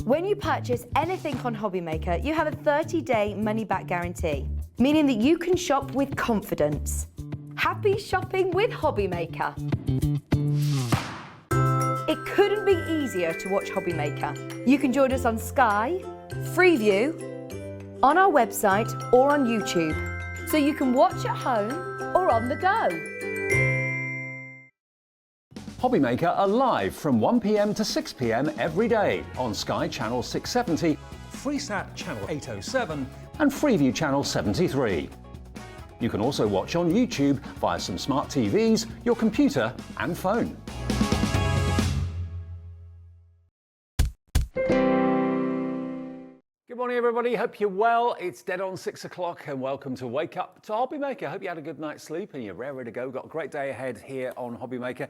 When you purchase anything on Hobbymaker, you have a 30-day money-back guarantee, meaning that you can shop with confidence. Happy shopping with Hobbymaker. It couldn't be easier to watch Hobbymaker. You can join us on Sky, Freeview, on our website or on YouTube, so you can watch at home or on the go. Hobbymaker are live from 1 p.m. to 6 p.m. every day on Sky Channel 670, Freesat Channel 807 and Freeview Channel 73. You can also watch on YouTube via some smart TVs, your computer and phone. Good morning, everybody. Hope you're well. It's dead on 6 o'clock and welcome to Wake Up to Hobbymaker. Hope you had a good night's sleep and you're raring to go. We've got a great day ahead here on Hobbymaker.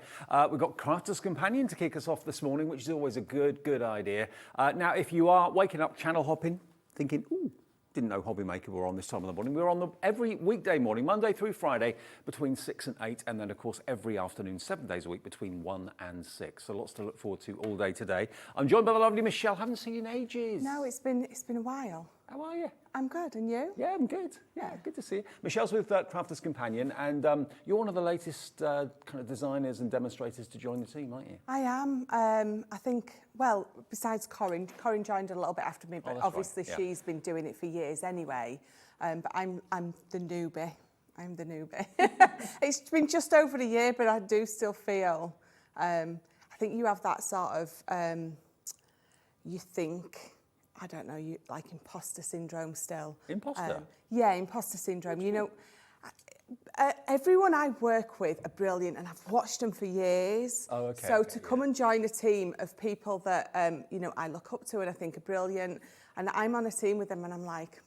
We've got Crafter's Companion to kick us off this morning, which is always a good idea. Now, if you are waking up channel hopping, thinking, ooh, didn't know Hobbymaker were on this time of the morning. We're on every weekday morning, Monday through Friday, between 6 and 8, and then, of course, every afternoon, 7 days a week, between 1 and 6. So lots to look forward to all day today. I'm joined by the lovely Michelle. Haven't seen you in ages. No, it's been a while. How are you? I'm good, and you? Yeah, I'm good. Yeah, good to see you. Michelle's with Crafter's Companion, and you're one of the latest kind of designers and demonstrators to join the team, aren't you? I am. I think, well, besides Corinne joined a little bit after me, but obviously right. Yeah. she's been doing it for years anyway. But I'm the newbie. I'm the newbie. It's been just over a year, but I do still feel, I think you have that sort of, you think, I don't know, you like imposter syndrome still. Imposter? Yeah, imposter syndrome. You know, everyone I work with are brilliant and I've watched them for years. Oh, okay. So to come and join a team of people that, you know, I look up to and I think are brilliant, and I'm on a team with them and I'm like,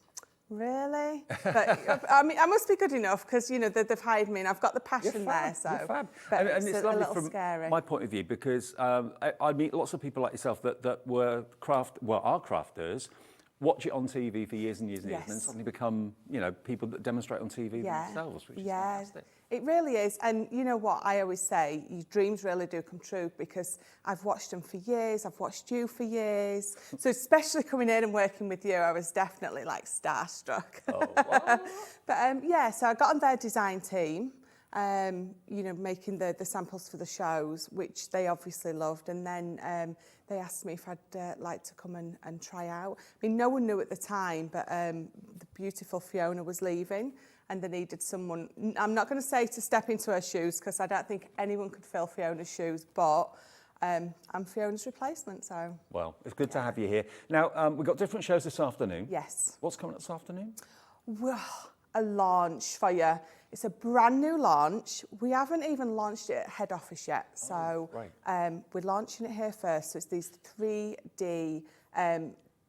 really? But I mean, I must be good enough because, you know, they've hired me and I've got the passion there. So you're fab. But And it's lovely from scary. my point of view because I meet lots of people like yourself that are crafters, watch it on TV for years and years and years, and then suddenly become, you know, people that demonstrate on TV themselves, which is fantastic. It really is. And you know what I always say, your dreams really do come true because I've watched them for years, I've watched you for years. So especially coming in and working with you, I was definitely like starstruck. Oh, wow. But yeah, so I got on their design team, you know, making the samples for the shows, which they obviously loved. And then they asked me if I'd like to come and try out. I mean, no one knew at the time, but the beautiful Fiona was leaving and they needed someone, I'm not going to say to step into her shoes because I don't think anyone could fill Fiona's shoes, but I'm Fiona's replacement, so. Well, it's good to have you here. Now, we've got different shows this afternoon. Yes. What's coming up this afternoon? Well, a launch for you. It's a brand new launch. We haven't even launched it at head office yet. So we're launching it here first. So it's these 3D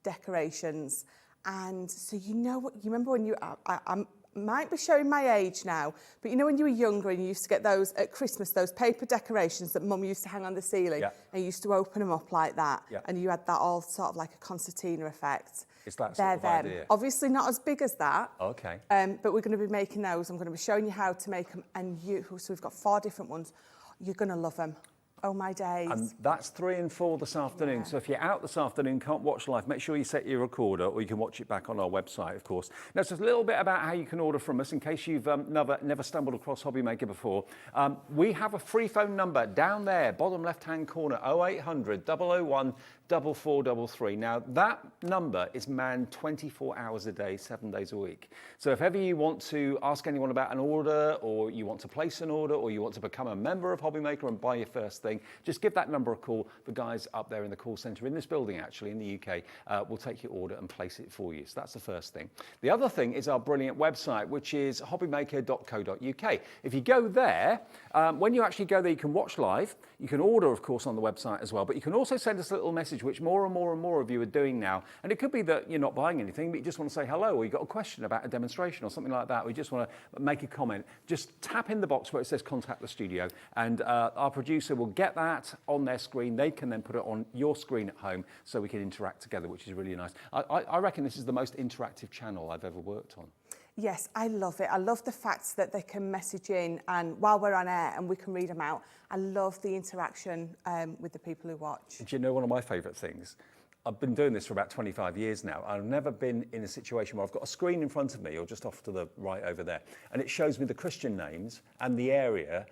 decorations. And so you know what, you remember when you, I might be showing my age now, but you know when you were younger and you used to get those at Christmas, those paper decorations that Mum used to hang on the ceiling, and you used to open them up like that, and you had that all sort of like a concertina effect. It's that sort of idea. Obviously not as big as that. Okay. But we're going to be making those. I'm going to be showing you how to make them, and so we've got 4 different ones. You're going to love them. Oh my days. And that's 3 and 4 this afternoon. So if you're out this afternoon, can't watch live, make sure you set your recorder or you can watch it back on our website, of course. Now, just a little bit about how you can order from us in case you've never stumbled across Hobbymaker before. We have a free phone number down there, bottom left-hand corner, 0800 001 4433. Now, that number is manned 24 hours a day, 7 days a week. So if ever you want to ask anyone about an order, or you want to place an order, or you want to become a member of Hobbymaker and buy your first thing, just give that number a call. The guys up there in the call centre in this building, actually, in the UK, will take your order and place it for you. So that's the first thing. The other thing is our brilliant website, which is hobbymaker.co.uk. If you go there, when you actually go there, you can watch live. You can order, of course, on the website as well, but you can also send us a little message, which more and more of you are doing now. And it could be that you're not buying anything, but you just want to say hello, or you've got a question about a demonstration or something like that, or you just want to make a comment. Just tap in the box where it says contact the studio, and our producer will get that on their screen. They can then put it on your screen at home so we can interact together, which is really nice. I reckon this is the most interactive channel I've ever worked on. Yes, I love it. I love the fact that they can message in and while we're on air and we can read them out. I love the interaction with the people who watch. Do you know one of my favourite things? I've been doing this for about 25 years now. I've never been in a situation where I've got a screen in front of me or just off to the right over there, and it shows me the Christian names and the area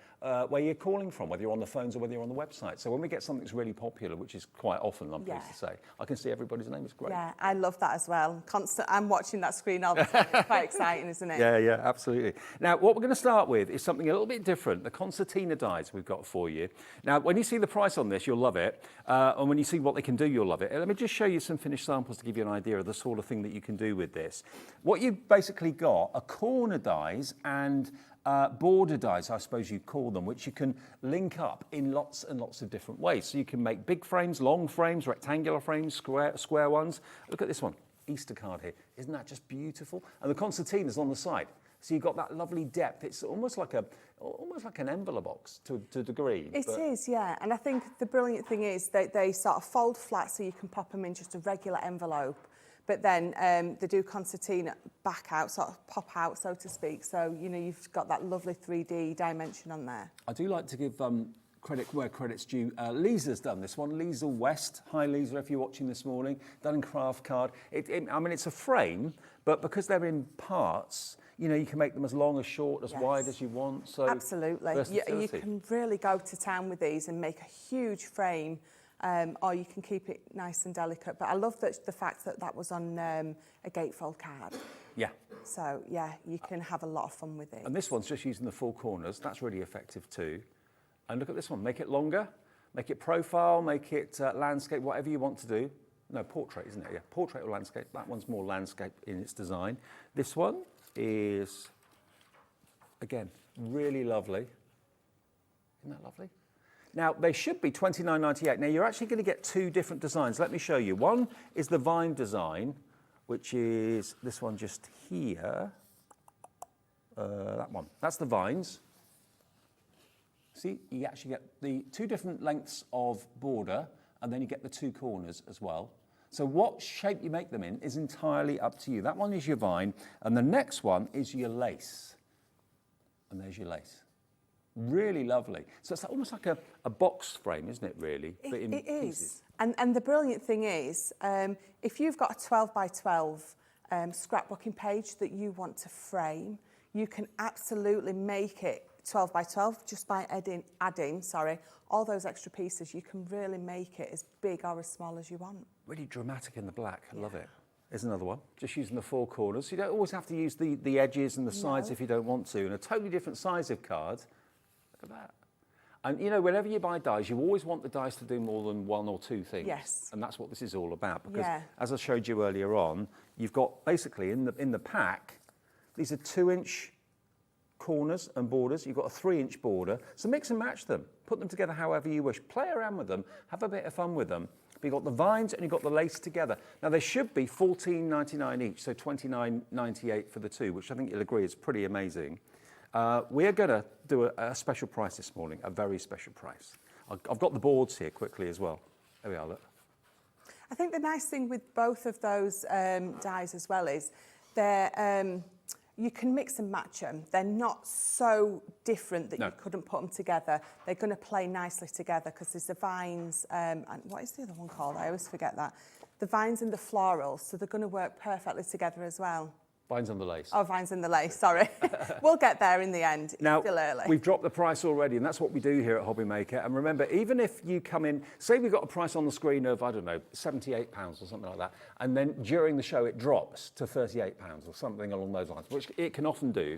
where you're calling from, whether you're on the phones or whether you're on the website. So when we get something that's really popular, which is quite often, I'm pleased to say, I can see everybody's name. It's great. Yeah, I love that as well. I'm watching that screen all the time. It's quite exciting, isn't it? Yeah, absolutely. Now, what we're going to start with is something a little bit different, the Concertina dies we've got for you. Now, when you see the price on this, you'll love it. And when you see what they can do, you'll love it. Let me just show you some finished samples to give you an idea of the sort of thing that you can do with this. What you've basically got are corner dies and border dies, I suppose you'd call them, which you can link up in lots and lots of different ways. So you can make big frames, long frames, rectangular frames, square ones. Look at this one, Easter card here. Isn't that just beautiful? And the concertina's on the side. So you've got that lovely depth. It's almost like an envelope box to a degree. It is, yeah. And I think the brilliant thing is that they sort of fold flat so you can pop them in just a regular envelope. But then they do concertina back out, sort of pop out, so to speak. So, you know, you've got that lovely 3D dimension on there. I do like to give credit where credit's due. Lisa's done this one, Lisa West. Hi, Lisa, if you're watching this morning. Done in craft card. I mean, it's a frame, but because they're in parts, you know, you can make them as long, as short, as wide as you want. So absolutely. You can really go to town with these and make a huge frame. Or you can keep it nice and delicate. But I love the fact that that was on a gatefold card. Yeah. So, yeah, you can have a lot of fun with it. And this one's just using the four corners. That's really effective too. And look at this one. Make it longer, make it profile, make it landscape, whatever you want to do. No, portrait, isn't it? Yeah, portrait or landscape. That one's more landscape in its design. This one is, again, really lovely. Isn't that lovely? Now, they should be $29.98. Now, you're actually going to get two different designs. Let me show you. One is the vine design, which is this one just here. That one. That's the vines. See, you actually get the two different lengths of border, and then you get the two corners as well. So what shape you make them in is entirely up to you. That one is your vine, and the next one is your lace. And there's your lace. Really lovely. So it's almost like a box frame, isn't it, really? It is. And the brilliant thing is, if you've got a 12 by 12 scrapbooking page that you want to frame, you can absolutely make it 12 by 12 just by adding all those extra pieces. You can really make it as big or as small as you want. Really dramatic in the black. I love it. Here's another one, just using the four corners. You don't always have to use the edges and the sides if you don't want to. And a totally different size of card. Look at that. And, you know, whenever you buy dies, you always want the dies to do more than one or two things. Yes. And that's what this is all about. Because, as I showed you earlier on, you've got basically in the pack, these are 2-inch corners and borders. You've got a 3-inch border. So mix and match them. Put them together however you wish. Play around with them. Have a bit of fun with them. But you've got the vines and you've got the lace together. Now, they should be $14.99 each, so $29.98 for the two, which I think you'll agree is pretty amazing. We are going to do a special price this morning, a very special price. I've got the boards here quickly as well. There we are, look. I think the nice thing with both of those dies as well is they're, you can mix and match them. They're not so different that you couldn't put them together. They're going to play nicely together because there's the vines, and what is the other one called? I always forget that. The vines and the florals, so they're going to work perfectly together as well. Vines and the lace. Oh, vines and the lace, sorry. We'll get there in the end. Now, it's still early. We've dropped the price already, and that's what we do here at Hobbymaker. And remember, even if you come in, say we've got a price on the screen of, I don't know, £78 or something like that, and then during the show it drops to £38 or something along those lines, which it can often do.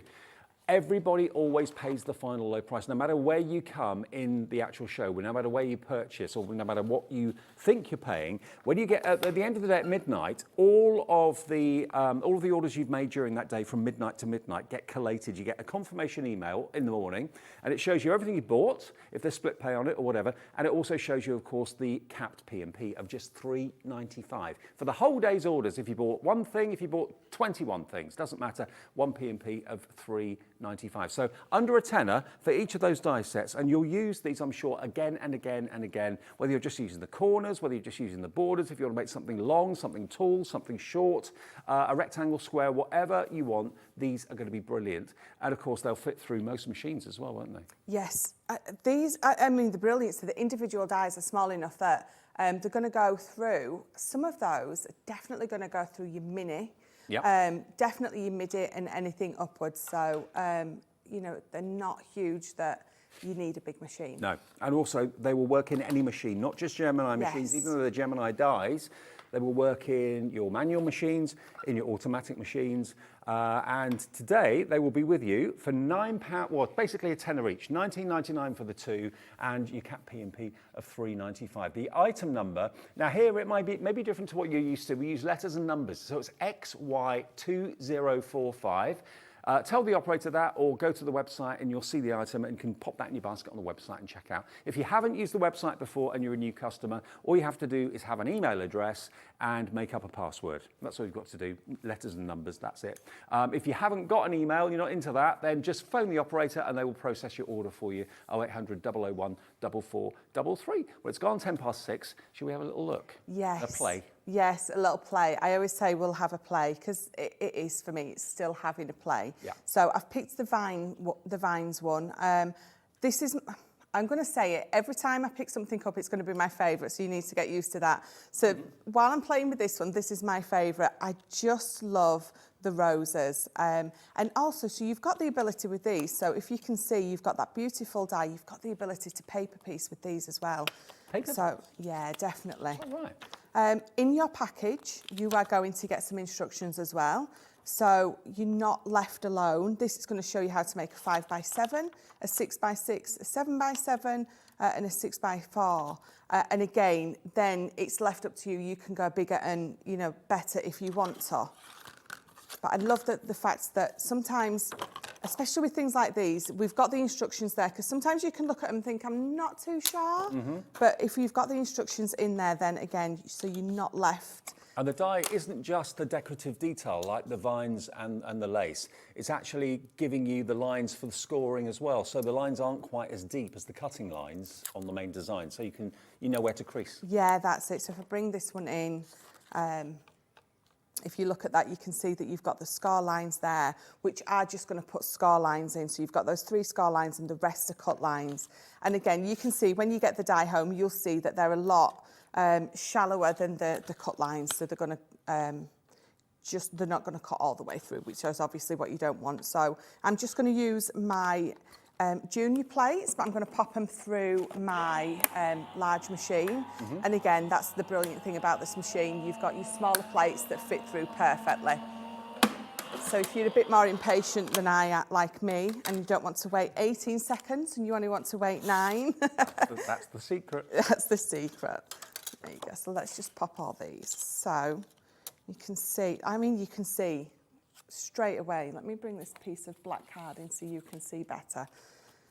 Everybody always pays the final low price, no matter where you come in the actual show, no matter where you purchase, or no matter what you think you're paying. When you get at the end of the day at midnight, all of the orders you've made during that day from midnight to midnight get collated. You get a confirmation email in the morning, and it shows you everything you bought, if there's split pay on it or whatever, and it also shows you, of course, the capped P&P of just $3.95 for the whole day's orders. If you bought one thing, if you bought 21 things, doesn't matter. One P&P of $3.95. 395. So under a tenner for each of those die sets, and you'll use these, I'm sure, again and again and again, whether you're just using the corners, whether you're just using the borders, if you want to make something long, something tall, something short, a rectangle, square, whatever you want, these are going to be brilliant. And of course, they'll fit through most machines as well, won't they? Yes, I mean, the brilliance, so the individual dies are small enough that they're going to go through, some of those are definitely going to go through your mini, definitely your midi and anything upwards. So, you know, they're not huge that you need a big machine. No, and also they will work in any machine, not just Gemini machines, even though they're Gemini Dies. They will work in your manual machines, in your automatic machines, and today they will be with you for £9, well, basically a tenner each, £19.99 for the two, and your cap P&P of £3.95. The item number, now here it might be different to what you're used to. We use letters and numbers, so it's XY2045. Tell the operator that, or go to the website and you'll see the item and can pop that in your basket on the website and check out. If you haven't used the website before and you're a new customer, all you have to do is have an email address and make up a password. That's all you've got to do, letters and numbers, that's it. If you haven't got an email, you're not into that, then just phone the operator and they will process your order for you, 0800 001 4433. Well, it's gone 6:10. Shall we have a little look? Yes. A play? Yes, a little play. I always say we'll have a play because it is for me. It's still having a play. Yeah. So I've picked the Vines one. This is. I'm going to say it every time I pick something up. It's going to be my favourite. So you need to get used to that. So while I'm playing with this one, this is my favourite. I just love the roses, and also so you've got the ability with these. So if you can see, you've got that beautiful die. You've got the ability to paper piece with these as well. Paper? So yeah, definitely. All right. In your package, you are going to get some instructions as well. So you're not left alone. This is going to show you how to make a 5x7, a 6x6, a 7x7, and a 6x4. And again, then it's left up to you. You can go bigger and, you know, better if you want to. But I love the fact that sometimes, especially with things like these, we've got the instructions there, because sometimes you can look at them and think, I'm not too sure. But if you've got the instructions in there, then again, so you're not left. And the die isn't just the decorative detail like the vines and the lace. It's actually giving you the lines for the scoring as well. So the lines aren't quite as deep as the cutting lines on the main design. So you know where to crease. Yeah, that's it. So if I bring this one in, if you look at that, you can see that you've got the scar lines there, which are just going to put scar lines in. So you've got those 3 scar lines and the rest are cut lines. And again, you can see when you get the die home, you'll see that they're a lot shallower than the cut lines. So they're going to they're not going to cut all the way through, which is obviously what you don't want. So I'm just going to use my junior plates, but I'm going to pop them through my large machine. And again, that's the brilliant thing about this machine. You've got your smaller plates that fit through perfectly. So if you're a bit more impatient than I am, like me, and you don't want to wait 18 seconds and you only want to wait 9. That's the secret. That's the secret. There you go. So let's just pop all these. So you can see, you can see straight away. Let me bring this piece of black card in so you can see better.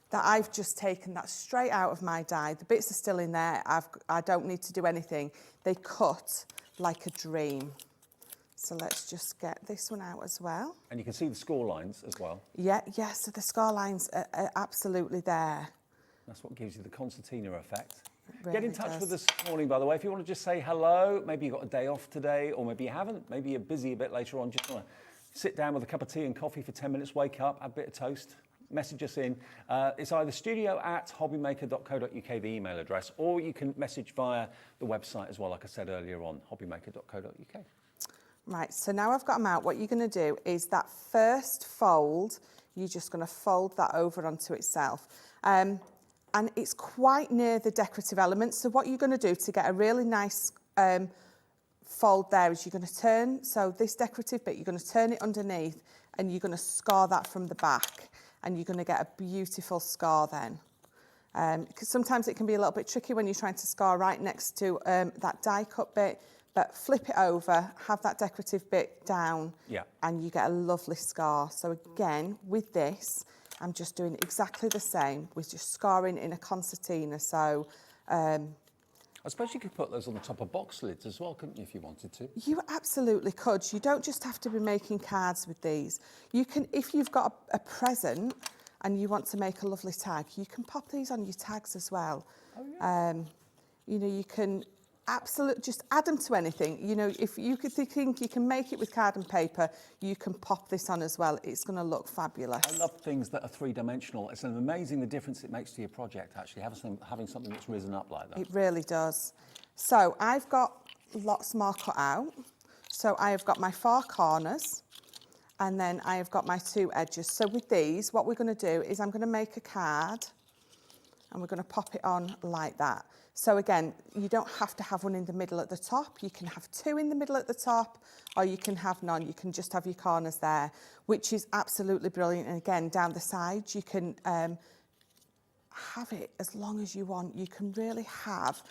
That I've just taken that straight out of my die. The bits are still in there. I don't need to do anything. They cut like a dream. So let's just get this one out as well. And you can see the score lines as well. Yeah, so the scar lines are absolutely there. That's what gives you the concertina effect. Really Get in touch does. with us this morning, by the way, if you want to just say hello. Maybe you've got a day off today, or maybe you haven't. Maybe you're busy a bit later on. Just want to sit down with a cup of tea and coffee for 10 minutes, wake up, have a bit of toast, message us in. It's either studio@hobbymaker.co.uk, the email address, or you can message via the website as well, like I said earlier on, hobbymaker.co.uk. Right, so now I've got them out, what you're going to do is that first fold, you're just going to fold that over onto itself. And it's quite near the decorative element. So what you're going to do to get a really nice fold there is you're going to turn, so this decorative bit, you're going to turn it underneath and you're going to scar that from the back, and you're going to get a beautiful scar then. Because sometimes it can be a little bit tricky when you're trying to scar right next to that die cut bit, but flip it over, have that decorative bit down, and you get a lovely scar. So again, with this, I'm just doing exactly the same with just scarring in a concertina. So I suppose you could put those on the top of box lids as well, couldn't you, if you wanted to? You absolutely could. You don't just have to be making cards with these. You can, if you've got a present and you want to make a lovely tag, you can pop these on your tags as well. Oh, yeah. You know, you can just add them to anything. You know, if you could think you can make it with card and paper, you can pop this on as well. It's going to look fabulous. I love things that are three-dimensional. It's amazing the difference it makes to your project, actually, having something that's risen up like that. It really does. So I've got lots more cut out. So I have got my 4 corners and then I have got my 2 edges. So with these, what we're going to do is I'm going to make a card and we're going to pop it on like that. So again, you don't have to have one in the middle at the top. You can have 2 in the middle at the top, or you can have none. You can just have your corners there, which is absolutely brilliant. And again, down the sides, you can have it as long as you want. You can really have,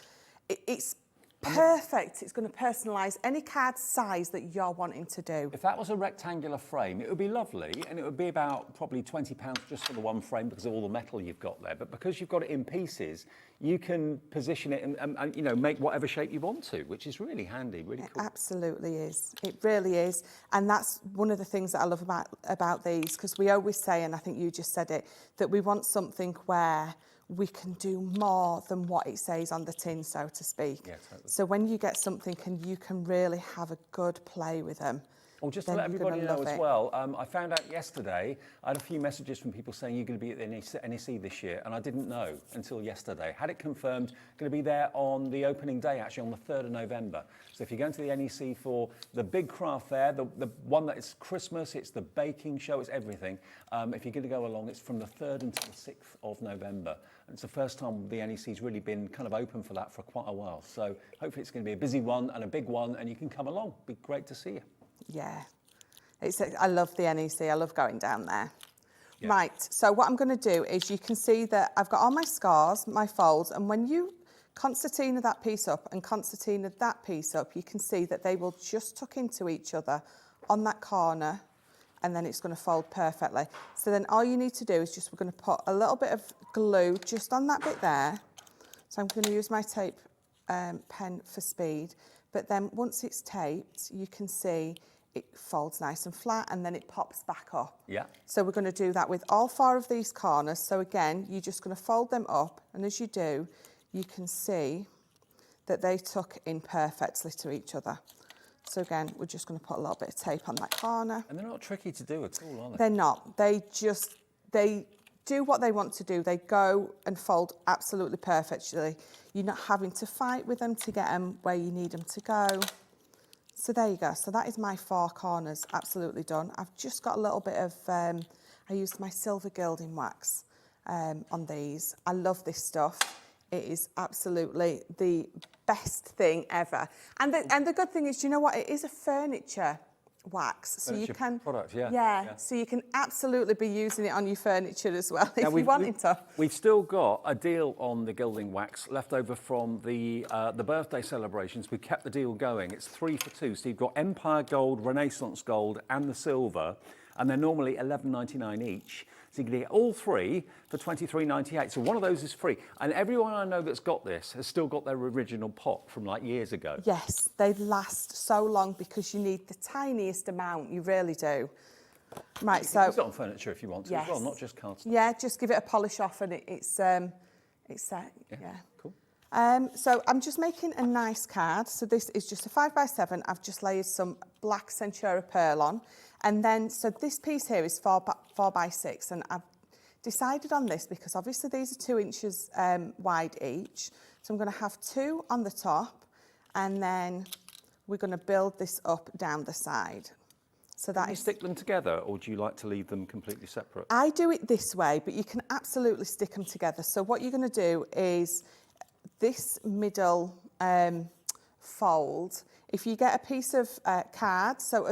it's perfect. It's going to personalise any card size that you're wanting to do. If that was a rectangular frame, it would be lovely, and it would be about probably £20 just for the one frame because of all the metal you've got there. But because you've got it in pieces, you can position it and you know, make whatever shape you want to, which is really handy, really cool. It absolutely is. It really is. And that's one of the things that I love about these, because we always say, and I think you just said it, that we want something where we can do more than what it says on the tin, so to speak. Yeah, totally. So when you get something and you can really have a good play with them. Well, just to let everybody know as well, I found out yesterday, I had a few messages from people saying you're going to be at the NEC this year, and I didn't know until yesterday. Had it confirmed, going to be there on the opening day, actually, on the 3rd of November. So if you're going to the NEC for the big craft fair, the one that is Christmas, it's the baking show, it's everything. If you're going to go along, it's from the 3rd until the 6th of November. And it's the first time the NEC's really been kind of open for that for quite a while. So hopefully it's going to be a busy one and a big one, and you can come along. It'd be great to see you. Yeah, I love the NEC. I love going down there. Yeah. Right, so what I'm going to do is you can see that I've got all my scars, my folds, and when you concertina that piece up and concertina that piece up, you can see that they will just tuck into each other on that corner, and then it's going to fold perfectly. So then all you need to do is just, we're going to put a little bit of glue just on that bit there. So I'm going to use my tape pen for speed, but then once it's taped, you can see it folds nice and flat and then it pops back up. Yeah. So we're going to do that with all 4 of these corners. So again, you're just going to fold them up, and as you do, you can see that they tuck in perfectly to each other. So again, we're just going to put a little bit of tape on that corner. And they're not tricky to do at all, are they? They're not. They do what they want to do. They go and fold absolutely perfectly. You're not having to fight with them to get them where you need them to go. So there you go. So that is my 4 corners absolutely done. I've just got a little bit of, I used my silver gilding wax on these. I love this stuff. It is absolutely the best thing ever. And the good thing is, you know what? It is a furniture wax, so you can product, yeah. Yeah, so you can absolutely be using it on your furniture as well if you wanted to. We've still got a deal on the gilding wax left over from the birthday celebrations. We kept the deal going. It's 3 for 2. So you've got Empire Gold, Renaissance Gold, and the silver, and they're normally $11.99 each. So you can get all 3 for $23.98. So one of those is free. And everyone I know that's got this has still got their original pot from like years ago. Yes, they last so long because you need the tiniest amount. You really do. Right, so It's on furniture if you want to as well, not just cards. Yeah, just give it a polish off and it's set. Yeah. Cool. So I'm just making a nice card. So this is just a 5x7. I've just layered some black Centura pearl on. And then, so this piece here is 4x6. And I've decided on this because obviously these are 2 inches wide each. So I'm going to have 2 on the top, and then we're going to build this up down the side. So that Do you stick them together, or do you like to leave them completely separate? I do it this way, but you can absolutely stick them together. So what you're going to do is this middle fold, if you get a piece of card, so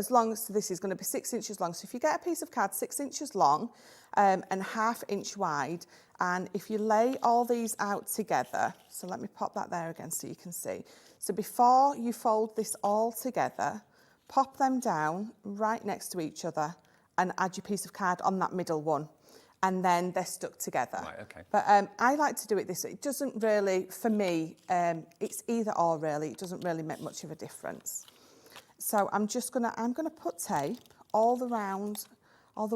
this is going to be 6 inches long. So if you get a piece of card 6 inches long and 1/2 inch wide, and if you lay all these out together, so let me pop that there again so you can see. So before you fold this all together, pop them down right next to each other and add your piece of card on that middle one. and then they're stuck together. Right, okay. But I like to do it this way. It doesn't really, for me, it's either or really. It doesn't really make much of a difference. So I'm gonna put tape all the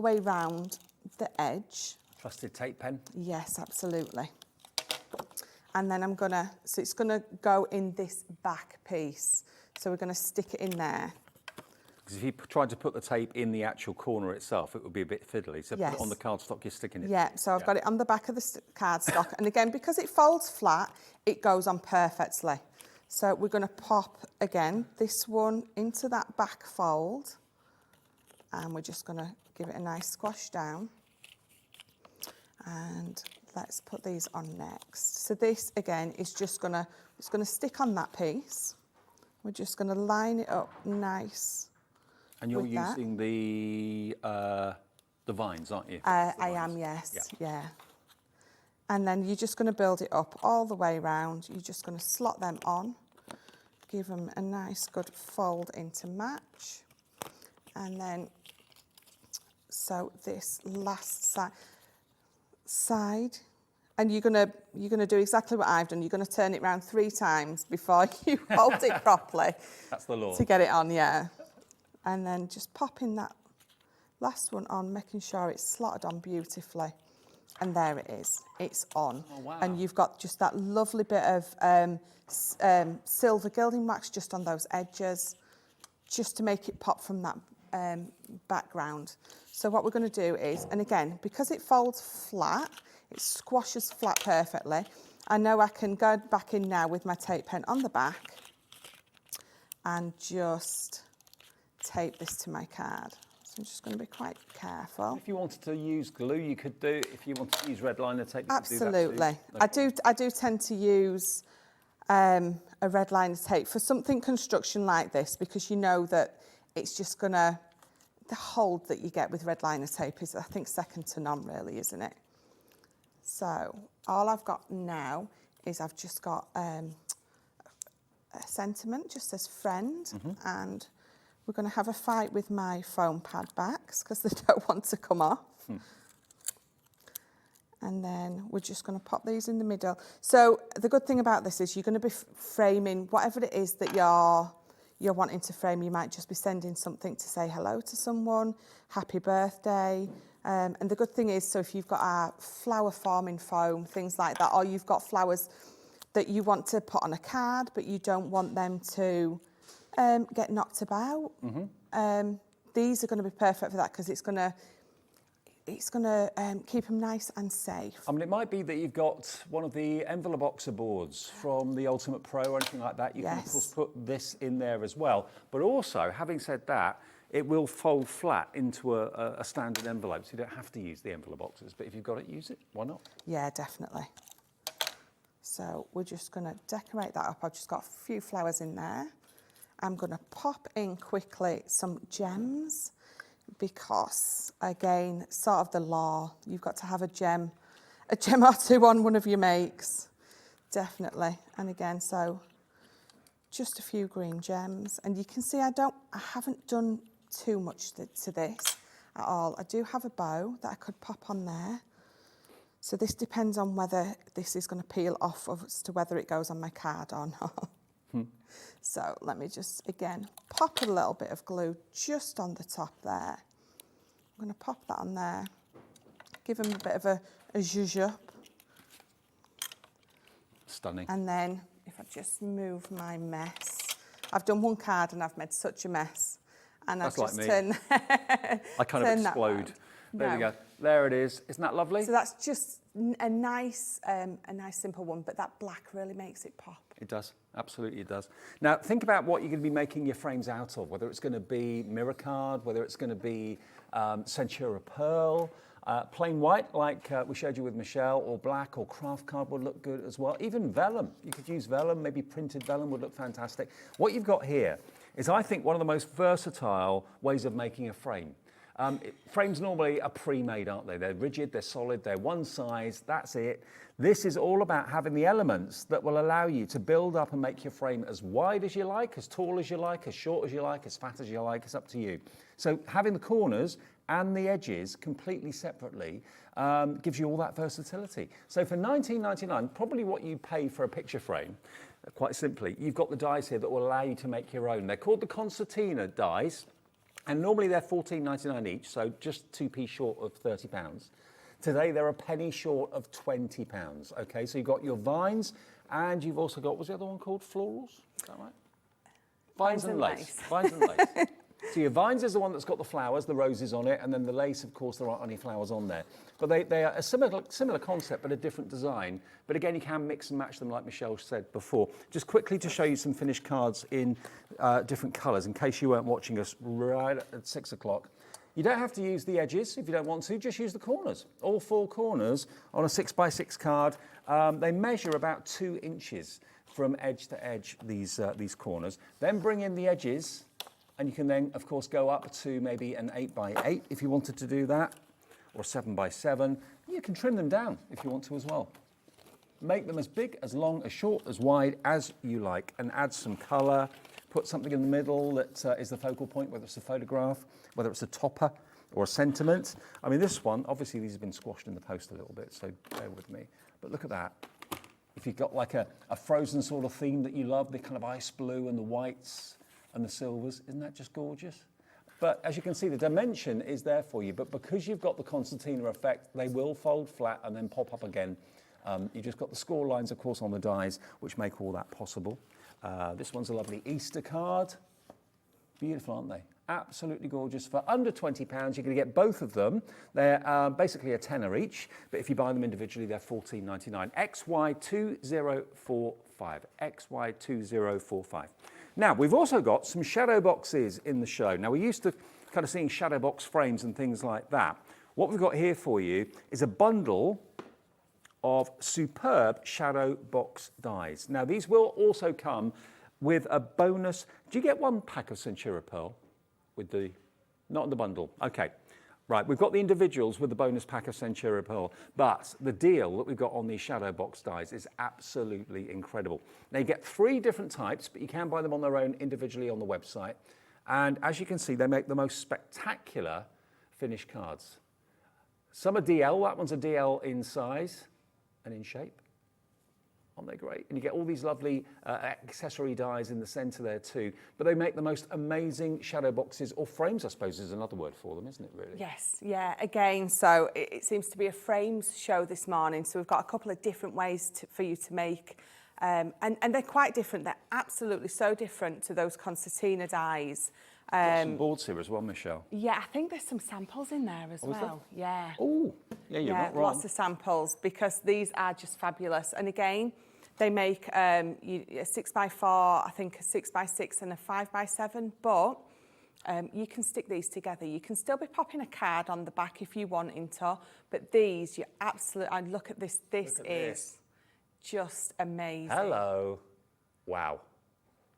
way round the edge. Trusted tape pen. Yes, absolutely. And then so it's gonna go in this back piece. So we're gonna stick it in there. Because if you tried to put the tape in the actual corner itself, it would be a bit fiddly. So Yes. put it on the cardstock you're sticking it. Yeah, so I've got it on the back of the cardstock. And again, because it folds flat, it goes on perfectly. So we're gonna pop, again, this one into that back fold. And we're just gonna give it a nice squash down. And let's put these on next. So this, again, is just it's gonna stick on that piece. We're just gonna line it up nice. And you're with that. using the vines, aren't you? I am, yes, yeah. And then you're just gonna build it up all the way round. You're just gonna slot them on, give them a nice good fold into match. And then, so this last side, and you're gonna do exactly what I've done. You're gonna turn it round 3 times before you hold it properly. That's the law. To get it on, yeah. And then just popping that last one on, making sure it's slotted on beautifully. And there it is, it's on. Oh, wow. And you've got just that lovely bit of silver gilding wax just on those edges, just to make it pop from that background. So what we're going to do is, and again, because it folds flat, it squashes flat perfectly. I know I can go back in now with my tape pen on the back and just tape this to my card. So I'm just going to be quite careful. If you wanted to use glue, you could do. If you wanted to use red liner tape, you Absolutely. could do that too. I do tend to use a red liner tape for something construction like this, because you know that it's just going to, the hold that you get with red liner tape is, I think, second to none really, isn't it? So all I've got now is I've just got a sentiment, just says friend, and we're going to have a fight with my foam pad backs because they don't want to come off. And then we're just going to pop these in the middle. So the good thing about this is you're going to be framing whatever it is that you're wanting to frame. You might just be sending something to say hello to someone, happy birthday. And the good thing is, so if you've got a flower forming foam, things like that, or you've got flowers that you want to put on a card, but you don't want them to get knocked about. These are going to be perfect for that because it's going to keep them nice and safe. I mean, it might be that you've got one of the envelope boxer boards from the Ultimate Pro or anything like that. You can, of course, put this in there as well. But also, having said that, it will fold flat into a standard envelope, so you don't have to use the envelope boxes. But if you've got it, use it. Why not? Yeah, definitely. So we're just going to decorate that up. I've just got a few flowers in there. I'm going to pop in quickly some gems because, again, sort of the law, you've got to have a gem or two on one of your makes, definitely. And again, so just a few green gems. And you can see I haven't done too much to this at all. I do have a bow that I could pop on there. So this depends on whether this is going to peel off as to whether it goes on my card or not. So let me just, again, pop a little bit of glue just on the top there. I'm going to pop that on there, give them a bit of a zhuzh up. Stunning. And then if I just move my mess, I've done one card and I've made such a mess. And That's I've just like me. turned I kind of explode. There we go. There it is. Isn't that lovely? So that's just a nice simple one, but that black really makes it pop. It does. Absolutely it does. Now, think about what you're going to be making your frames out of, whether it's going to be mirror card, whether it's going to be Centura Pearl, plain white, like we showed you with Michelle, or black, or craft card would look good as well. Even vellum. You could use vellum, maybe printed vellum would look fantastic. What you've got here is, I think, one of the most versatile ways of making a frame. Frames normally are pre-made, aren't they? They're rigid, they're solid, they're one size, that's it. This is all about having the elements that will allow you to build up and make your frame as wide as you like, as tall as you like, as short as you like, as fat as you like. It's up to you. So having the corners and the edges completely separately gives you all that versatility. So for $19.99, probably what you pay for a picture frame, quite simply, you've got the dies here that will allow you to make your own. They're called the Concertina dies, and normally they're $14.99 each, so just 2p short of £30. Today they're a penny short of £20. Okay, so you've got your vines, and you've also got, what's the other one called? Florals? Is that right? Vines and lace. Vines and lace. So your vines is the one that's got the flowers, the roses on it, and then the lace, of course, there aren't any flowers on there. But they are a similar concept, but a different design. But again, you can mix and match them, like Michelle said before. Just quickly to show you some finished cards in different colours, in case you weren't watching us right at 6 o'clock. You don't have to use the edges if you don't want to, just use the corners. All 4 corners on a 6x6 card. They measure about 2 inches from edge to edge, these corners. Then bring in the edges, and you can then, of course, go up to maybe an 8x8 if you wanted to do that, or 7x7. You can trim them down if you want to as well. Make them as big, as long, as short, as wide as you like, and add some colour. Put something in the middle that is the focal point, whether it's a photograph, whether it's a topper or a sentiment. I mean, this one, obviously these have been squashed in the post a little bit, so bear with me. But look at that. If you've got like a Frozen sort of theme that you love, the kind of ice blue and the whites and the silvers, isn't that just gorgeous? But as you can see, the dimension is there for you, but because you've got the Concertina effect, they will fold flat and then pop up again. You just got the score lines, of course, on the dies, which make all that possible. This one's a lovely Easter card. Beautiful, aren't they? Absolutely gorgeous. For under £20, you're going to get both of them. They're basically a tenner each, but if you buy them individually, they're $14.99. XY2045. XY2045. Now, we've also got some shadow boxes in the show. Now, we're used to kind of seeing shadow box frames and things like that. What we've got here for you is a bundle of superb shadow box dies. Now, these will also come with a bonus. Do you get one pack of Centura Pearl with the, not in the bundle? Okay, right, we've got the individuals with the bonus pack of Centura Pearl, but the deal that we've got on these shadow box dies is absolutely incredible. Now, you get 3 different types, but you can buy them on their own individually on the website. And as you can see, they make the most spectacular finished cards. Some are DL, that one's a DL in size and in shape. Aren't they great? And you get all these lovely accessory dies in the centre there too. But they make the most amazing shadow boxes, or frames, I suppose is another word for them, isn't it, really? Yes, yeah, again, so it seems to be a frames show this morning, so we've got a couple of different ways for you to make, and they're quite different. They're absolutely so different to those Concertina dies. Got some boards here as well, Michelle. Yeah, I think there's some samples in there as well. Yeah. Oh, yeah, you're not wrong. Lots of samples, because these are just fabulous. And again, they make a 6x4, I think a 6x6 and a 5x7, but you can stick these together. You can still be popping a card on the back if you want to, but these, you absolutely, and look at this, this is just amazing. Hello. Wow.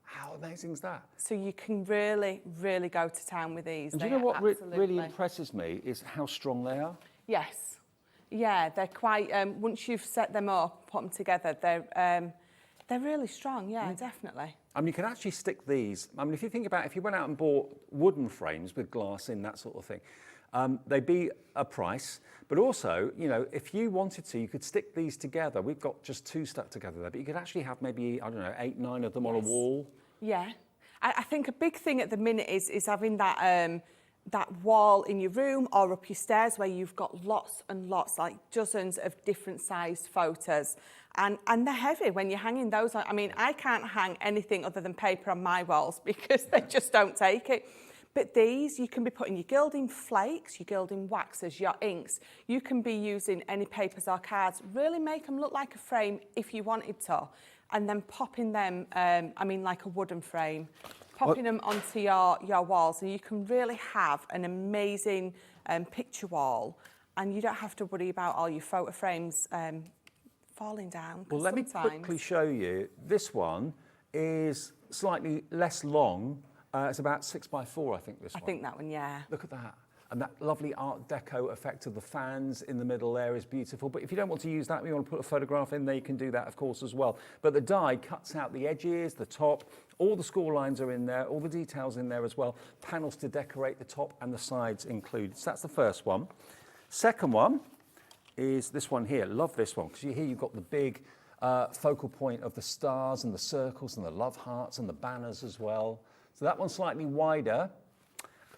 How amazing is that? So you can really, really go to town with these. And do you know what really impresses me is how strong they are? Yes. Yeah, they're quite, once you've set them up, put them together, they're really strong, yeah, definitely. I mean, you can actually stick these. I mean, if you think about if you went out and bought wooden frames with glass in, that sort of thing, they'd be a price. But also, you know, if you wanted to, you could stick these together. We've got just 2 stuck together there, but you could actually have maybe, I don't know, 8, 9 of them on a wall. Yeah. I think a big thing at the minute is having that that wall in your room or up your stairs where you've got lots and lots, like dozens of different sized photos. And they're heavy when you're hanging those on. I mean, I can't hang anything other than paper on my walls because they just don't take it. But these, you can be putting your gilding flakes, your gilding waxes, your inks. You can be using any papers or cards, really make them look like a frame if you wanted to. And then popping them, I mean, like a wooden frame, popping them onto your walls, and you can really have an amazing picture wall, and you don't have to worry about all your photo frames falling down. Well, let me quickly show you. This one is slightly less long. It's about 6x4, I think, this one. I think that one, yeah. Look at that. And that lovely Art Deco effect of the fans in the middle there is beautiful. But if you don't want to use that, you want to put a photograph in there, you can do that, of course, as well. But the die cuts out the edges, the top, all the score lines are in there, all the details in there as well. Panels to decorate the top and the sides included. So that's the first one. Second one is this one here. Love this one, because here you've got the big focal point of the stars and the circles and the love hearts and the banners as well. So that one's slightly wider.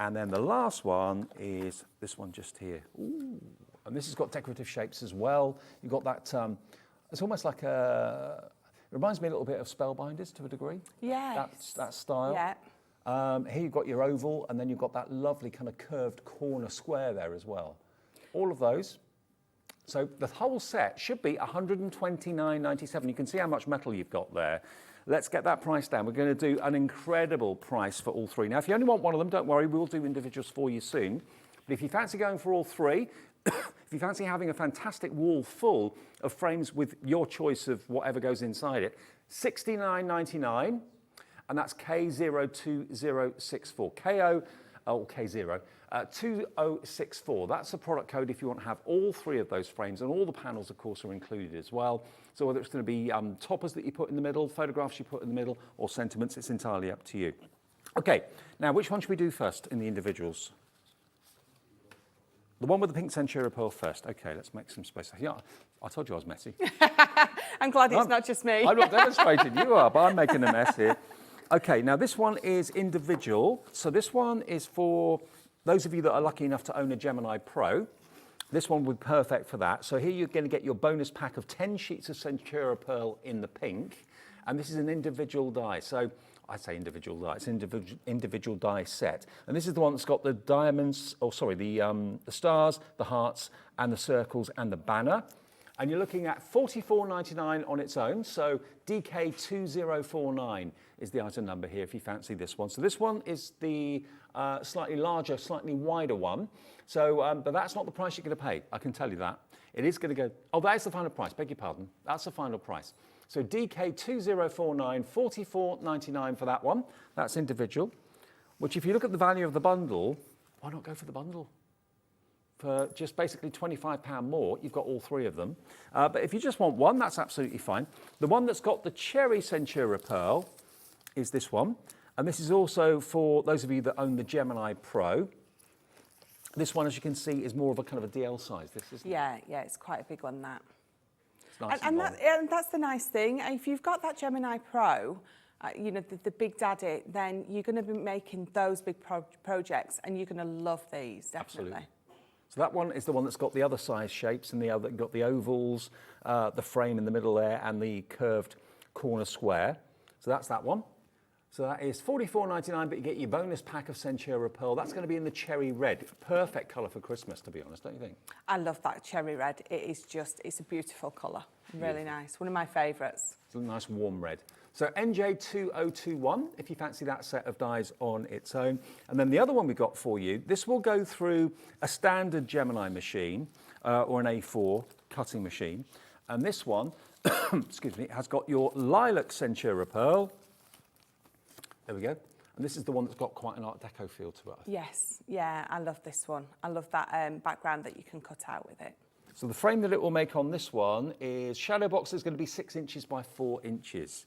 And then the last one is this one just here. Ooh. And this has got decorative shapes as well. You've got that, it's almost like it reminds me a little bit of Spellbinders to a degree. Yes. That style. Yeah. Here you've got your oval, and then you've got that lovely kind of curved corner square there as well. All of those. So the whole set should be $129.97. You can see how much metal you've got there. Let's get that price down. We're going to do an incredible price for all three. Now, if you only want one of them, don't worry, we'll do individuals for you soon. But if you fancy going for all three, if you fancy having a fantastic wall full of frames with your choice of whatever goes inside it, $69.99, and that's K02064. K0, 2064. That's the product code if you want to have all three of those frames, and all the panels, of course, are included as well. So whether it's going to be toppers that you put in the middle, photographs you put in the middle, or sentiments, it's entirely up to you. Okay, now which one should we do first in the individuals? The one with the pink Centura Pearl first. Okay, let's make some space. Yeah, I told you I was messy. I'm glad it's not just me. I'm not demonstrating, you are, but I'm making a mess here. Okay, now this one is individual. So this one is for those of you that are lucky enough to own a Gemini Pro. This one would be perfect for that. So here you're going to get your bonus pack of 10 sheets of Centura Pearl in the pink. And this is an individual die. So I say individual die, it's an individual die set. And this is the one that's got the diamonds, the stars, the hearts, and the circles, and the banner. And you're looking at $44.99 on its own. So DK2049 is the item number here if you fancy this one. So this one is the slightly larger, slightly wider one. So, but that's not the price you're going to pay, I can tell you that. It is going to go, oh, that is the final price, beg your pardon. That's the final price. So DK2049, $44.99 for that one. That's individual, which if you look at the value of the bundle, why not go for the bundle? For just basically £25 more, you've got all three of them. But if you just want one, that's absolutely fine. The one that's got the cherry Centura Pearl is this one. And this is also for those of you that own the Gemini Pro. This one, as you can see, is more of a kind of a DL size. This isn't it? Yeah, it's quite a big one, that. It's nice And that's the nice thing. If you've got that Gemini Pro, you know, the Big Daddy, then you're going to be making those big projects, and you're going to love these, definitely. Absolutely. So that one is the one that's got the other size shapes, and the other got the ovals, the frame in the middle there, and the curved corner square. So that's that one. So that is $44.99, but you get your bonus pack of Centura Pearl. That's going to be in the cherry red. Perfect colour for Christmas, to be honest, don't you think? I love that cherry red. It is just, it's a beautiful colour. Really nice. One of my favourites. It's a nice warm red. So NJ2021, if you fancy that set of dies on its own. And then the other one we've got for you, this will go through a standard Gemini machine or an A4 cutting machine. And this one, excuse me, has got your lilac Centura Pearl. There we go. And this is the one that's got quite an Art Deco feel to it. Yes, yeah, I love this one. I love that background that you can cut out with it. So the frame that it will make on this one is shadow box is going to be 6 inches by 4 inches.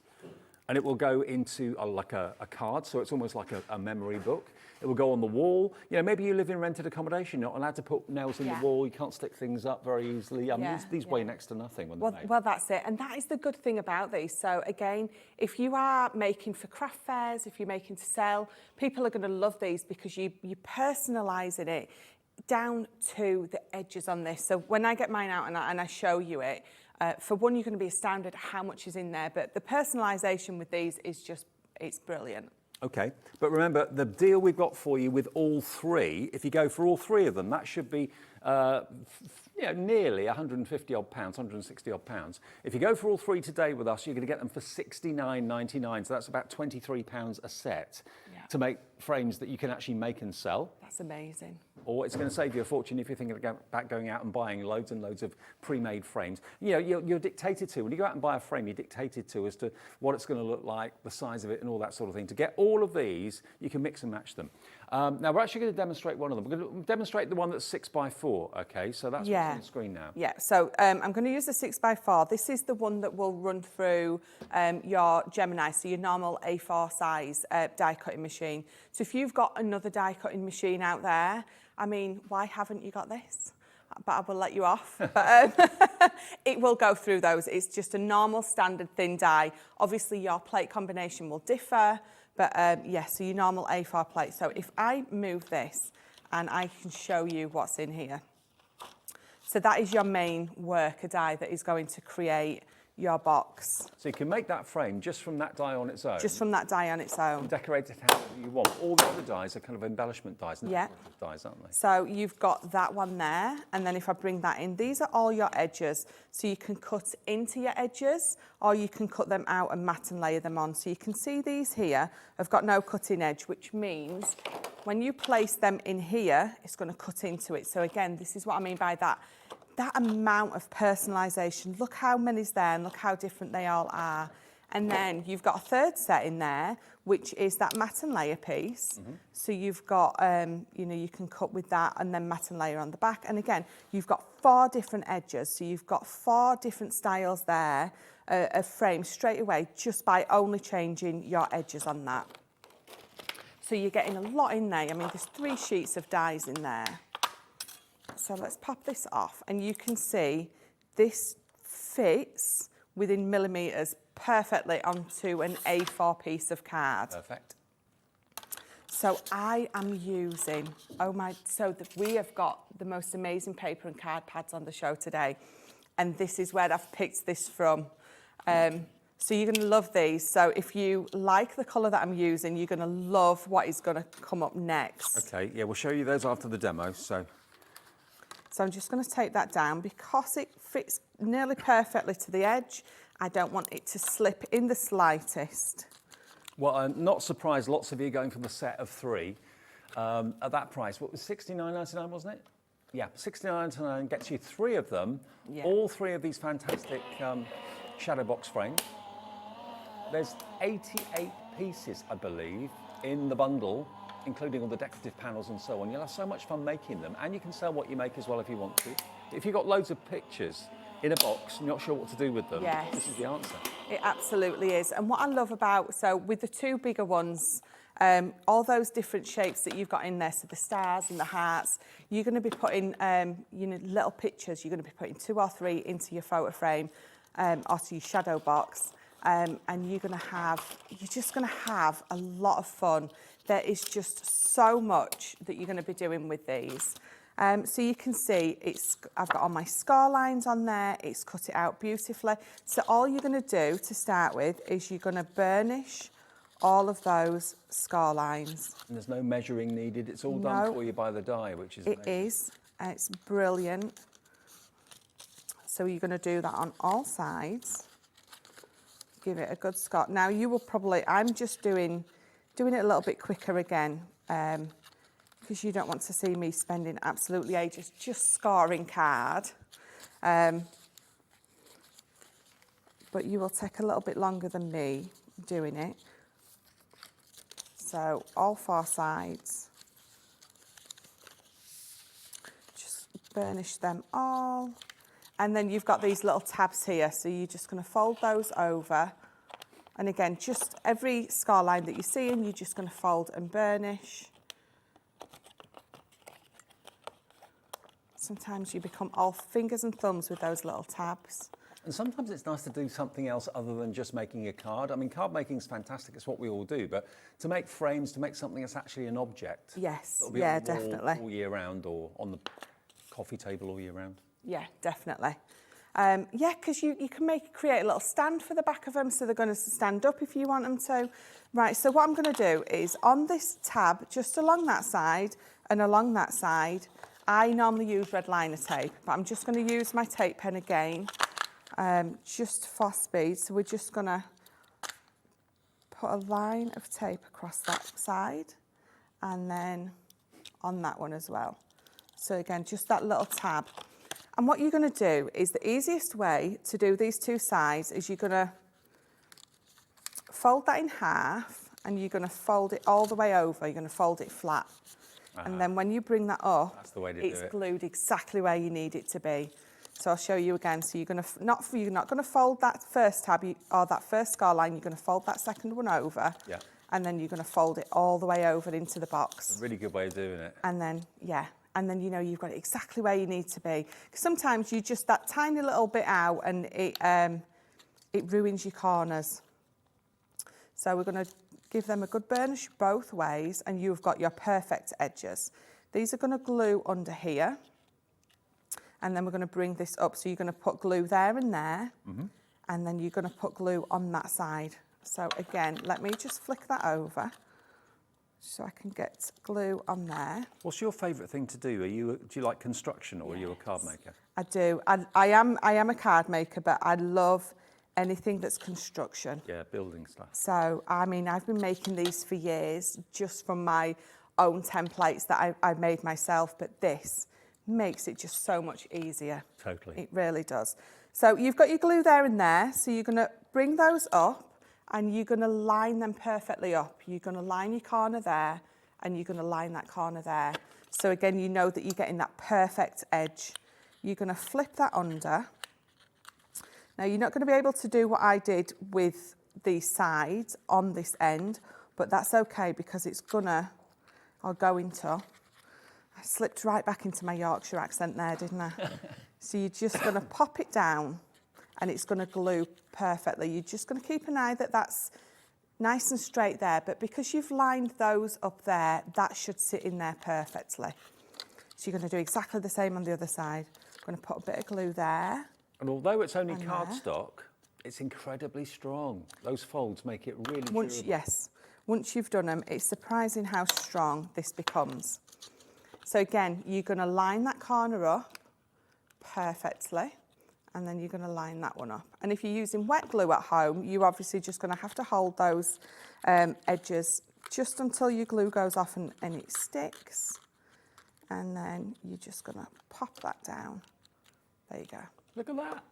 And it will go into like a card, so it's almost like a memory book. It will go on the wall. You know, maybe you live in rented accommodation, you're not allowed to put nails in the wall, you can't stick things up very easily. I mean, these weigh next to nothing when they're made. Well, that's it. And that is the good thing about these. So again, if you are making for craft fairs, if you're making to sell, people are going to love these because you're personalising it down to the edges on this. So when I get mine out and I show you it, for one, you're going to be astounded at how much is in there, but the personalisation with these is just, it's brilliant. Okay, but remember, the deal we've got for you with all three, if you go for all three of them, that should be nearly £150 odd, 160 odd pounds. If you go for all three today with us, you're going to get them for $69.99, so that's about £23 a set to make frames that you can actually make and sell. That's amazing. Or it's going to save you a fortune if you're thinking about going out and buying loads and loads of pre-made frames. You know, you're dictated to, when you go out and buy a frame, you're dictated to as to what it's going to look like, the size of it and all that sort of thing. To get all of these, you can mix and match them. Now we're actually going to demonstrate one of them. We're going to demonstrate the one that's 6x4, okay? So that's what's on the screen now. Yeah, so I'm going to use the 6x4. This is the one that will run through your Gemini, so your normal A4 size die cutting machine. So if you've got another die cutting machine out there, I mean, why haven't you got this? But I will let you off. But it will go through those. It's just a normal standard thin die. Obviously your plate combination will differ, but yeah, so your normal A4 plate. So if I move this and I can show you what's in here. So that is your main worker die that is going to create your box. So you can make that frame just from that die on its own. Just from that die on its own. Decorate it however you want. All the other dies are kind of embellishment dies, and Yeah. dies, aren't they? So you've got that one there, and then if I bring that in, these are all your edges. So you can cut into your edges, or you can cut them out and matte and layer them on. So you can see these here have got no cutting edge, which means when you place them in here, it's going to cut into it. So again, this is what I mean by that. That amount of personalisation. Look how many's there and look how different they all are. And then you've got a third set in there, which is that matte and layer piece. So you've got, you know, you can cut with that and then matte and layer on the back. And again, you've got 4 different edges. So you've got 4 different styles there of frames straight away just by only changing your edges on that. So you're getting a lot in there. I mean, there's 3 sheets of dies in there. So let's pop this off and you can see this fits within millimetres perfectly onto an A4 piece of card. Perfect. So I am using, we have got the most amazing paper and card pads on the show today. And this is where I've picked this from. So you're going to love these. So if you like the colour that I'm using, you're going to love what is going to come up next. Okay, yeah, we'll show you those after the demo, So I'm just going to take that down because it fits nearly perfectly to the edge. I don't want it to slip in the slightest. Well, I'm not surprised lots of you are going for the set of 3 at that price. What was $69.99, wasn't it? Yeah, $69.99 gets you 3 of them, all 3 of these fantastic shadow box frames. There's 88 pieces, I believe, in the bundle, including all the decorative panels and so on. You'll have so much fun making them, and you can sell what you make as well if you want to. If you've got loads of pictures in a box and you're not sure what to do with them, this is the answer. It absolutely is. And what I love about, so with the 2 bigger ones, all those different shapes that you've got in there, so the stars and the hearts, you're going to be putting, you know, little pictures. You're going to be putting 2 or 3 into your photo frame or to your shadow box, and you're just going to have a lot of fun. There is just so much that you're going to be doing with these. So you can see I've got all my score lines on there. It's cut it out beautifully. So all you're going to do to start with is you're going to burnish all of those score lines. And there's no measuring needed. It's all done for you by the die, which is amazing. It is. It's brilliant. So you're going to do that on all sides. Give it a good score. Now you will probably, I'm just doing it a little bit quicker again, because you don't want to see me spending absolutely ages just scoring card. But you will take a little bit longer than me doing it. So all 4 sides. Just burnish them all. And then you've got these little tabs here, so you're just going to fold those over. And again, just every score line that you see, and you're just going to fold and burnish. Sometimes you become all fingers and thumbs with those little tabs. And sometimes it's nice to do something else other than just making a card. I mean, card making is fantastic, it's what we all do, but to make frames, to make something that's actually an object. Yes, It'll be yeah, on the wall definitely. all year round, or on the coffee table all year round. Yeah, definitely. Yeah, because you can create a little stand for the back of them, so they're going to stand up if you want them to. Right, so what I'm going to do is on this tab, just along that side and along that side, I normally use red liner tape, but I'm just going to use my tape pen again, just for speed. So we're just going to put a line of tape across that side and then on that one as well. So again, just that little tab. And what you're going to do is the easiest way to do these 2 sides is you're going to fold that in half and you're going to fold it all the way over. You're going to fold it flat. And then when you bring that up, That's the way to do it's it. glued exactly where you need it to be. So I'll show you again. So you're going to you're not going to fold that first tab or that first scar line. You're going to fold that second one over. Yeah. And then you're going to fold it all the way over into the box. A really good way of doing it. And then, and then you know you've got it exactly where you need to be. 'Cause sometimes you just that tiny little bit out and it ruins your corners. So we're going to give them a good burnish both ways, and you've got your perfect edges. These are going to glue under here, and then we're going to bring this up. So you're going to put glue there and there, and then you're going to put glue on that side. So again, let me just flick that over so I can get glue on there. What's your favourite thing to do? Do you like construction, or are you a card maker? I do. I am a card maker, but I love anything that's construction. Yeah, building stuff. So, I mean, I've been making these for years just from my own templates that I've made myself, but this makes it just so much easier. Totally. It really does. So you've got your glue there and there, so you're going to bring those up and you're going to line them perfectly up. You're going to line your corner there and you're going to line that corner there. So again, you know that you're getting that perfect edge. You're going to flip that under. Now, you're not going to be able to do what I did with these sides on this end, but that's okay because it's gonna, I'll go into, I slipped right back into my Yorkshire accent there, didn't I? So you're just gonna pop it down and it's gonna glue perfectly. You're just gonna keep an eye that that's nice and straight there, but because you've lined those up there, that should sit in there perfectly. So you're gonna do exactly the same on the other side. I'm gonna put a bit of glue there. And although it's only And cardstock, it's incredibly strong. Those folds make it really durable. Yes, once you've done them, it's surprising how strong this becomes. So again, you're going to line that corner up perfectly, and then you're going to line that one up. And if you're using wet glue at home, you're obviously just going to have to hold those edges just until your glue goes off and it sticks. And then you're just going to pop that down. There you go. Look at that.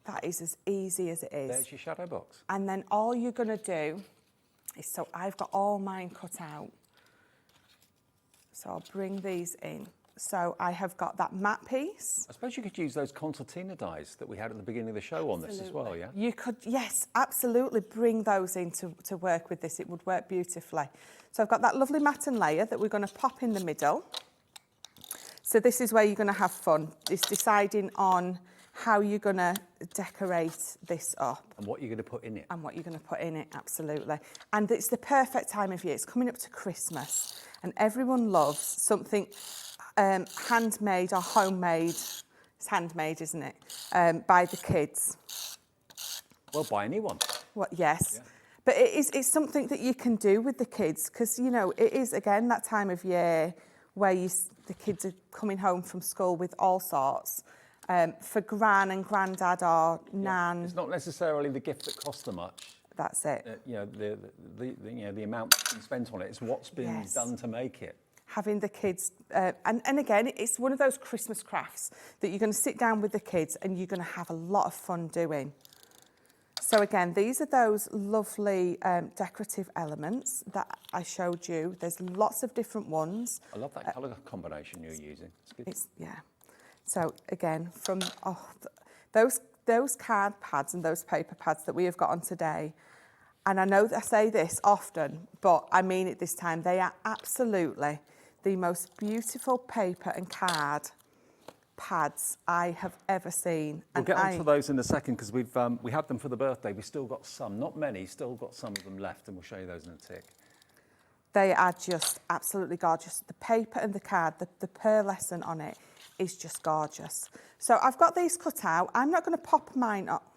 That is as easy as it is. There's your shadow box. And then all you're going to do is, so I've got all mine cut out. So I'll bring these in. So I have got that matte piece. I suppose you could use those Concertina dies that we had at the beginning of the show on this as well, yeah? You could, yes, absolutely bring those in to work with this. It would work beautifully. So I've got that lovely matten layer that we're going to pop in the middle. So this is where you're going to have fun. It's deciding on how you're going to decorate this up. And what you're going to put in it. And what you're going to put in it, absolutely. And it's the perfect time of year. It's coming up to Christmas, and everyone loves something handmade or homemade. It's handmade, isn't it? By the kids. Well, by anyone. What? Yes. Yeah. But it's something that you can do with the kids because, you know, it is, again, that time of year where the kids are coming home from school with all sorts. For gran and granddad or nan. Yeah. It's not necessarily the gift that costs them much. That's it. You know, the amount that's been spent on it is what's been done to make it. Having the kids, and again, it's one of those Christmas crafts that you're going to sit down with the kids and you're going to have a lot of fun doing. So again, these are those lovely decorative elements that I showed you. There's lots of different ones. I love that colour combination you're using. It's good. Yeah. So again, from those card pads and those paper pads that we have got on today, and I know that I say this often, but I mean it this time, they are absolutely the most beautiful paper and card pads I have ever seen. We'll get onto those in a second because we had them for the birthday. We've still got some, not many, still got some of them left, and we'll show you those in a tick. They are just absolutely gorgeous. The paper and the card, the pearlescent on it is just gorgeous. So I've got these cut out. I'm not going to pop mine up,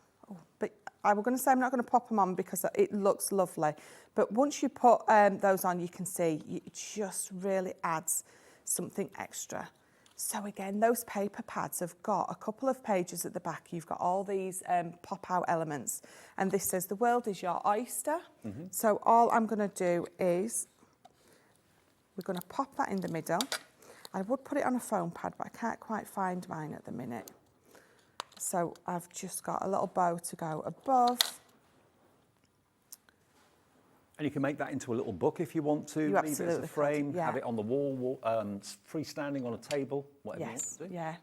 but I was going to say I'm not going to pop them on because it looks lovely. But once you put those on, you can see it just really adds something extra. So again, those paper pads have got a couple of pages at the back. You've got all these pop-out elements. And this says, the world is your oyster. Mm-hmm. So all I'm going to do is, we're going to pop that in the middle. I would put it on a foam pad, but I can't quite find mine at the minute. So I've just got a little bow to go above. And you can make that into a little book if you want to. You leave it as absolutely a could, frame, yeah. have it on the wall, freestanding on a table, whatever you want Yes, to do. yeah.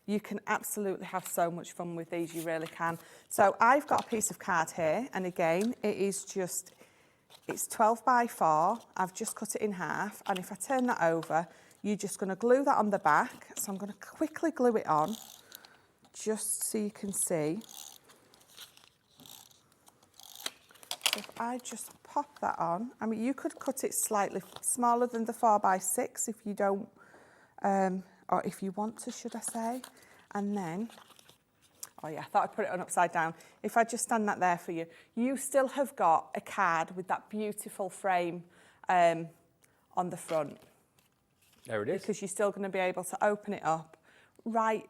You can absolutely have so much fun with these, you really can. So I've got a piece of card here, and again, it's 12 by 4. I've just cut it in half, and if I turn that over, you're just going to glue that on the back. So I'm going to quickly glue it on, just so you can see. So if I just pop that on, I mean, you could cut it slightly smaller than the 4 by 6 if you don't, or if you want to, should I say. And then, oh yeah, I thought I'd put it on upside down. If I just stand that there for you, you still have got a card with that beautiful frame on the front. There it is. Because you're still going to be able to open it up, write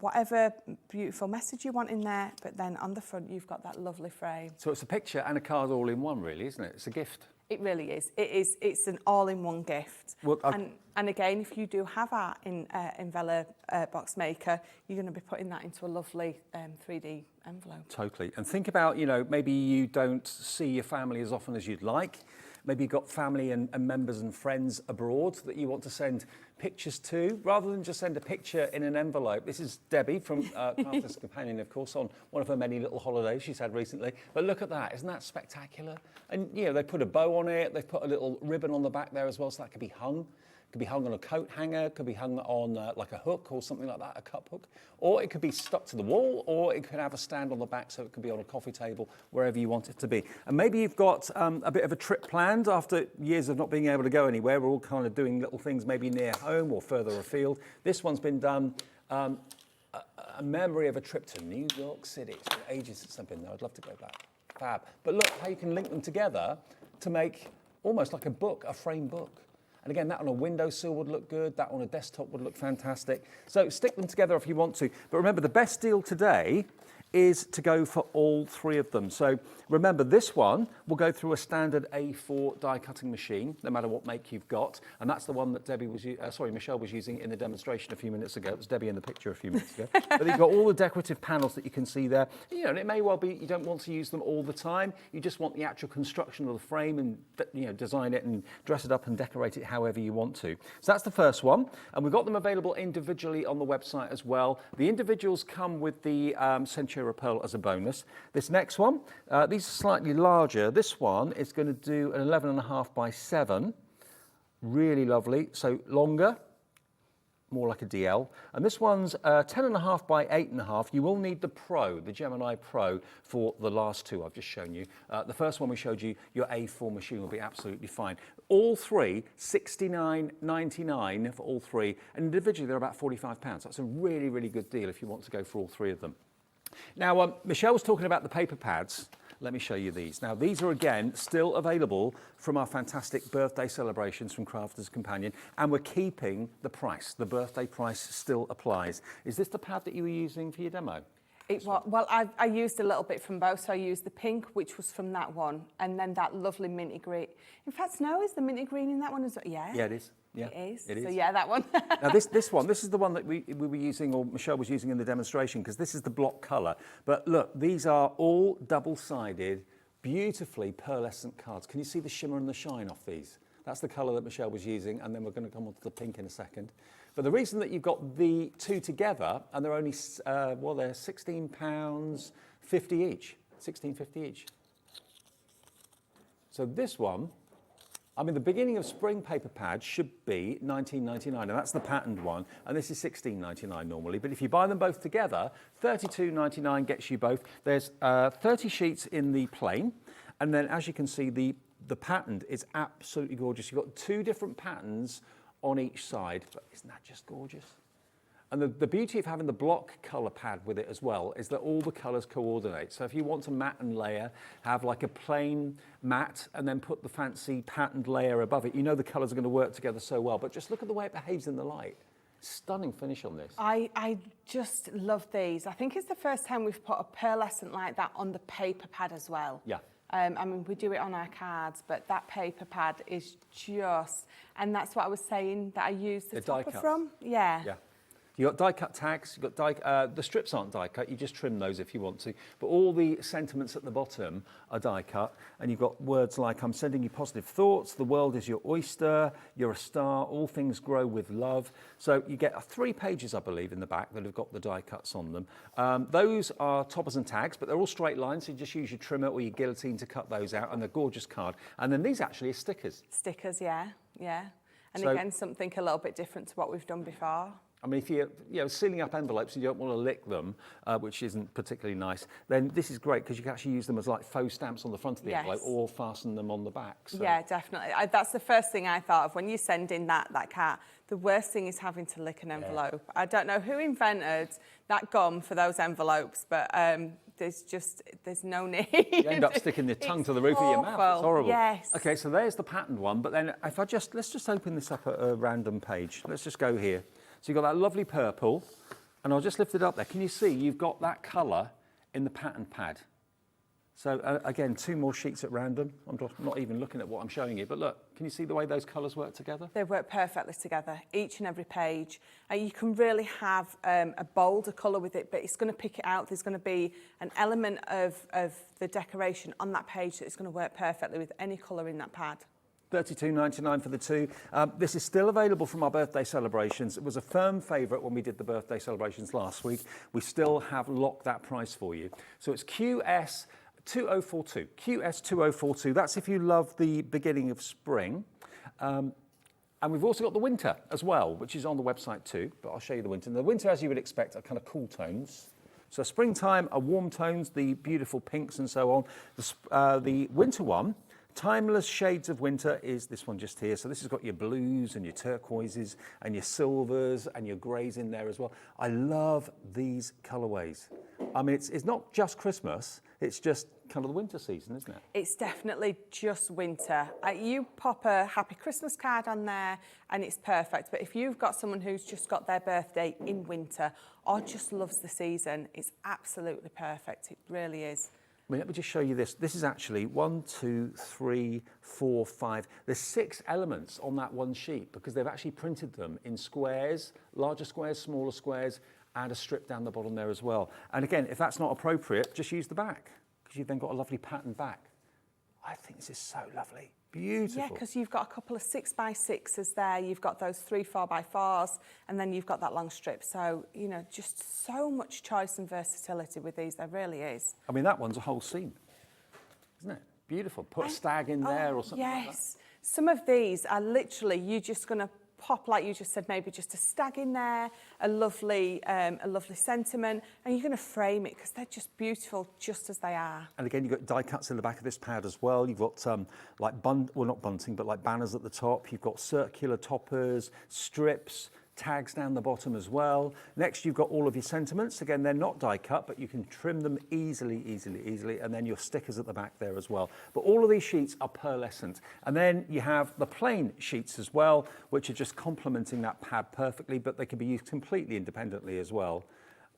whatever beautiful message you want in there, but then on the front you've got that lovely frame. So it's a picture and a card all in one, really, isn't it? It's a gift. It really is. It's an all-in-one gift. Well, and again, if you do have art in Vella Box Maker, you're going to be putting that into a lovely 3D envelope. Totally. And think about, you know, maybe you don't see your family as often as you'd like. Maybe you've got family and members and friends abroad that you want to send pictures to, rather than just send a picture in an envelope. This is Debbie from Crafter's Companion, of course, on one of her many little holidays she's had recently. But look at that, isn't that spectacular? And, you know, they put a bow on it, they've put a little ribbon on the back there as well, so that could be hung. Could be hung on a coat hanger, could be hung on like a hook or something like that, a cup hook. Or it could be stuck to the wall, or it could have a stand on the back, so it could be on a coffee table, wherever you want it to be. And maybe you've got a bit of a trip planned after years of not being able to go anywhere. We're all kind of doing little things maybe near home or further afield. This one's been done, a memory of a trip to New York City. It's been ages since I've been there. I'd love to go back. Fab. But look how you can link them together to make almost like a book, a frame book. And again, that on a windowsill would look good, that on a desktop would look fantastic. So stick them together if you want to. But remember, the best deal today is to go for all three of them. So remember, this one will go through a standard A4 die cutting machine, no matter what make you've got. And that's the one that Michelle was using in the demonstration a few minutes ago. It was Debbie in the picture a few minutes ago. But you've got all the decorative panels that you can see there. You know, and it may well be you don't want to use them all the time. You just want the actual construction of the frame and, you know, design it and dress it up and decorate it however you want to. So that's the first one. And we've got them available individually on the website as well. The individuals come with the Centura Pearl as a bonus. This next one, these are slightly larger. This one is going to do an 11.5 by 7. Really lovely. So longer, more like a DL. And this one's 10.5 by 8.5. You will need the Pro, the Gemini Pro, for the last two I've just shown you. The first one we showed you, your A4 machine will be absolutely fine. All three, $69.99 for all three. And individually, they're about £45. That's a really, really good deal if you want to go for all three of them. Now, Michelle was talking about the paper pads. Let me show you these. Now, these are, again, still available from our fantastic birthday celebrations from Crafter's Companion, and we're keeping the price. The birthday price still applies. Is this the pad that you were using for your demo? Well, I used a little bit from both. So I used the pink, which was from that one, and then that lovely minty green. In fact, no, is the minty green in that one as well? Yeah. Yeah, it is. Yeah, it is. It is. So yeah, that one. Now this is the one that we were using, or Michelle was using in the demonstration, because this is the block colour. But look, these are all double-sided, beautifully pearlescent cards. Can you see the shimmer and the shine off these? That's the colour that Michelle was using, and then we're going to come on to the pink in a second. But the reason that you've got the two together, and they're only, they're £16.50 each. £16.50 each. So this one, I mean, the beginning of spring paper pad should be $19.99, and that's the patterned one, and this is $16.99 normally. But if you buy them both together, $32.99 gets you both. There's 30 sheets in the plain, and then as you can see, the patterned is absolutely gorgeous. You've got two different patterns on each side, but isn't that just gorgeous? And the beauty of having the block colour pad with it as well is that all the colours coordinate. So if you want to mat and layer, have like a plain mat and then put the fancy patterned layer above it, you know the colours are going to work together so well. But just look at the way it behaves in the light. Stunning finish on this. I just love these. I think it's the first time we've put a pearlescent like that on the paper pad as well. Yeah. I mean, we do it on our cards, but that paper pad is just, and that's what I was saying that I used the topper from. Yeah. Yeah. You've got die-cut tags, you've got the strips aren't die-cut, you just trim those if you want to. But all the sentiments at the bottom are die-cut, and you've got words like, I'm sending you positive thoughts, the world is your oyster, you're a star, all things grow with love. So you get 3 pages, I believe, in the back that have got the die-cuts on them. Those are toppers and tags, but they're all straight lines, so you just use your trimmer or your guillotine to cut those out, and they're gorgeous card. And then these actually are stickers. Stickers, yeah. And So- again, something a little bit different to what we've done before. I mean, if you're sealing up envelopes and you don't want to lick them, which isn't particularly nice, then this is great because you can actually use them as like faux stamps on the front of the envelope or fasten them on the back. So. Yeah, definitely. That's the first thing I thought of when you send in that card. The worst thing is having to lick an envelope. I don't know who invented that gum for those envelopes, but there's no need. You end up sticking your tongue to the roof of your mouth. It's horrible. Yes. Okay, so there's the patterned one, but then if let's just open this up at a random page. Let's just go here. So you've got that lovely purple, and I'll just lift it up there. Can you see you've got that colour in the pattern pad? So again, 2 more sheets at random. I'm not even looking at what I'm showing you, but look, can you see the way those colours work together? They work perfectly together, each and every page. You can really have a bolder colour with it, but it's going to pick it out. There's going to be an element of the decoration on that page that is going to work perfectly with any colour in that pad. $32.99 for the 2. This is still available from our birthday celebrations. It was a firm favourite when we did the birthday celebrations last week. We still have locked that price for you. So it's QS 2042. QS 2042. That's if you love the beginning of spring. And we've also got the winter as well, which is on the website too, but I'll show you the winter. And the winter, as you would expect, are kind of cool tones. So springtime are warm tones, the beautiful pinks and so on. The winter one, Timeless Shades of Winter, is this one just here. So this has got your blues and your turquoises and your silvers and your greys in there as well. I love these colourways. I mean, it's not just Christmas, it's just kind of the winter season, isn't it? It's definitely just winter. You pop a happy Christmas card on there and it's perfect. But if you've got someone who's just got their birthday in winter or just loves the season, it's absolutely perfect. It really is. I mean, let me just show you this. This is actually 1, 2, 3, 4, 5. There's 6 elements on that one sheet because they've actually printed them in squares, larger squares, smaller squares, and a strip down the bottom there as well. And again, if that's not appropriate, just use the back because you've then got a lovely pattern back. I think this is so lovely. Beautiful. Yeah, because you've got a couple of 6x6s there. You've got those 3 4x4s, and then you've got that long strip. So, you know, just so much choice and versatility with these. There really is. I mean, that one's a whole scene, isn't it? Beautiful. Put a stag in there or something like that. Yes. Some of these are literally, you're just going to pop, like you just said, maybe just a stag in there, a lovely sentiment, and you're going to frame it because they're just beautiful just as they are. And again, you've got die cuts in the back of this pad as well. You've got like not bunting, but like banners at the top. You've got circular toppers, strips, tags down the bottom as well. Next, you've got all of your sentiments. Again, they're not die cut, but you can trim them easily, and then your stickers at the back there as well. But all of these sheets are pearlescent. And then you have the plain sheets as well, which are just complementing that pad perfectly, but they can be used completely independently as well.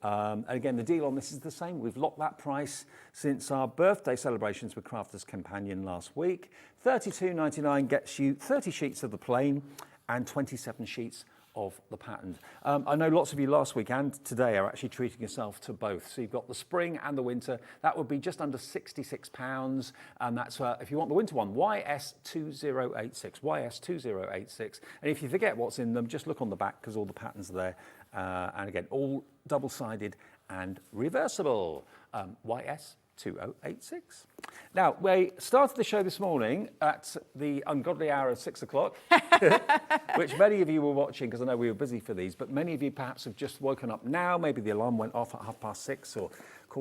And again, the deal on this is the same. We've locked that price since our birthday celebrations with Crafters Companion last week. $32.99 gets you 30 sheets of the plain and 27 sheets of the patterned. I know lots of you last week and today are actually treating yourself to both. So you've got the spring and the winter. That would be just under £66, and that's if you want the winter one, YS2086, YS2086. And if you forget what's in them, just look on the back because all the patterns are there. And again, all double-sided and reversible. YS2086. Now, we started the show this morning at the ungodly hour of 6 o'clock, which many of you were watching because I know we were busy for these, but many of you perhaps have just woken up now. Maybe the alarm went off at 6:30 or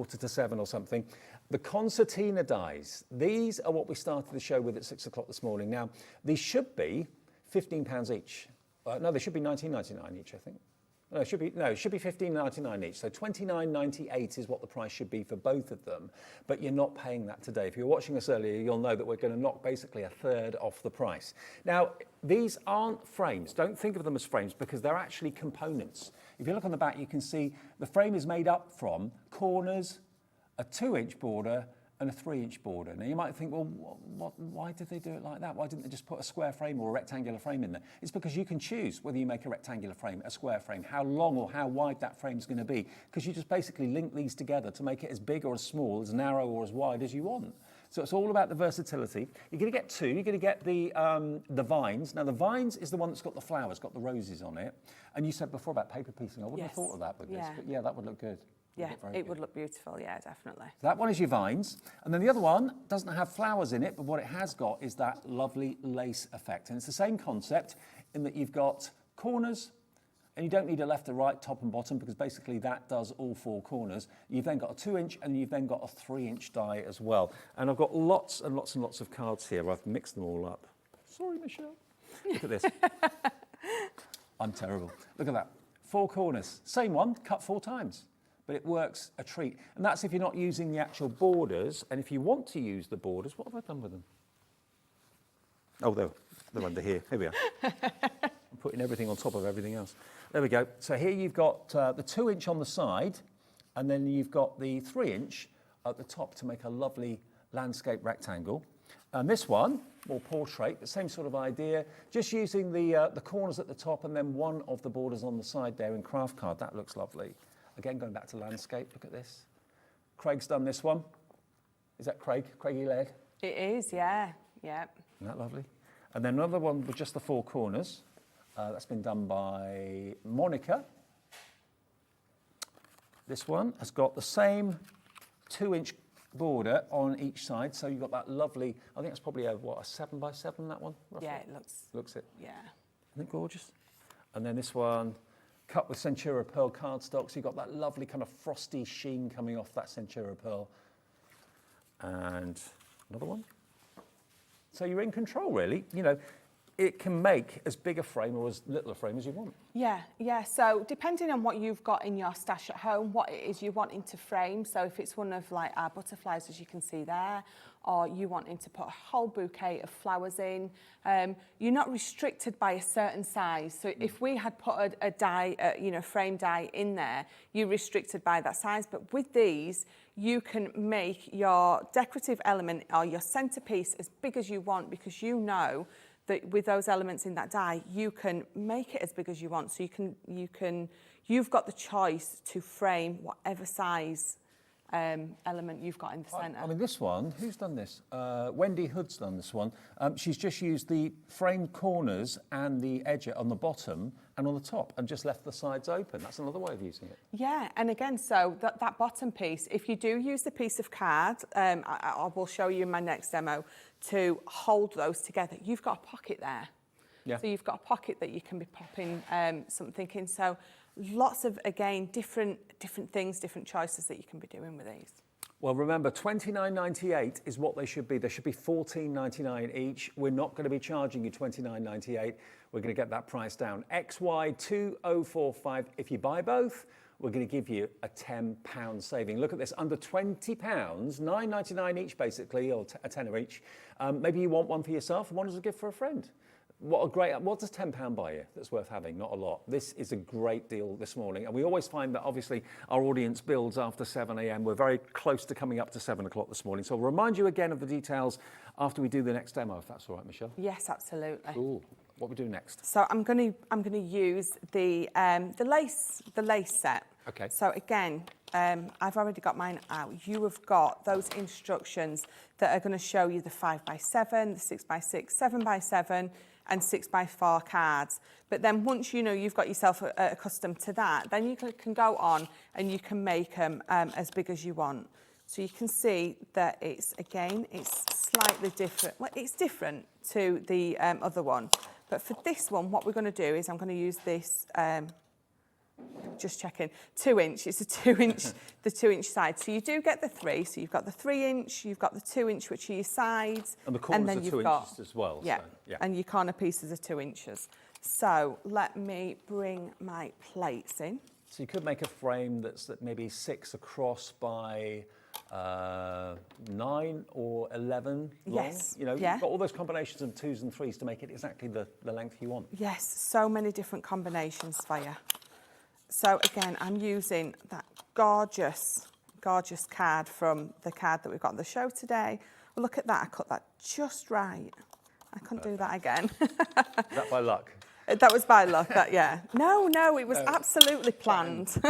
6:45 or something. The Concertina dies. These are what we started the show with at 6 o'clock this morning. Now, these should be £15 each. No, they should be £19.99 each, I think. No, it should be $15.99 each. So $29.98 is what the price should be for both of them. But you're not paying that today. If you were watching us earlier, you'll know that we're going to knock basically a third off the price. Now, these aren't frames. Don't think of them as frames because they're actually components. If you look on the back, you can see the frame is made up from corners, a 2-inch border, and a 3-inch border. Now you might think, well, why did they do it like that? Why didn't they just put a square frame or a rectangular frame in there? It's because you can choose whether you make a rectangular frame, a square frame, how long or how wide that frame is going to be, because you just basically link these together to make it as big or as small, as narrow or as wide as you want. So it's all about the versatility. You're going to get two. You're going to get the vines. Now the vines is the one that's got the flowers, got the roses on it. And you said before about paper piecing. I wouldn't have thought of that with this, but yeah, that would look good. Yeah, it would look beautiful, yeah, definitely. So that one is your vines. And then the other one doesn't have flowers in it, but what it has got is that lovely lace effect. And it's the same concept in that you've got corners, and you don't need a left or right, top and bottom, because basically that does all 4 corners. You've then got a 2-inch, and you've then got a 3-inch die as well. And I've got lots and lots and lots of cards here. I've mixed them all up. Sorry, Michelle. Look at this. I'm terrible. Look at that. 4 corners. Same one, cut 4 times. But it works a treat. And that's if you're not using the actual borders. And if you want to use the borders, what have I done with them? Oh, they're under here. Here we are. I'm putting everything on top of everything else. There we go. So here you've got the 2-inch on the side, and then you've got the 3-inch at the top to make a lovely landscape rectangle. And this one, more portrait, the same sort of idea, just using the corners at the top and then one of the borders on the side there in craft card. That looks lovely. Again, going back to landscape, look at this. Craig's done this one. Is that Craig? Craigie Laird? It is, yeah. Isn't that lovely? And then another one with just the 4 corners. That's been done by Monica. This one has got the same 2-inch border on each side. So you've got that lovely, I think it's probably a 7x7, that one? Roughly? Yeah, it looks it. Yeah. Isn't it gorgeous? And then this one, cut with Centura Pearl cardstock, so you've got that lovely kind of frosty sheen coming off that Centura Pearl. And another one. So you're in control, really. You know, it can make as big a frame or as little a frame as you want. Yeah. So depending on what you've got in your stash at home, what it is you wanting to frame. So if it's one of like our butterflies, as you can see there, or you wanting to put a whole bouquet of flowers in, you're not restricted by a certain size. So if we had put a die, frame die in there, you're restricted by that size. But with these, you can make your decorative element or your centerpiece as big as you want, because you know that with those elements in that die, you can make it as big as you want. So you've got the choice to frame whatever size element you've got in the centre. I mean, this one, who's done this? Wendy Hood's done this one. She's just used the framed corners and the edge on the bottom and on the top and just left the sides open. That's another way of using it. Yeah, and again, so that bottom piece, if you do use the piece of card, I will show you in my next demo, to hold those together, you've got a pocket there. Yeah. So you've got a pocket that you can be popping something in. So lots of, again, different things, different choices that you can be doing with these. Well, remember, $29.98 is what they should be. They should be $14.99 each. We're not going to be charging you $29.98. We're going to get that price down. XY2045. If you buy both, we're going to give you a £10 saving. Look at this, under £20, $9.99 each basically, or a tenner each. Maybe you want one for yourself and one as a gift for a friend. What does £10 buy you that's worth having? Not a lot. This is a great deal this morning. And we always find that obviously our audience builds after 7 a.m. We're very close to coming up to 7 o'clock this morning. So I'll remind you again of the details after we do the next demo, if that's all right, Michelle. Yes, absolutely. Cool. What we do next? So I'm going to use the lace set. Okay. So again, I've already got mine out. You have got those instructions that are going to show you the 5x7, the 6x6, 7x7, and 6x4 cards. But then once you know you've got yourself accustomed to that, then you can go on and you can make them as big as you want. So you can see that it's slightly different. Well, it's different to the other one. But for this one, what we're going to do is I'm going to use this, just checking, 2-inch. It's a 2-inch, the 2-inch side. So you do get the 3. So you've got the 3-inch, you've got the 2-inch, which are your sides. And the corners are 2 inches as well. Yeah, so, yeah. And your corner pieces are 2 inches. So let me bring my plates in. So you could make a frame that's maybe 6 across by 9 or 11 long. Yes. You know, yeah. You've got all those combinations of 2s and 3s to make it exactly the length you want. Yes, so many different combinations for you. So again, I'm using that gorgeous gorgeous card from the card that we've got on the show today. Well, look at that, I cut that just right. I couldn't do that again. Is that by luck? That was by luck, that, yeah. No, it was absolutely planned.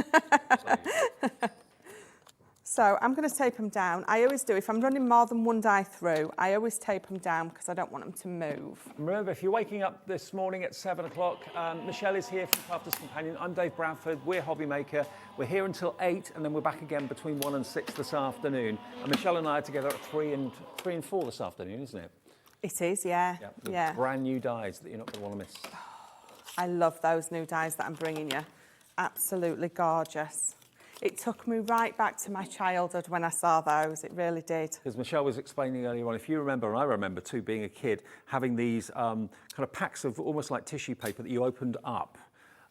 So I'm going to tape them down. I always do. If I'm running more than one die through, I always tape them down because I don't want them to move. Remember, if you're waking up this morning at 7 o'clock, Michelle is here from Crafter's Companion. I'm Dave Bradford. We're Hobbymaker. We're here until 8, and then we're back again between 1 and 6 this afternoon. And Michelle and I are together at 3 and 4 this afternoon, isn't it? It is, yeah. Yeah. Brand new dies that you're not going to want to miss. I love those new dies that I'm bringing you. Absolutely gorgeous. It took me right back to my childhood when I saw those. It really did. As Michelle was explaining earlier on, if you remember, and I remember too, being a kid, having these kind of packs of almost like tissue paper that you opened up,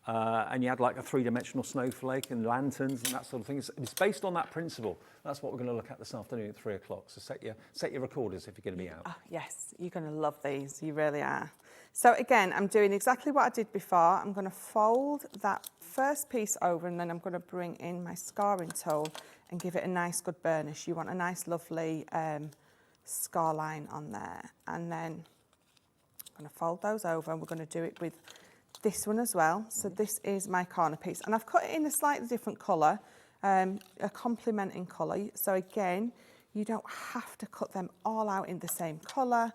and you had like a three-dimensional snowflake and lanterns and that sort of thing. It's based on that principle. That's what we're going to look at this afternoon at 3 o'clock. So set your recorders if you're going to be out. Oh, yes, you're going to love these. You really are. So again, I'm doing exactly what I did before. I'm going to fold that first piece over, and then I'm going to bring in my scoring tool and give it a nice good burnish. You want a nice lovely score line on there. And then I'm going to fold those over, and we're going to do it with this one as well. So this is my corner piece, and I've cut it in a slightly different colour, a complementing colour. So again, you don't have to cut them all out in the same colour.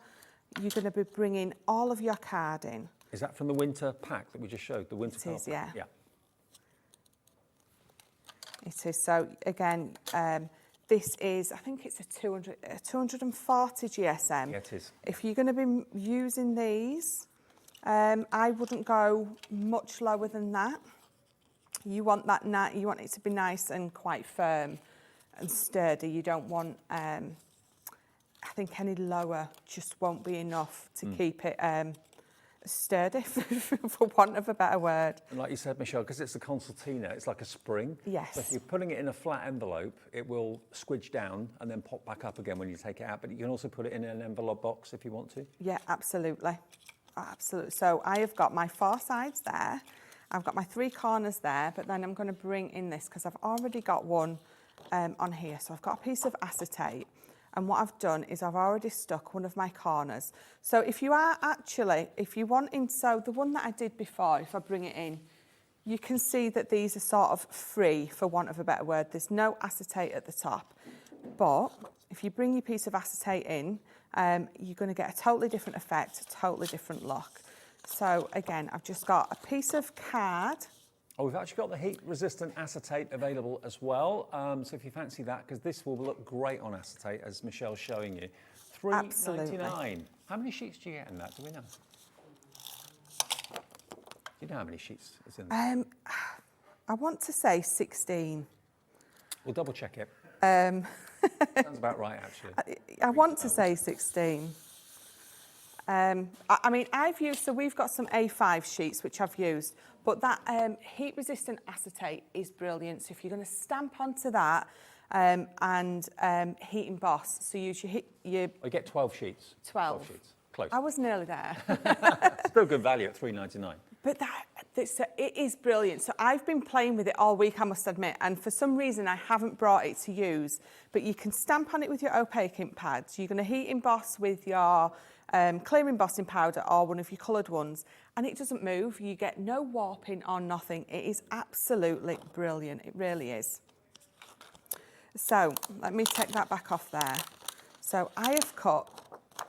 You're going to be bringing all of your card in. Is that from the winter pack that we just showed? The winter It is, pack? yeah. It is. So again, this is, I think it's a 240 GSM. Yeah, it is. If you're going to be using these, I wouldn't go much lower than that. You want that, you want it to be nice and quite firm and sturdy. You don't want, I think any lower just won't be enough to keep it sturdy, for want of a better word. And like you said, Michelle, because it's a concertina, it's like a spring. Yes. So if you're putting it in a flat envelope, it will squidge down and then pop back up again when you take it out. But you can also put it in an envelope box if you want to. Yeah, absolutely. Absolutely. So I have got my 4 sides there. I've got my 3 corners there, but then I'm going to bring in this because I've already got one on here. So I've got a piece of acetate. And what I've done is I've already stuck one of my corners. So if you are actually, if you want in, so the one that I did before, if I bring it in, you can see that these are sort of free, for want of a better word. There's no acetate at the top. But if you bring your piece of acetate in, you're going to get a totally different effect, a totally different look. So again, I've just got a piece of card. Oh, we've actually got the heat-resistant acetate available as well. So if you fancy that, because this will look great on acetate, as Michelle's showing you. $3.99. How many sheets do you get in that? Do we know? Do you know how many sheets is in there? I want to say 16. We'll double-check it. Sounds about right, actually. I want to say 16. I mean, I've used, so we've got some A5 sheets, which I've used, but that heat-resistant acetate is brilliant. So if you're going to stamp onto that and heat emboss, so use your I get 12 sheets. 12 sheets. Close. I was nearly there. Still good value at $3.99. But it is brilliant. So I've been playing with it all week, I must admit, and for some reason I haven't brought it to use. But you can stamp on it with your opaque ink pads. You're going to heat emboss with your clear embossing powder or one of your coloured ones, and it doesn't move. You get no warping or nothing. It is absolutely brilliant. It really is. So let me take that back off there. So I have cut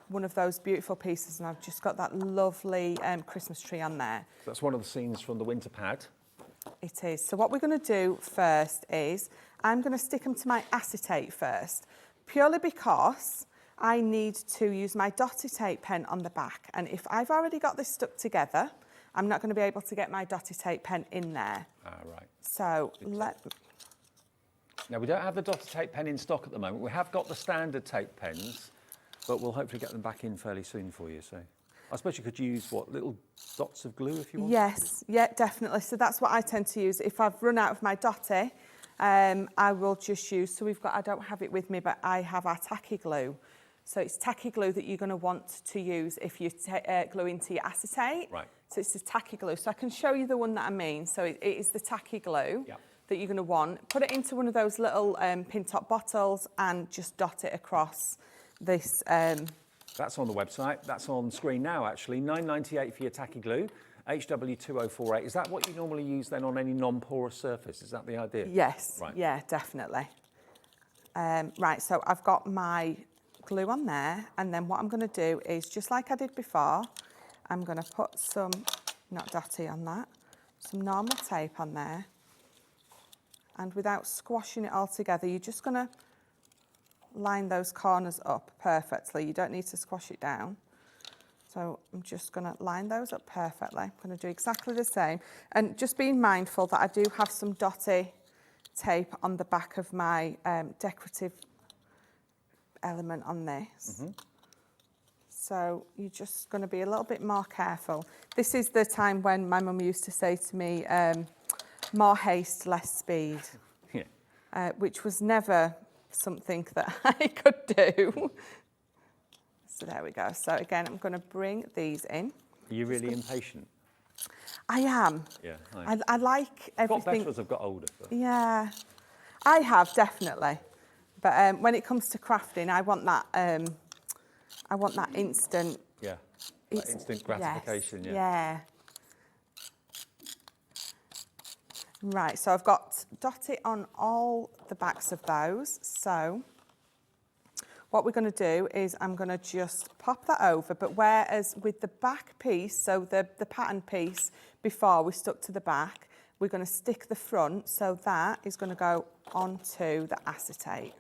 one of those beautiful pieces, and I've just got that lovely Christmas tree on there. So that's one of the scenes from the winter pad. It is. So what we're going to do first is I'm going to stick them to my acetate first, purely because I need to use my dotty tape pen on the back. And if I've already got this stuck together, I'm not going to be able to get my dotty tape pen in there. Ah, right. So Now, we don't have the dotted tape pen in stock at the moment. We have got the standard tape pens, but we'll hopefully get them back in fairly soon for you. So I suppose you could use, what, little dots of glue if you want? Yes, yeah, definitely. So that's what I tend to use. If I've run out of my dotty, I will just use, so we've got, I don't have it with me, but I have our tacky glue. So it's tacky glue that you're going to want to use if you glue into your acetate. Right. So it's the tacky glue. So I can show you the one that I mean. So it is the tacky glue. Yep. that you're going to want. Put it into one of those little pin top bottles and just dot it across this. That's on the website. That's on screen now, actually. £9.98 for your tacky glue. HW2048. Is that what you normally use then on any non-porous surface? Is that the idea? Yes. Right. Yeah, definitely. Right, so I've got my glue on there, and then what I'm going to do is, just like I did before, I'm going to put some, not dotty on that, some normal tape on there. And without squashing it all together, you're just going to line those corners up perfectly. You don't need to squash it down. So I'm just going to line those up perfectly. I'm going to do exactly the same. And just being mindful that I do have some dotty tape on the back of my decorative element on this. So you're just going to be a little bit more careful. This is the time when my mum used to say to me, more haste, less speed, which was never something that I could do. So there we go. So again, I'm going to bring these in. Are you really impatient? I am. Yeah. I like everything. Got better as I've got older. But. Yeah, I have definitely. But when it comes to crafting, I want that. I want that instant. Yeah. That instant gratification. Yes, yeah. Right. So I've got dotty on all the backs of those. So what we're going to do is I'm going to just pop that over. But whereas with the back piece, so the pattern piece before we stuck to the back, we're going to stick the front. So that is going to go onto the acetate.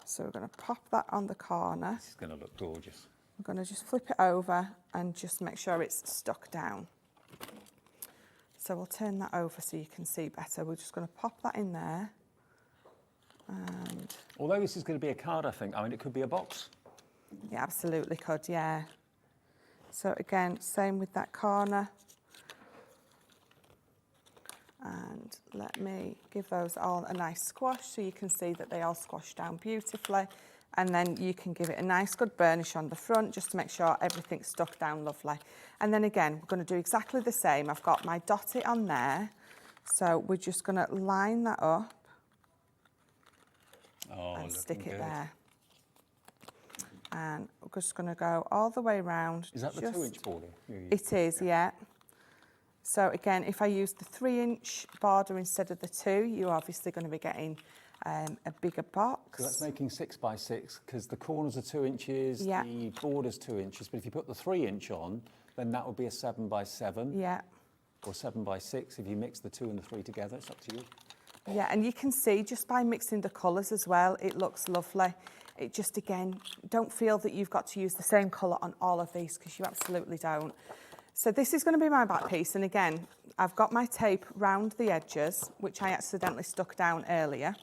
So we're going to pop that on the corner. This is going to look gorgeous. I'm going to just flip it over and just make sure it's stuck down. So we'll turn that over so you can see better. We're just going to pop that in there. And although this is going to be a card, I think, I mean, it could be a box. Yeah, absolutely could, yeah. So again, same with that corner. And let me give those all a nice squash so you can see that they all squash down beautifully. And then you can give it a nice good burnish on the front just to make sure everything's stuck down lovely. And then again, we're going to do exactly the same. I've got my dotty on there. So we're just going to line that up and stick it there. And we're just going to go all the way around. Is that the 2-inch border? It is, yeah. So again, if I use the 3-inch border instead of the 2, you're obviously going to be getting a bigger box. So that's making 6 by 6 because the corners are 2 inches, the border's 2 inches. But if you put the 3-inch on, then that would be a 7 by 7. Yeah. Or 7 by 6 if you mix the 2 and the 3 together. It's up to you. Yeah, and you can see just by mixing the colours as well, it looks lovely. It just, again, don't feel that you've got to use the same colour on all of these because you absolutely don't. So this is going to be my back piece, and again, I've got my tape round the edges, which I accidentally stuck down earlier.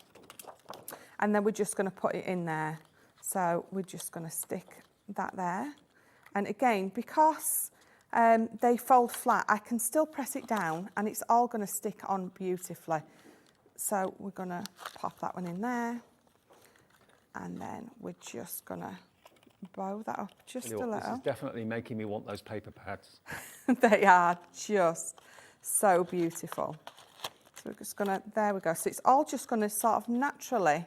And then we're just going to put it in there. So we're just going to stick that there. And again, because they fold flat, I can still press it down and it's all going to stick on beautifully. So we're going to pop that one in there. And then we're just going to bow that up just a little. This is definitely making me want those paper pads. They are just so beautiful. So we're just going to, there we go. So it's all just going to sort of naturally,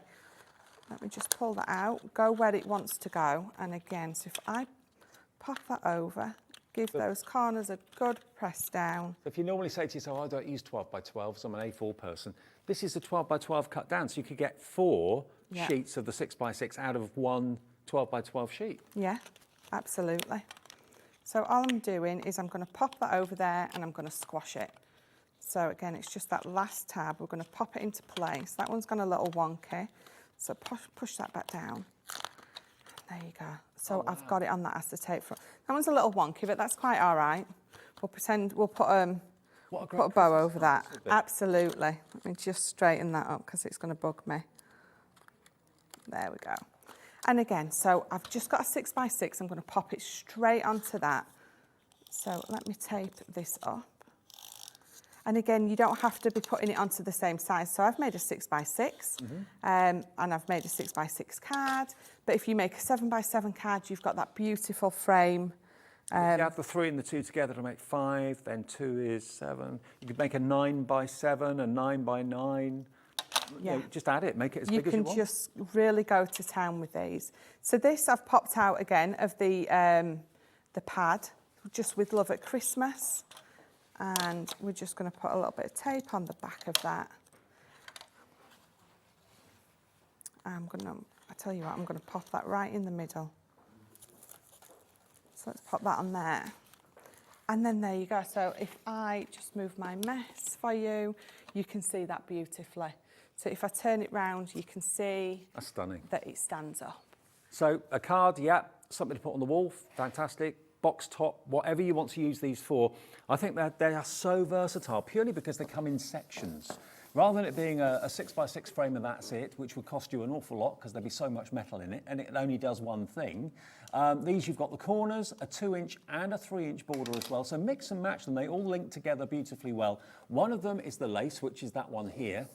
let me just pull that out, go where it wants to go. And again, so if I pop that over, give those corners a good press down. If you normally say to yourself, I don't use 12 by 12, so I'm an A4 person, this is a 12 by 12 cut down. So you could get 4 sheets of the 6 by 6 out of one 12 by 12 sheet. Yeah, absolutely. So all I'm doing is I'm going to pop that over there and I'm going to squash it. So again, it's just that last tab. We're going to pop it into place. That one's gone a little wonky. So push that back down. There you go. So I've got it on that acetate front. That one's a little wonky, but that's quite all right. We'll pretend we'll put a bow over that. Absolutely. Let me just straighten that up because it's going to bug me. There we go. And again, so I've just got a 6 by 6. I'm going to pop it straight onto that. So let me tape this up. And again, you don't have to be putting it onto the same size. So I've made a 6 by 6 and I've made a 6 by 6 card. But if you make a 7 by 7 card, you've got that beautiful frame You add the 3 and the 2 together to make 5, then 2 is 7. You could make a 9 by 7, a 9 by 9. Yeah. You know, just add it, make it as big as you want. You can just really go to town with these. So this I've popped out again of the pad, just with Love at Christmas. And we're just going to put a little bit of tape on the back of that. I tell you what, I'm going to pop that right in the middle. So let's pop that on there. And then there you go. So if I just move my mess for you, you can see that beautifully. So if I turn it round, you can see that's stunning. That it stands up. So a card, yeah, something to put on the wall, fantastic. Box top, whatever you want to use these for. I think that they are so versatile purely because they come in sections. Rather than it being a 6x6 frame and that's it, which would cost you an awful lot because there'd be so much metal in it and it only does one thing. These you've got the corners, a 2-inch and a 3-inch border as well. So mix and match them, they all link together beautifully well. One of them is the lace, which is that one here.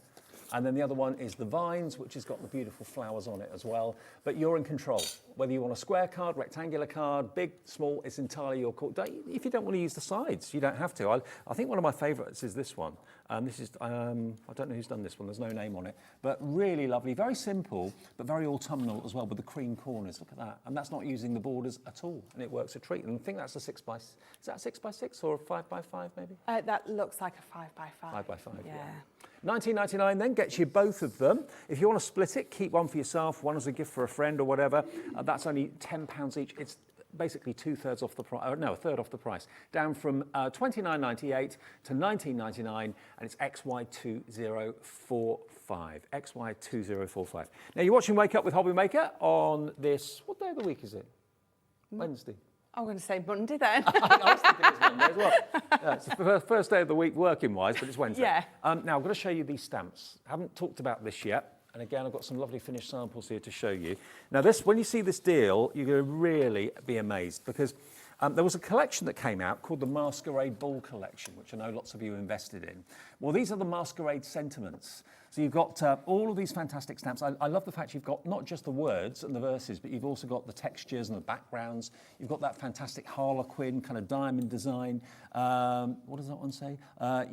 And then the other one is the vines, which has got the beautiful flowers on it as well. But you're in control. Whether you want a square card, rectangular card, big, small, it's entirely your call. If you don't want to use the sides, you don't have to. I think one of my favourites is this one. This is, I don't know who's done this one, there's no name on it. But really lovely, very simple, but very autumnal as well with the cream corners. Look at that. And that's not using the borders at all. And it works a treat. And I think that's a 6x, is that a 6x6 or a 5x5 maybe? That looks like a 5x5. 5x5, yeah. Yeah. $19.99 then gets you both of them. If you want to split it, keep one for yourself, one as a gift for a friend or whatever. That's only £10 each. It's basically a third off the price. Down from $29.98 to $19.99, and it's XY2045. XY2045. Now you're watching Wake Up with Hobbymaker on this, what day of the week is it? Wednesday. I'm going to say Monday then. I was thinking it was Monday as well. It's the first day of the week working-wise, but it's Wednesday. Yeah. Now, I'm going to show you these stamps. I haven't talked about this yet. And again, I've got some lovely finished samples here to show you. Now, when you see this deal, you're going to really be amazed because there was a collection that came out called the Masquerade Ball Collection, which I know lots of you invested in. Well, these are the Masquerade sentiments. So you've got all of these fantastic stamps. I love the fact you've got not just the words and the verses, but you've also got the textures and the backgrounds. You've got that fantastic Harlequin kind of diamond design. What does that one say?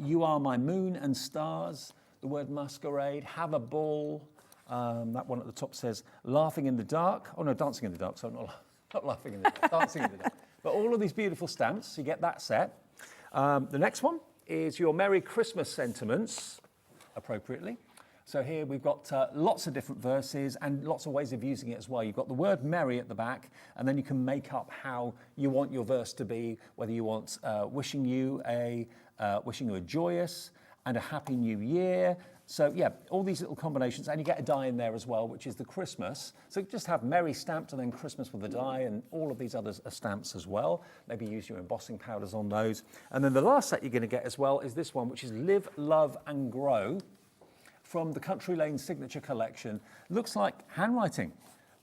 You are my moon and stars. The word masquerade, have a ball. That one at the top says laughing in the dark. Oh no, dancing in the dark. So not laughing in the dark, dancing in the dark. But all of these beautiful stamps, you get that set. The next one is your Merry Christmas sentiments, appropriately. So here we've got lots of different verses and lots of ways of using it as well. You've got the word merry at the back, and then you can make up how you want your verse to be, whether you want wishing you a joyous and a happy new year. So yeah, all these little combinations, and you get a die in there as well, which is the Christmas. So just have merry stamped and then Christmas with a die, and all of these others are stamps as well. Maybe use your embossing powders on those. And then the last set you're going to get as well is this one, which is Live, Love and Grow from the Country Lane Signature Collection. Looks like handwriting.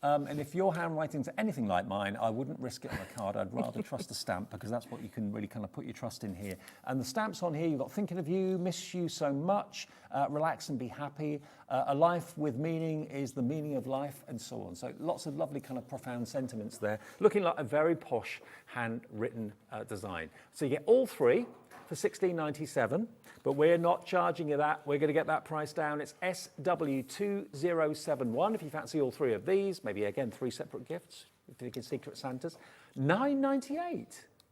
And if your handwriting's anything like mine, I wouldn't risk it on a card. I'd rather trust a stamp, because that's what you can really kind of put your trust in here. And the stamps on here, you've got thinking of you, miss you so much, relax and be happy, a life with meaning is the meaning of life, and so on. So lots of lovely kind of profound sentiments there, looking like a very posh handwritten design. So you get all three for $16.97, but we're not charging you that. We're going to get that price down. It's SW2071 if you fancy all three of these. Maybe, again, 3 separate gifts if you can Secret Santas. $9.98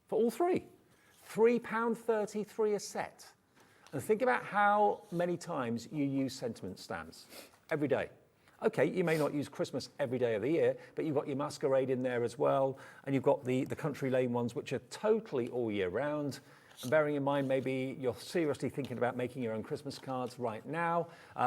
for all three. £3.33 a set. And think about how many times you use sentiment stamps. Every day. Okay, you may not use Christmas every day of the year, but you've got your Masquerade in there as well, and you've got the Country Lane ones, which are totally all year round. And bearing in mind, maybe you're seriously thinking about making your own Christmas cards right now.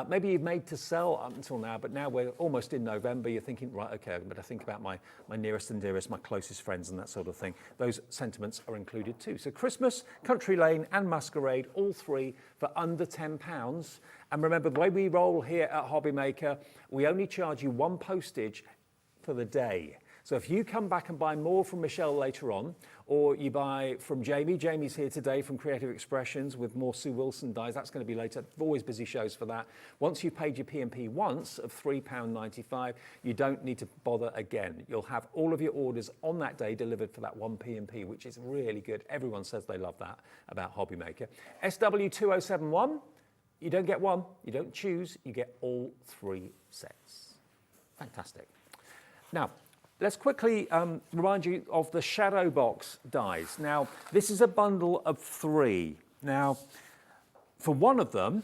Maybe you've made to sell up until now, but now we're almost in November. You're thinking, right, okay, I better think about my nearest and dearest, my closest friends and that sort of thing. Those sentiments are included too. So Christmas, Country Lane and Masquerade, all three for under £10. And remember, the way we roll here at Hobbymaker, we only charge you 1 postage for the day. So if you come back and buy more from Michelle later on, or you buy from Jamie, Jamie's here today from Creative Expressions with more Sue Wilson dies, that's going to be later. Always busy shows for that. Once you've paid your P&P once of £3.95, you don't need to bother again. You'll have all of your orders on that day delivered for that one P&P, which is really good. Everyone says they love that about Hobbymaker. SW2071, you don't get one, you don't choose, you get all 3 sets. Fantastic. Now, let's quickly remind you of the shadow box dies. Now, this is a bundle of 3. Now, for one of them,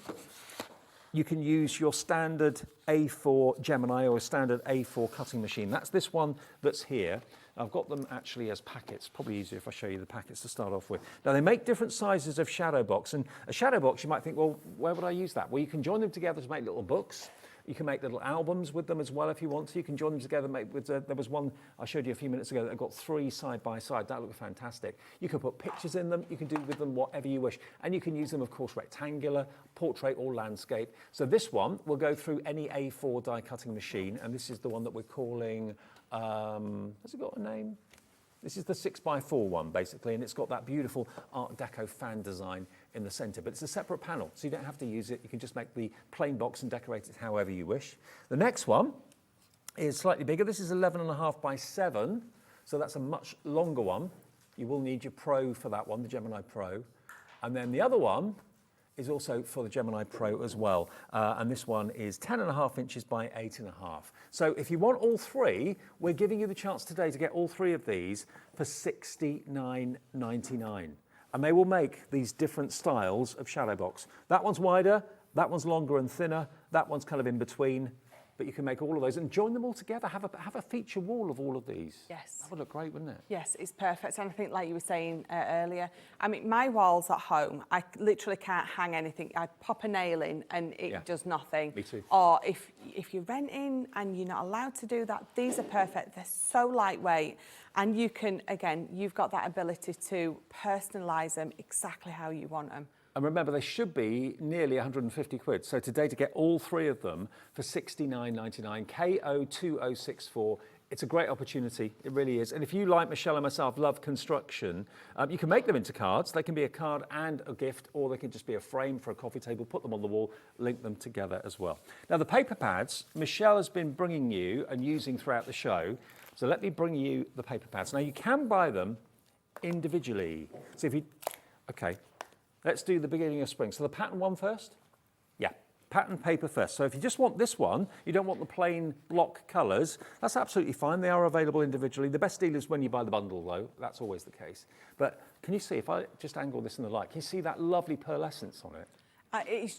you can use your standard A4 Gemini or a standard A4 cutting machine. That's this one that's here. I've got them actually as packets. Probably easier if I show you the packets to start off with. Now, they make different sizes of shadow box. And a shadow box, you might think, well, where would I use that? Well, you can join them together to make little books. You can make little albums with them as well if you want to. You can join them together. There was one I showed you a few minutes ago that got 3 side by side. That looked fantastic. You can put pictures in them. You can do with them whatever you wish. And you can use them, of course, rectangular, portrait or landscape. So this one will go through any A4 die cutting machine. And this is the one that we're calling, has it got a name? This is the 6x4 one, basically, and it's got that beautiful Art Deco fan design in the centre. But it's a separate panel, so you don't have to use it. You can just make the plain box and decorate it however you wish. The next one is slightly bigger. This is 11.5 by 7, so that's a much longer one. You will need your Pro for that one, the Gemini Pro. And then the other one is also for the Gemini Pro as well. And this one is 10.5 inches by 8.5. So if you want all 3, we're giving you the chance today to get all 3 of these for $69.99. And they will make these different styles of shadow box. That one's wider, that one's longer and thinner, that one's kind of in between. But you can make all of those and join them all together. Have a feature wall of all of these. Yes. That would look great, wouldn't it? Yes, it's perfect. And I think, like you were saying earlier, I mean, my walls at home, I literally can't hang anything. I pop a nail in and it does nothing. Me too. Or if you're renting and you're not allowed to do that, these are perfect. They're so lightweight. And you can, again, you've got that ability to personalise them exactly how you want them. And remember, they should be nearly 150 quid. So today, to get all 3 of them for $69.99, KO2064, it's a great opportunity. It really is. And if you, like Michelle and myself, love construction, you can make them into cards. They can be a card and a gift, or they can just be a frame for a coffee table, put them on the wall, link them together as well. Now, the paper pads, Michelle has been bringing you and using throughout the show. So let me bring you the paper pads. Now, you can buy them individually. So if you, okay. Let's do the beginning of spring. So the pattern one first? Yeah, pattern paper first. So if you just want this one, you don't want the plain block colours, that's absolutely fine. They are available individually. The best deal is when you buy the bundle, though. That's always the case. But can you see, if I just angle this in the light, can you see that lovely pearlescence on it? It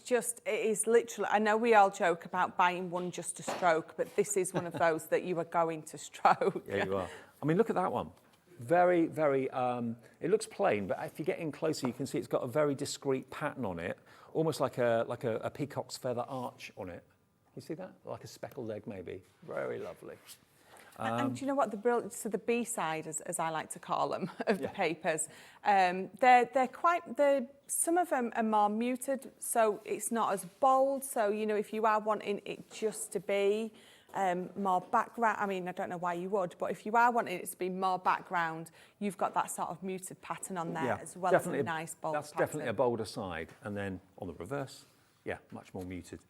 is literally, I know we all joke about buying one just to stroke, but this is one of those that you are going to stroke. Yeah, you are. I mean, look at that one. Very, very, it looks plain, but if you get in closer, you can see it's got a very discreet pattern on it, almost like a peacock's feather arch on it. You see that? Like a speckled egg, maybe. Very lovely. And do you know what, so the B side, as I like to call them, of the papers, they're some of them are more muted, so it's not as bold. So, you know, if you are wanting it just to be more background, I mean, I don't know why you would, but if you are wanting it to be more background, you've got that sort of muted pattern on there as well as a nice bold That's pattern. definitely a bolder side. And then on the reverse, yeah, much more muted.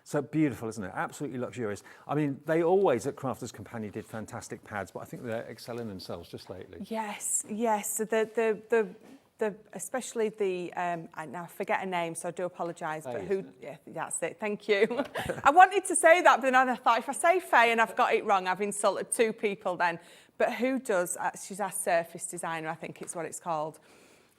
So beautiful, isn't it? Absolutely luxurious. I mean, they always at Crafters Companion did fantastic pads, but I think they're excelling themselves just lately. Yes. So especially the I now forget a name, so I do apologise. But who? Yeah, that's it. Thank you. I wanted to say that, but then I thought if I say Faye and I've got it wrong, I've insulted 2 people then. But who does? She's our surface designer, I think it's what it's called.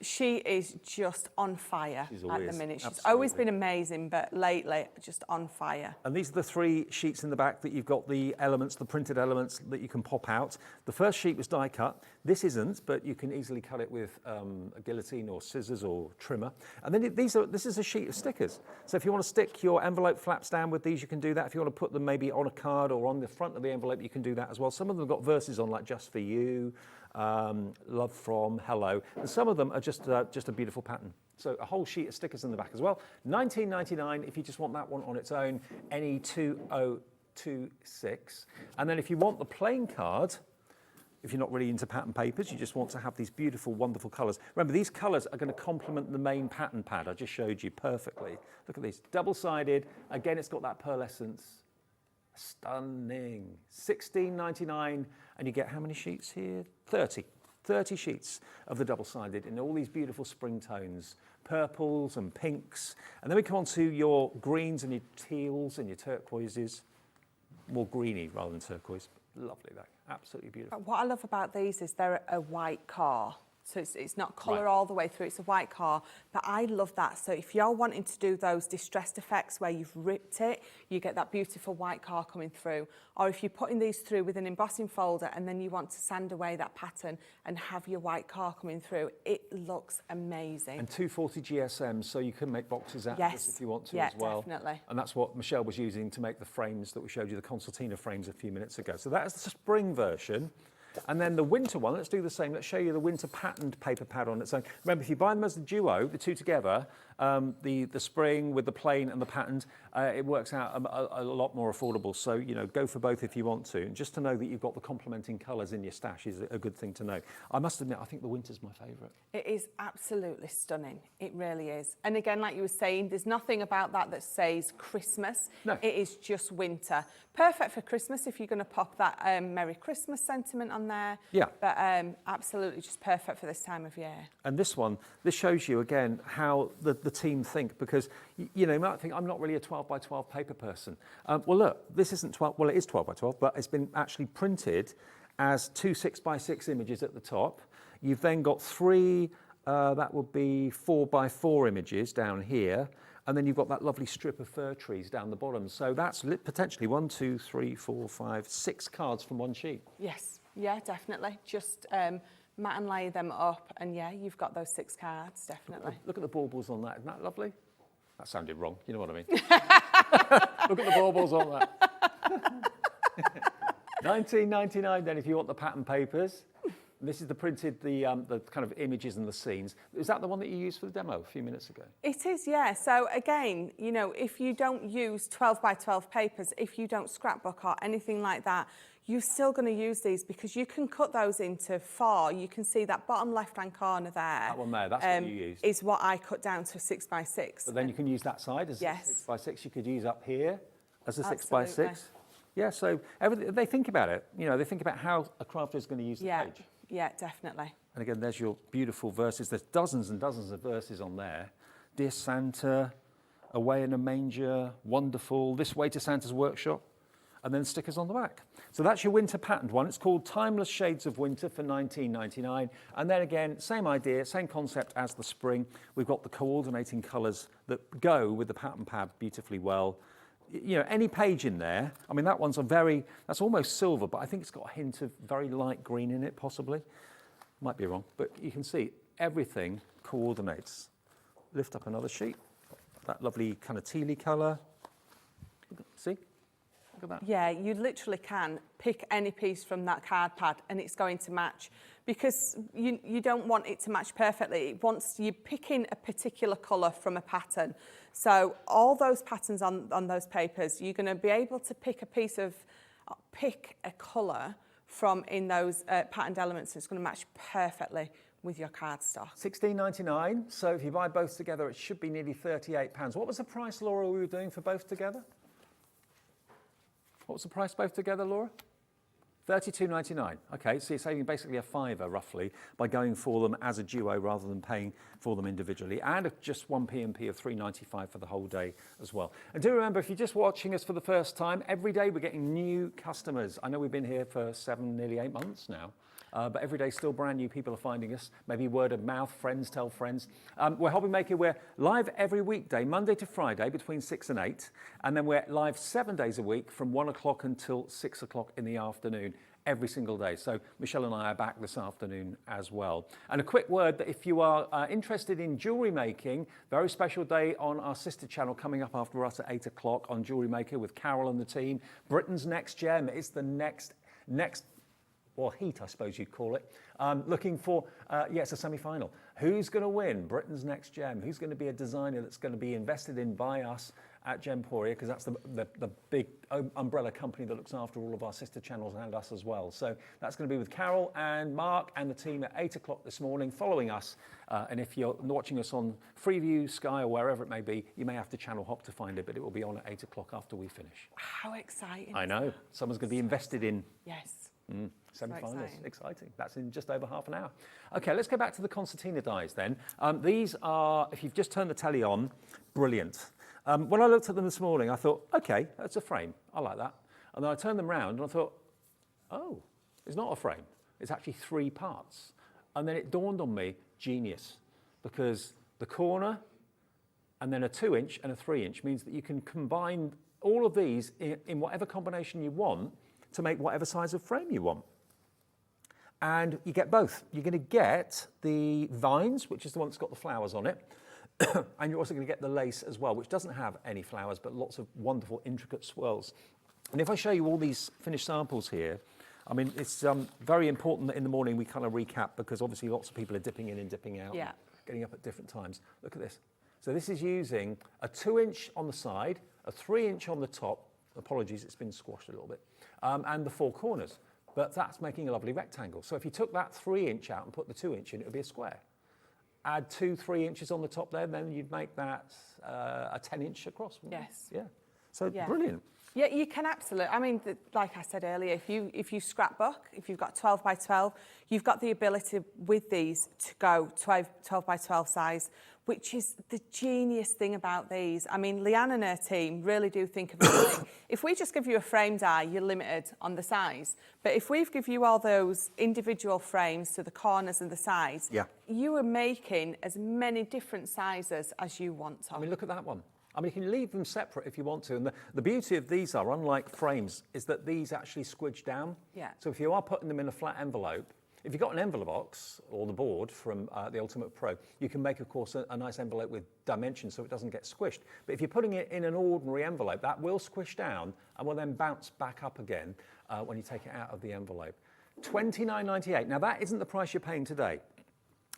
She is just on fire at the minute. She's always been amazing, but lately, just on fire. And these are the 3 sheets in the back that you've got the elements, the printed elements that you can pop out. The first sheet was die cut. This isn't, but you can easily cut it with a guillotine or scissors or trimmer. And then this is a sheet of stickers. So if you want to stick your envelope flaps down with these, you can do that. If you want to put them maybe on a card or on the front of the envelope, you can do that as well. Some of them have got verses on, like Just For You, Love From, Hello, and some of them are just a beautiful pattern. So a whole sheet of stickers in the back as well. $19.99 if you just want that one on its own, NE2026. And then if you want the plain card, if you're not really into pattern papers, you just want to have these beautiful, wonderful colours. Remember, these colours are going to complement the main pattern pad I just showed you perfectly. Look at these, double-sided. Again, it's got that pearlescence. Stunning. $16.99, and you get how many sheets here? 30. 30 sheets of the double-sided in all these beautiful spring tones, purples and pinks. And then we come on to your greens and your teals and your turquoises. More greeny rather than turquoise. Lovely though, absolutely beautiful. What I love about these is they're a white car. So it's not colour Right. all the way through, it's a white car. But I love that. So if you're wanting to do those distressed effects where you've ripped it, you get that beautiful white car coming through. Or if you're putting these through with an embossing folder and then you want to sand away that pattern and have your white car coming through, it looks amazing. And 240 GSM, so you can make boxes out of Yes. this if you want to Yeah, as well. definitely. And that's what Michelle was using to make the frames that we showed you, the Concertina frames a few minutes ago. So that is the spring version. And then the winter one, let's do the same. Let's show you the winter patterned paper pad on its own. Remember, if you buy them as a duo, the two together, the spring with the plain and the patterned, it works out a lot more affordable. So, you know, go for both if you want to. And just to know that you've got the complementing colours in your stash is a good thing to know. I must admit, I think the winter's my favourite. It is absolutely stunning. It really is. And again, like you were saying, there's nothing about that says Christmas. No. It is just winter. Perfect for Christmas if you're going to pop that Merry Christmas sentiment on there. Yeah. But absolutely just perfect for this time of year. And this one, this shows you again how the team think, because you know, you might think I'm not really a 12 by 12 paper person. Well, look, this isn't 12, well, it is 12 by 12, but it's been actually printed as two 6 by 6 images at the top. You've then got three, that would be 4 by 4 images down here. And then you've got that lovely strip of fir trees down the bottom. So that's potentially 1, 2, 3, 4, 5, 6 cards from one sheet. Yes, yeah, definitely. Just matte and lay them up, and yeah, you've got those 6 cards, definitely. Look at the baubles on that. Isn't that lovely? That sounded wrong. You know what I mean? Look at the baubles on that. $19.99 then if you want the pattern papers. This is the printed, the kind of images and the scenes. Is that the one that you used for the demo a few minutes ago? It is, yeah. So again, you know, if you don't use 12 by 12 papers, if you don't scrapbook or anything like that, you're still going to use these because you can cut those into 4. You can see that bottom left-hand corner there. That one there, that's what you used. Is what I cut down to a 6 by 6. But then you can use that side as Yes. a 6 by 6. You could use up here as a 6 by 6. Absolutely. Yeah, so they think about it. You know, they think about how a crafter is going to use the Yeah, page. yeah, definitely. And again, there's your beautiful verses. There's dozens and dozens of verses on there. Dear Santa, Away in a Manger, Wonderful, This Way to Santa's Workshop, and then stickers on the back. So that's your winter patterned one. It's called Timeless Shades of Winter for $19.99. And then again, same idea, same concept as the spring. We've got the coordinating colours that go with the pattern pad beautifully well. You know, any page in there, I mean, that one's that's almost silver, but I think it's got a hint of very light green in it, possibly. Might be wrong, but you can see everything coordinates. Lift up another sheet, that lovely kind of tealy colour. See? Look at that. Yeah, you literally can pick any piece from that card pad and it's going to match, because you don't want it to match perfectly. Once you're picking a particular colour from a pattern, so all those patterns on those papers, you're going to be able to pick a colour from in those patterned elements. It's going to match perfectly with your cardstock. $16.99, so if you buy both together, it should be nearly £38. What was the price, Laura, we were doing for both together? What was the price both together, Laura? $32.99. Okay, so you're saving basically a £5 roughly by going for them as a duo rather than paying for them individually, and just one P&P of $3.95 for the whole day as well. And do remember, if you're just watching us for the first time, every day we're getting new customers. I know we've been here for 7, nearly 8 months now. But every day, still brand new people are finding us. Maybe word of mouth, friends tell friends. We're Hobbymaker. We're live every weekday, Monday to Friday, between 6 and 8. And then we're live 7 days a week from 1 o'clock until 6 o'clock in the afternoon, every single day. So Michelle and I are back this afternoon as well. And a quick word that if you are interested in jewellery making, very special day on our sister channel coming up after us at 8 o'clock on Jewellery Maker with Carol and the team. Britain's Next Gem. It's the next or heat, I suppose you'd call it. Looking for, it's a semi-final. Who's going to win Britain's Next Gem? Who's going to be a designer that's going to be invested in by us at Gemporia, because that's the big umbrella company that looks after all of our sister channels and us as well. So that's going to be with Carol and Mark and the team at 8 o'clock this morning, following us. And if you're watching us on Freeview, Sky, or wherever it may be, you may have to channel hop to find it, but it will be on at 8 o'clock after we finish. How exciting. I know. Someone's going to be invested in Yes. semi-finalists. Exciting. That's in just over half an hour. Okay, let's go back to the Concertina dies then. These are, if you've just turned the telly on, brilliant. When I looked at them this morning, I thought, okay, that's a frame. I like that. And then I turned them round and I thought, oh, it's not a frame. It's actually 3 parts. And then it dawned on me, genius, because the corner and then a 2-inch and a 3-inch means that you can combine all of these in whatever combination you want to make whatever size of frame you want. And you get both. You're going to get the vines, which is the one that's got the flowers on it, and you're also going to get the lace as well, which doesn't have any flowers, but lots of wonderful, intricate swirls. And if I show you all these finished samples here, I mean, it's very important that in the morning we kind of recap, because obviously lots of people are dipping in and dipping out, getting up at different times. Look at this. So this is using a 2-inch on the side, a 3-inch on the top. Apologies, it's been squashed a little bit. And the 4 corners. But that's making a lovely rectangle. So if you took that 3-inch out and put the 2-inch in, it would be a square. Add 2 3-inches on the top there, then you'd make that a 10-inch across. Yes. Yeah. So brilliant. Yeah, you can absolutely. I mean, like I said earlier, if you scrapbook, if you've got 12 by 12, you've got the ability with these to go 12 by 12 size, which is the genius thing about these. I mean, Leanne and her team really do think of everything. If we just give you a frame die, you're limited on the size. But if we've give you all those individual frames to the corners and the sides, you are making as many different sizes as you want to. I mean, look at that one. I mean, you can leave them separate if you want to. And the beauty of these are, unlike frames, is that these actually squidge down. Yeah. So if you are putting them in a flat envelope, if you've got an envelope box or the board from the Ultimate Pro, you can make, of course, a nice envelope with dimensions so it doesn't get squished. But if you're putting it in an ordinary envelope, that will squish down and will then bounce back up again when you take it out of the envelope. $29.98. Now, that isn't the price you're paying today.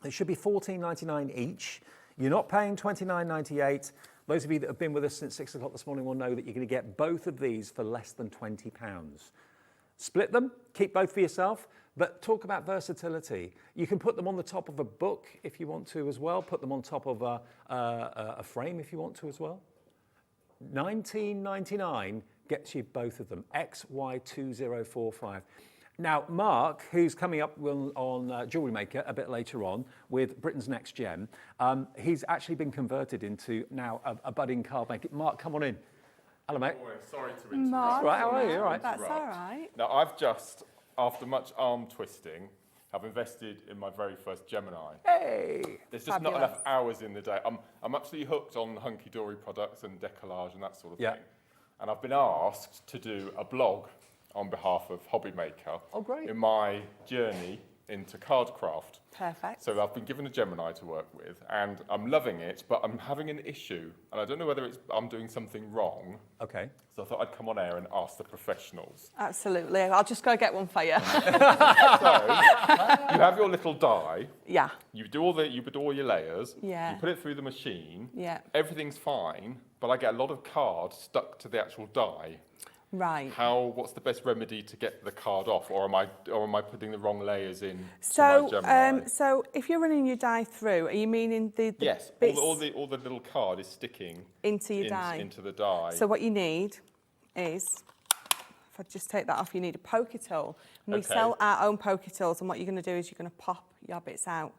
It should be $14.99 each. You're not paying $29.98. Those of you that have been with us since 6 o'clock this morning will know that you're going to get both of these for less than £20. Split them, keep both for yourself, but talk about versatility. You can put them on the top of a book if you want to as well, put them on top of a frame if you want to as well. $19.99 gets you both of them, XY2045. Now, Mark, who's coming up on Jewelry Maker a bit later on with Britain's Next Gem, he's actually been converted into now a budding card maker. Mark, come on in. Hello, mate. Oh, sorry to interrupt. Mark, Right, how are you? All right. That's all right. Now, I've just, after much arm twisting, have invested in my very first Gemini. Hey! There's just not enough hours in the day. I'm absolutely hooked on hunky-dory products and decollage and that sort of thing. And I've been asked to do a blog on behalf of Hobbymaker. Oh, great. In my journey into cardcraft. Perfect. So I've been given a Gemini to work with, and I'm loving it, but I'm having an issue, and I don't know whether I'm doing something wrong. Okay. So I thought I'd come on air and ask the professionals. Absolutely. I'll just go get one for you. So you have your little die. Yeah. You do all your layers. Yeah. You put it through the machine. Yeah. Everything's fine, but I get a lot of cards stuck to the actual die. Right. What's the best remedy to get the card off, or am I putting the wrong layers in? So, to my Gemini? so if you're running your die through, are you meaning the Yes, bits all the little card is sticking into your die? Into the die. So what you need is, if I just take that off, you need a poker tool. And we sell our own poker tools, and what you're going to do is you're going to pop your bits out.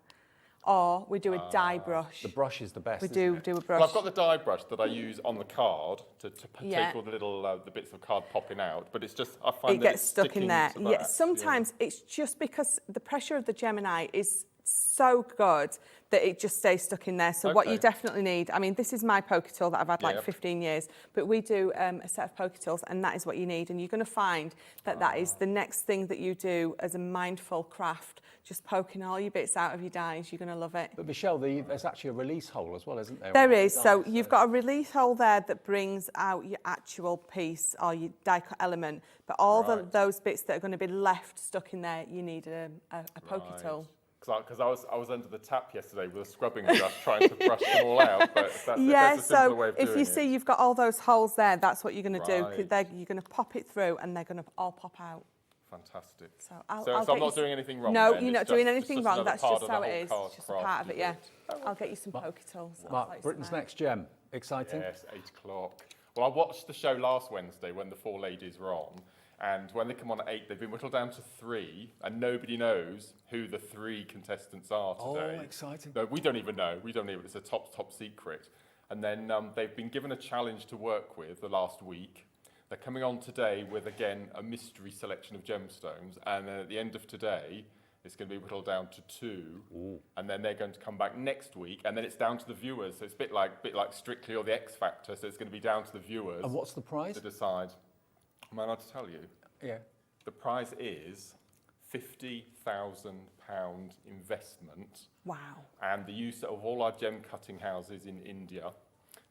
Or we do a die brush. The brush is the best. We do a brush. Well, I've got the die brush that I use on the card to take all the little the bits of card popping out, but it's just I find it that gets it's stuck in there. sticking to Yeah, that. sometimes it's just because the pressure of the Gemini is so good that it just stays stuck in there. So what you definitely need, I mean, this is my poker tool that I've had like 15 years, but we do a set of poker tools, and that is what you need. And you're going to find that that is the next thing that you do as a mindful craft, just poking all your bits out of your dies. You're going to love it. But Michelle, there's actually a release hole as well, isn't there? There is. So you've got a release hole there that brings out your actual piece or your die cut element, but all those bits that are going to be left stuck in there, you need a poker tool. Because I was under the tap yesterday with a scrubbing brush trying to brush them all out. But that's, Yeah, there's a simpler way so of if doing you it. see you've got all those holes there, that's what you're going to do. Right. You're going to pop it through and they're going to all pop out. Fantastic. So I'll I'm get not doing anything wrong. No, then? you're It's not doing just- anything it's wrong. another That's part just of the how it whole is. card It's just a craft part of you it, yeah. did. I'll get you some pokey tools. Mark, Britain's Next Gem. Exciting? Yes, 8 o'clock. Well, I watched the show last Wednesday when the 4 ladies were on, and when they come on at 8, they've been whittled down to 3, and nobody knows who the 3 contestants are today. Oh, exciting. No, we don't even know. We don't even. It's a top secret. And then they've been given a challenge to work with the last week. They're coming on today with, again, a mystery selection of gemstones, and then at the end of today, it's going to be whittled down to 2, and then they're going to come back next week, and then it's down to the viewers. So it's a bit like Strictly or the X Factor. So it's going to be down to the viewers. And what's the prize? To decide. Am I allowed to tell you? Yeah. The prize is £50,000 investment. Wow. And the use of all our gem cutting houses in India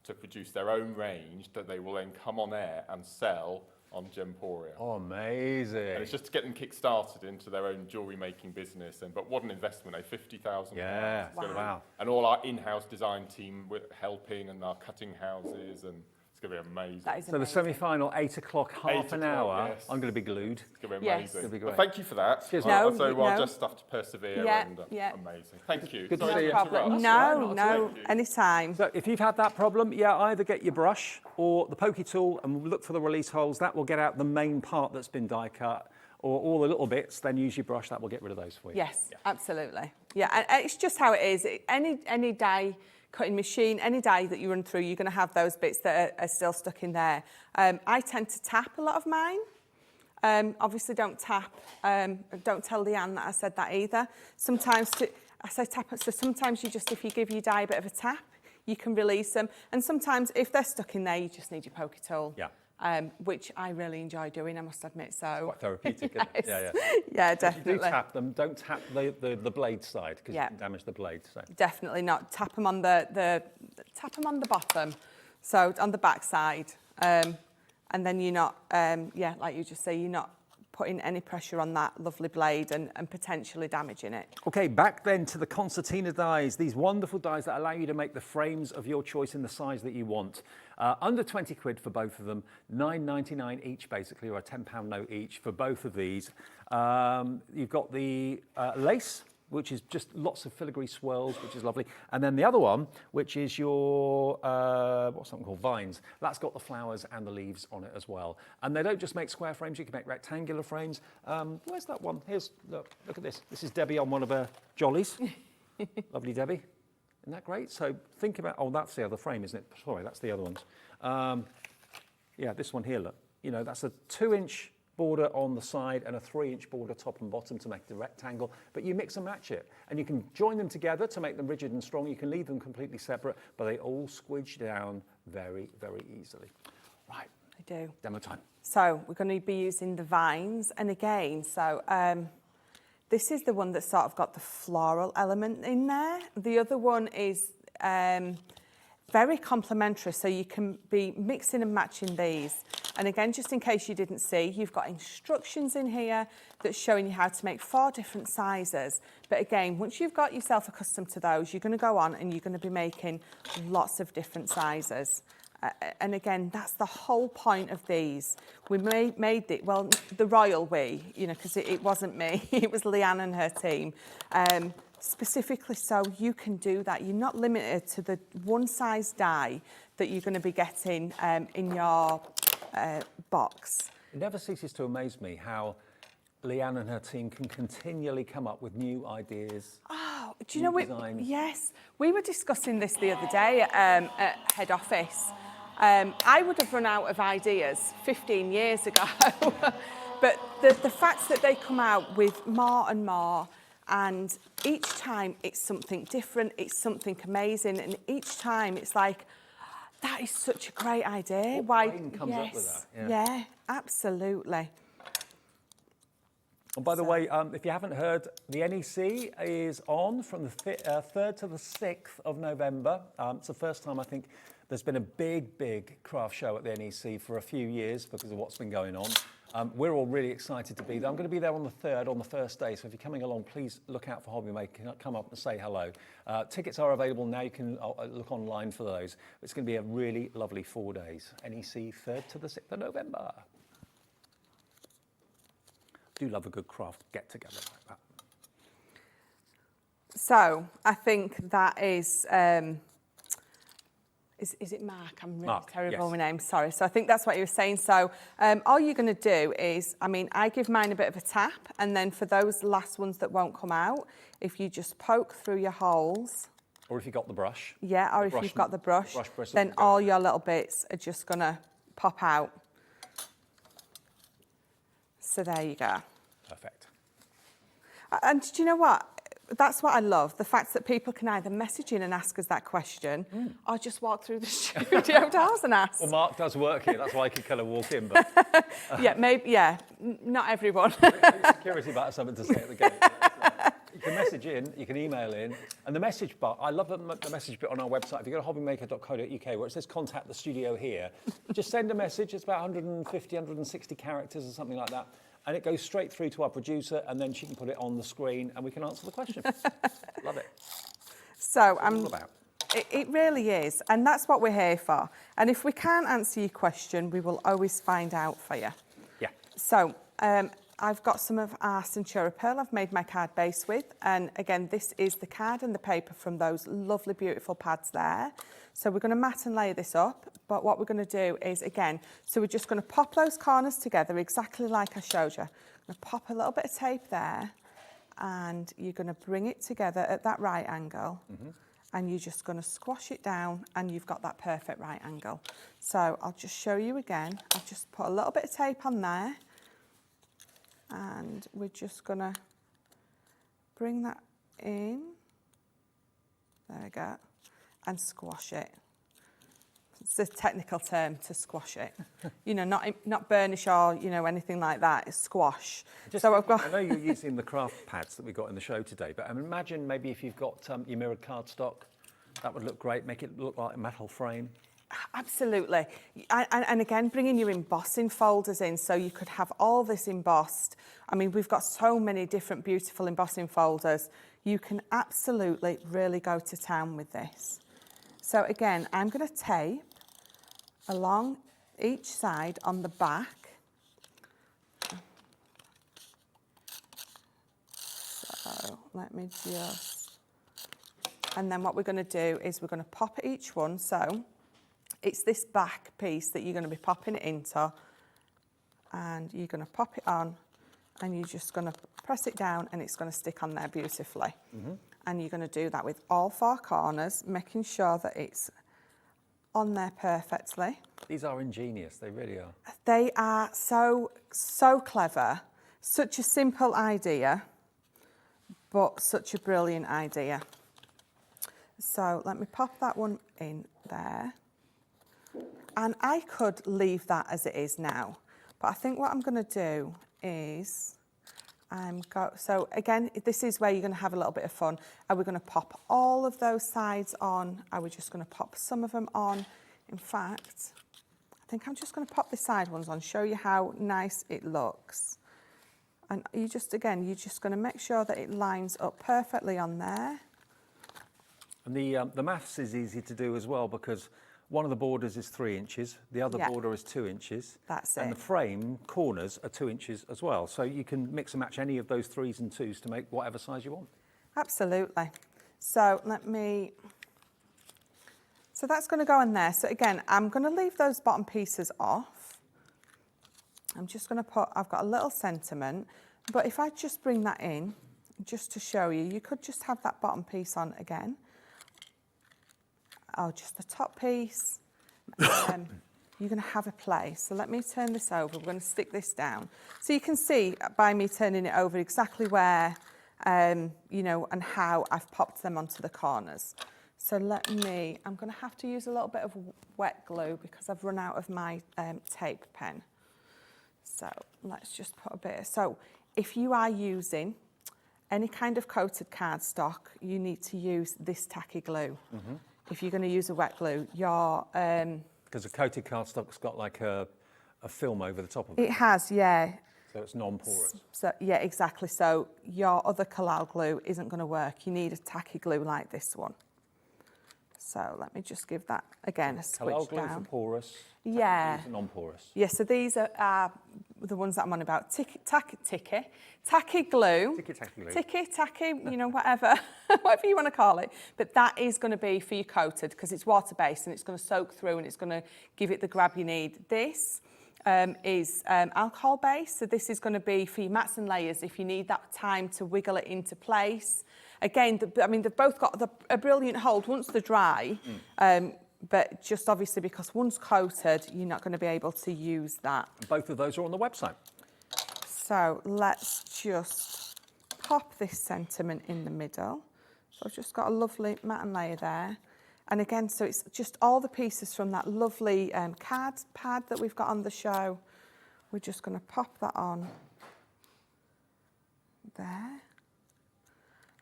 to produce their own range that they will then come on air and sell on Gemporia. Oh, amazing. And it's just to get them kick-started into their own jewellery making business. But what an investment, £50,000. Yeah, It's gonna be- wow. And all our in-house design team with helping, and our cutting houses, and it's going to be amazing. That is So the amazing. semi-final, 8 o'clock, half 8 an o'clock, hour. yes. I'm going to be glued. It's going to be Yes. amazing. It'll be Well, great. thank you for that. Cheers. No, So no. I'll just have to persevere. Yeah, And, yeah. Amazing. Thank you. Good to Sorry see you. interrupt. Problem. That's all right, No, not no, Thank you. anytime. So if you've had that problem, either get your brush or the pokey tool and look for the release holes. That will get out the main part that's been die cut, or all the little bits, then use your brush. That will get rid of those for you. Yes, absolutely. Yeah, and it's just how it is. Any die cutting machine, any die that you run through, you're going to have those bits that are still stuck in there. I tend to tap a lot of mine. Obviously, don't tap. Don't tell Leanne that I said that either. Sometimes I say tap. So sometimes if you give your die a bit of a tap, you can release them. And sometimes if they're stuck in there, you just need your pokey tool. Yeah. Which I really enjoy doing, I must admit. So Quite therapeutic, isn't it? yes. Yeah. Yeah, If you definitely. do tap them, don't tap the blade side, because Yeah. you can damage the blade. So. Definitely not. Tap them on the bottom, so on the back side, and then you're not, like you just say, you're not putting any pressure on that lovely blade and potentially damaging it. Okay, back then to the Concertina dies, these wonderful dies that allow you to make the frames of your choice in the size that you want. Under 20 quid for both of them, £9.99 each basically, or a £10 note each for both of these. You've got the lace, which is just lots of filigree swirls, which is lovely. And then the other one, which is your, what's something called vines. That's got the flowers and the leaves on it as well. And they don't just make square frames, you can make rectangular frames. Where's that one? Look at this. This is Debbie on one of her jollies. Lovely Debbie. Isn't that great? So think about, oh, that's the other frame, isn't it? Sorry, that's the other ones. Yeah, this one here, look. You know, that's a 2-inch border on the side and a 3-inch border top and bottom to make the rectangle, but you mix and match it. And you can join them together to make them rigid and strong. You can leave them completely separate, but they all squidge down very, very easily. Right, I do. demo time. So we're going to be using the vines, and again, so this is the one that's sort of got the floral element in there. The other one is very complementary, so you can be mixing and matching these. And again, just in case you didn't see, you've got instructions in here that's showing you how to make 4 different sizes. But again, once you've got yourself accustomed to those, you're going to go on and you're going to be making lots of different sizes. And again, that's the whole point of these. We made it, well, the royal we, you know, because it wasn't me, it was Leanne and her team. Specifically so you can do that. You're not limited to the one size die that you're going to be getting in your box. It never ceases to amaze me how Leanne and her team can continually come up with new ideas. Oh, do you know what? designs. Yes, we were discussing this the other day at head office. I would have run out of ideas 15 years ago, but the fact that they come out with more and more, and each time it's something different, it's something amazing, and each time it's like, that is such a great idea. What brain comes up with that? Yeah, absolutely. And by the way, if you haven't heard, the NEC is on from the 3rd to the 6th of November. It's the first time, I think, There's been a big craft show at the NEC for a few years because of what's been going on. We're all really excited to be there. I'm going to be there on the 3rd, on the first day, so if you're coming along, please look out for Hobbymaker, come up and say hello. Tickets are available now, you can look online for those. It's going to be a really lovely 4 days. NEC 3rd to the 6th of November. Do love a good craft get-together like that. So I think that is it Mark? I'm really Mark, terrible yes. with names, sorry. So I think that's what you were saying. So all you're going to do is, I mean, I give mine a bit of a tap, and then for those last ones that won't come out, if you just poke through your holes. Or if you've got the brush. Yeah, or if you've got the brush, then all your little bits are just going to pop out. So there you go. Perfect. And do you know what? That's what I love, the fact that people can either message in and ask us that question or just walk through the studio doors and ask. Well, Mark does work here, that's why I could kind of walk in. But yeah, maybe, yeah, not everyone. security might have something to say at the gate. You can message in, you can email in, and the message bar, I love the message bit on our website. If you go to hobbymaker.co.uk where it says contact the studio here, just send a message, it's about 150, 160 characters or something like that. And it goes straight through to our producer, and then she can put it on the screen, and we can answer the question. Love it. So It's all about. it really is, and that's what we're here for. And if we can't answer your question, we will always find out for you. Yeah. So I've got some of our Centura Pearl I've made my card base with, and again, this is the card and the paper from those lovely, beautiful pads there. So we're going to mat and lay this up, but what we're going to do is, again, so we're just going to pop those corners together exactly like I showed you. I'm going to pop a little bit of tape there, and you're going to bring it together at that right angle, and you're just going to squash it down, and you've got that perfect right angle. So I'll just show you again. I've just put a little bit of tape on there, and we're just going to bring that in. There we go. And squash it. It's a technical term, to squash it. You know, not burnish or, you know, anything like that. It's squash. So I've got. I know you're using the craft pads that we got in the show today, but imagine maybe if you've got your mirrored cardstock, that would look great. Make it look like a metal frame. Absolutely. And again, bringing your embossing folders in, so you could have all this embossed. I mean, we've got so many different beautiful embossing folders. You can absolutely really go to town with this. So again, I'm going to tape along each side on the back. So let me just, and then what we're going to do is we're going to pop at each one. So it's this back piece that you're going to be popping it into, and you're going to pop it on, and you're just going to press it down, and it's going to stick on there beautifully. And you're going to do that with all 4 corners, making sure that it's on there perfectly. These are ingenious, they really are. They are so clever. Such a simple idea, but such a brilliant idea. So let me pop that one in there. And I could leave that as it is now, but I think what I'm going to do is so again, this is where you're going to have a little bit of fun. Are we going to pop all of those sides on? Are we just going to pop some of them on? In fact, I think I'm just going to pop the side ones on, show you how nice it looks. And you're just going to make sure that it lines up perfectly on there. And the maths is easy to do as well, because one of the borders is 3 inches, the other border is 2 inches. That's and it. the frame corners are 2 inches as well. So you can mix and match any of those 3s and 2s to make whatever size you want. Absolutely. So so that's going to go in there. So again, I'm going to leave those bottom pieces off. I'm just going to I've got a little sentiment, but if I just bring that in, just to show you, you could just have that bottom piece on again. Oh, just the top piece. You're going to have a play. So let me turn this over. We're going to stick this down. So you can see by me turning it over exactly where, you know, and how I've popped them onto the corners. So I'm going to have to use a little bit of wet glue because I've run out of my tape pen. So let's just put a bit. So if you are using any kind of coated cardstock, you need to use this tacky glue. if you're going to use a wet glue, your Because a coated cardstock's got like a film over the top of it. it has, yeah. So it's non-porous. So yeah, exactly. So your other collal glue isn't going to work. You need a tacky glue like this one. So let me just give that again a switch Collal glue down. for porous. Yeah. For non-porous. Yeah, so these are the ones that I'm on about. Tacky glue. Ticky-tacky glue. Tacky, whatever, whatever you want to call it. But that is going to be for your coated because it's water-based and it's going to soak through and it's going to give it the grab you need. This is alcohol-based, so this is going to be for your mats and layers if you need that time to wiggle it into place. Again, they've both got a brilliant hold once they're dry, but just obviously because one's coated, you're not going to be able to use that. Both of those are on the website. So let's just pop this sentiment in the middle. So I've just got a lovely mat and layer there. And again, so it's just all the pieces from that lovely card pad that we've got on the show. We're just going to pop that on there.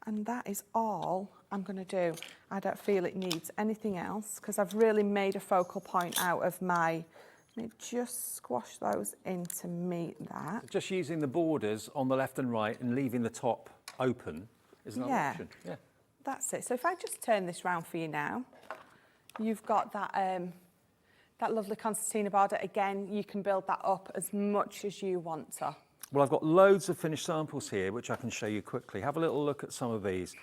And that is all I'm going to do. I don't feel it needs anything else because I've really made a focal point out of my... Let me just squash those in to meet that. Just using the borders on the left and right and leaving the top open is another option. Yeah. That's it. So if I just turn this round for you now, you've got that that lovely concertina border. Again, you can build that up as much as you want to. Well, I've got loads of finished samples here, which I can show you quickly. Have a little look at some of these.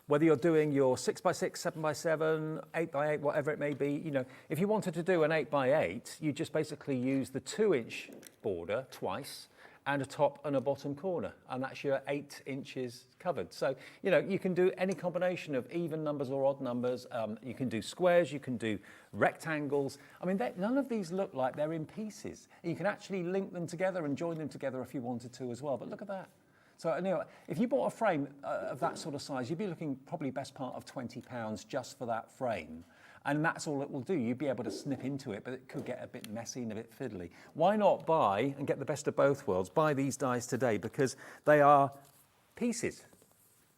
Whether you're doing your 6x6, 7x7, 8x8, whatever it may be, if you wanted to do an 8x8, you just basically use the 2-inch border twice and a top and a bottom corner, and that's your 8 inches covered. So, you can do any combination of even numbers or odd numbers. You can do squares, you can do rectangles. I mean, none of these look like they're in pieces. You can actually link them together and join them together if you wanted to as well, but look at that. So, if you bought a frame of that sort of size, you'd be looking probably best part of £20 just for that frame. And that's all it will do. You'd be able to snip into it, but it could get a bit messy and a bit fiddly. Why not buy and get the best of both worlds? Buy these dies today because they are pieces,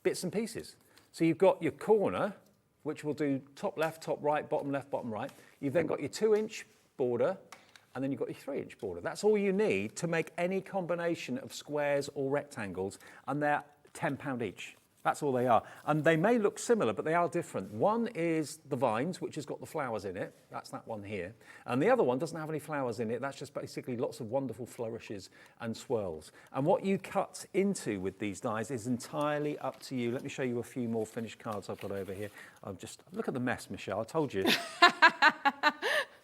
bits and pieces. So you've got your corner, which will do top left, top right, bottom left, bottom right. You've then got your 2-inch border, and then you've got your 3-inch border. That's all you need to make any combination of squares or rectangles, and they're £10 each. That's all they are. And they may look similar, but they are different. One is the vines, which has got the flowers in it. That's that one here. And the other one doesn't have any flowers in it. That's just basically lots of wonderful flourishes and swirls. And what you cut into with these dies is entirely up to you. Let me show you a few more finished cards I've got over here. Look at the mess, Michelle. I told you.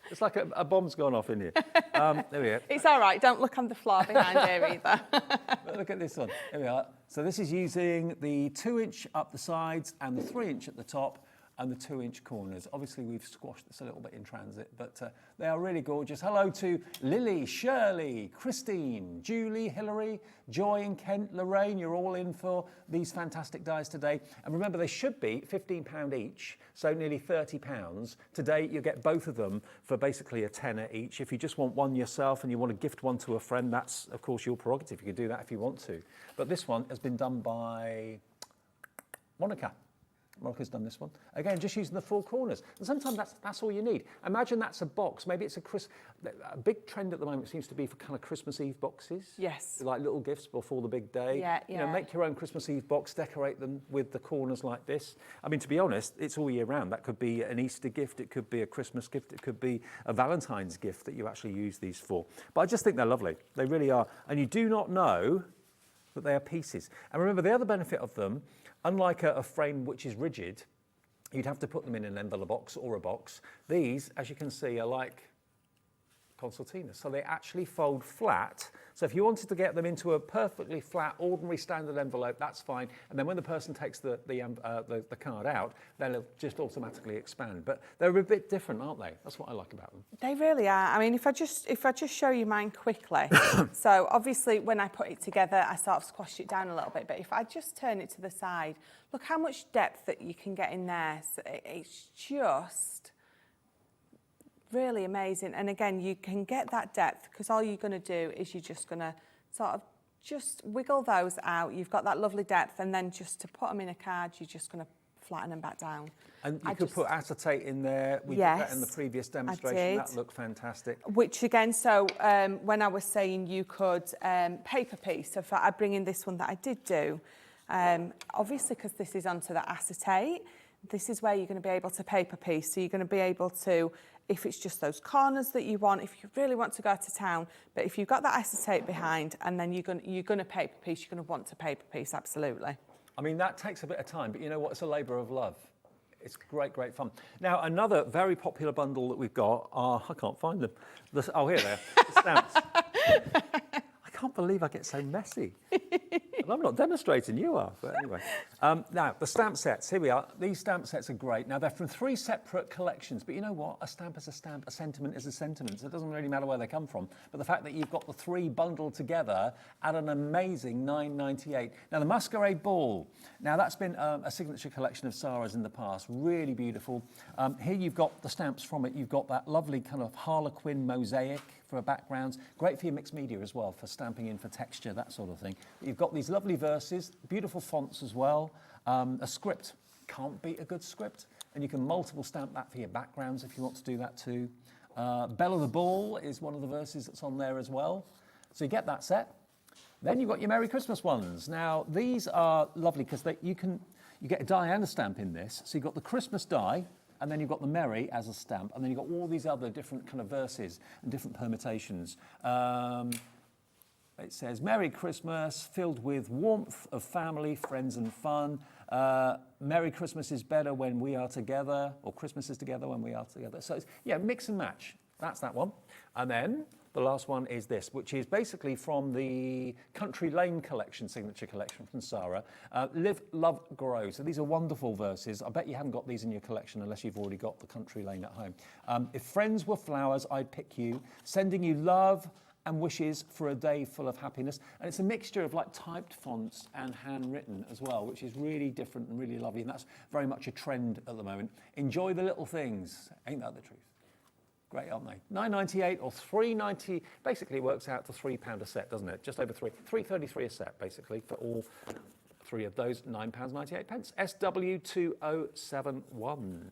It's like a bomb's gone off in here. There we go. It's all right. Don't look on the floor behind here either. Look at this one. There we are. So this is using the 2-inch up the sides and the 3-inch at the top and the 2-inch corners. Obviously, we've squashed this a little bit in transit, but they are really gorgeous. Hello to Lily, Shirley, Christine, Julie, Hilary, Joy and Kent, Lorraine. You're all in for these fantastic dies today. And remember, they should be £15 each, so nearly £30. Today, you get both of them for basically a tenner each. If you just want one yourself and you want to gift one to a friend, that's, of course, your prerogative. You can do that if you want to. But this one has been done by Monica. Monica's done this one. Again, just using the 4 corners. And sometimes that's all you need. Imagine that's a box. Maybe it's a big trend at the moment seems to be for kind of Christmas Eve boxes. Yes. Like little gifts before the big day. Yeah. Make your own Christmas Eve box, decorate them with the corners like this. I mean, to be honest, it's all year round. That could be an Easter gift. It could be a Christmas gift. It could be a Valentine's gift that you actually use these for. But I just think they're lovely. They really are. And you do not know that they are pieces. And remember, the other benefit of them, unlike a frame which is rigid, you'd have to put them in an envelope box or a box. These, as you can see, are like Concertina. So they actually fold flat. So if you wanted to get them into a perfectly flat, ordinary standard envelope, that's fine. And then when the person takes the card out, they'll just automatically expand. But they're a bit different, aren't they? That's what I like about them. They really are. I mean, if I just show you mine quickly. So obviously, when I put it together, I sort of squashed it down a little bit. But if I just turn it to the side, look how much depth that you can get in there. So it's just really amazing. And again, you can get that depth because all you're going to do is you're just going to sort of just wiggle those out. You've got that lovely depth, and then just to put them in a card, you're just going to flatten them back down. And you could put acetate in there. We did that in the previous demonstration. did. That looked fantastic. Which again, so when I was saying you could paper piece, so if I bring in this one that I did do, obviously because this is onto the acetate, this is where you're going to be able to paper piece. So you're going to be able to, if it's just those corners that you want, if you really want to go to town, but if you've got that acetate behind and then you're going to paper piece, you're going to want to paper piece, absolutely. I mean, that takes a bit of time, but you know what? It's a labour of love. It's great, great fun. Now, another very popular bundle that we've got are, I can't find them. Oh, here they are, the stamps. I can't believe I get so messy. And I'm not demonstrating, you are, but anyway. Now, the stamp sets, here we are. These stamp sets are great. Now, they're from 3 separate collections, but you know what? A stamp is a stamp, a sentiment is a sentiment, so it doesn't really matter where they come from. But the fact that you've got the 3 bundled together at an amazing £9.98. Now, the Masquerade Ball. Now, that's been a signature collection of Sarah's in the past, really beautiful. Here you've got the stamps from it. You've got that lovely kind of Harlequin mosaic for backgrounds. Great for your mixed media as well, for stamping in, for texture, that sort of thing. You've got these lovely verses, beautiful fonts as well. A script, can't beat a good script. And you can multiple stamp that for your backgrounds if you want to do that too. Belle of the Ball is one of the verses that's on there as well. So you get that set. Then you've got your Merry Christmas ones. Now, these are lovely because you get a die and a stamp in this. So you've got the Christmas die, and then you've got the Merry as a stamp, and then you've got all these other different kind of verses and different permutations. It says, Merry Christmas, filled with warmth of family, friends and fun. Merry Christmas is better when we are together, or Christmas is together when we are together. So, it's, yeah, mix and match. That's that one. And then the last one is this, which is basically from the Country Lane collection, signature collection from Sarah. Live, Love, Grow. So these are wonderful verses. I bet you haven't got these in your collection unless you've already got the Country Lane at home. If friends were flowers, I'd pick you, sending you love and wishes for a day full of happiness. And it's a mixture of like typed fonts and handwritten as well, which is really different and really lovely. And that's very much a trend at the moment. Enjoy the little things. Ain't that the truth? Great, aren't they? £9.98 or £3.90. Basically, works out to £3 a set, doesn't it? Just over £3.33 a set, basically, for all 3 of those. £9.98. SW2071.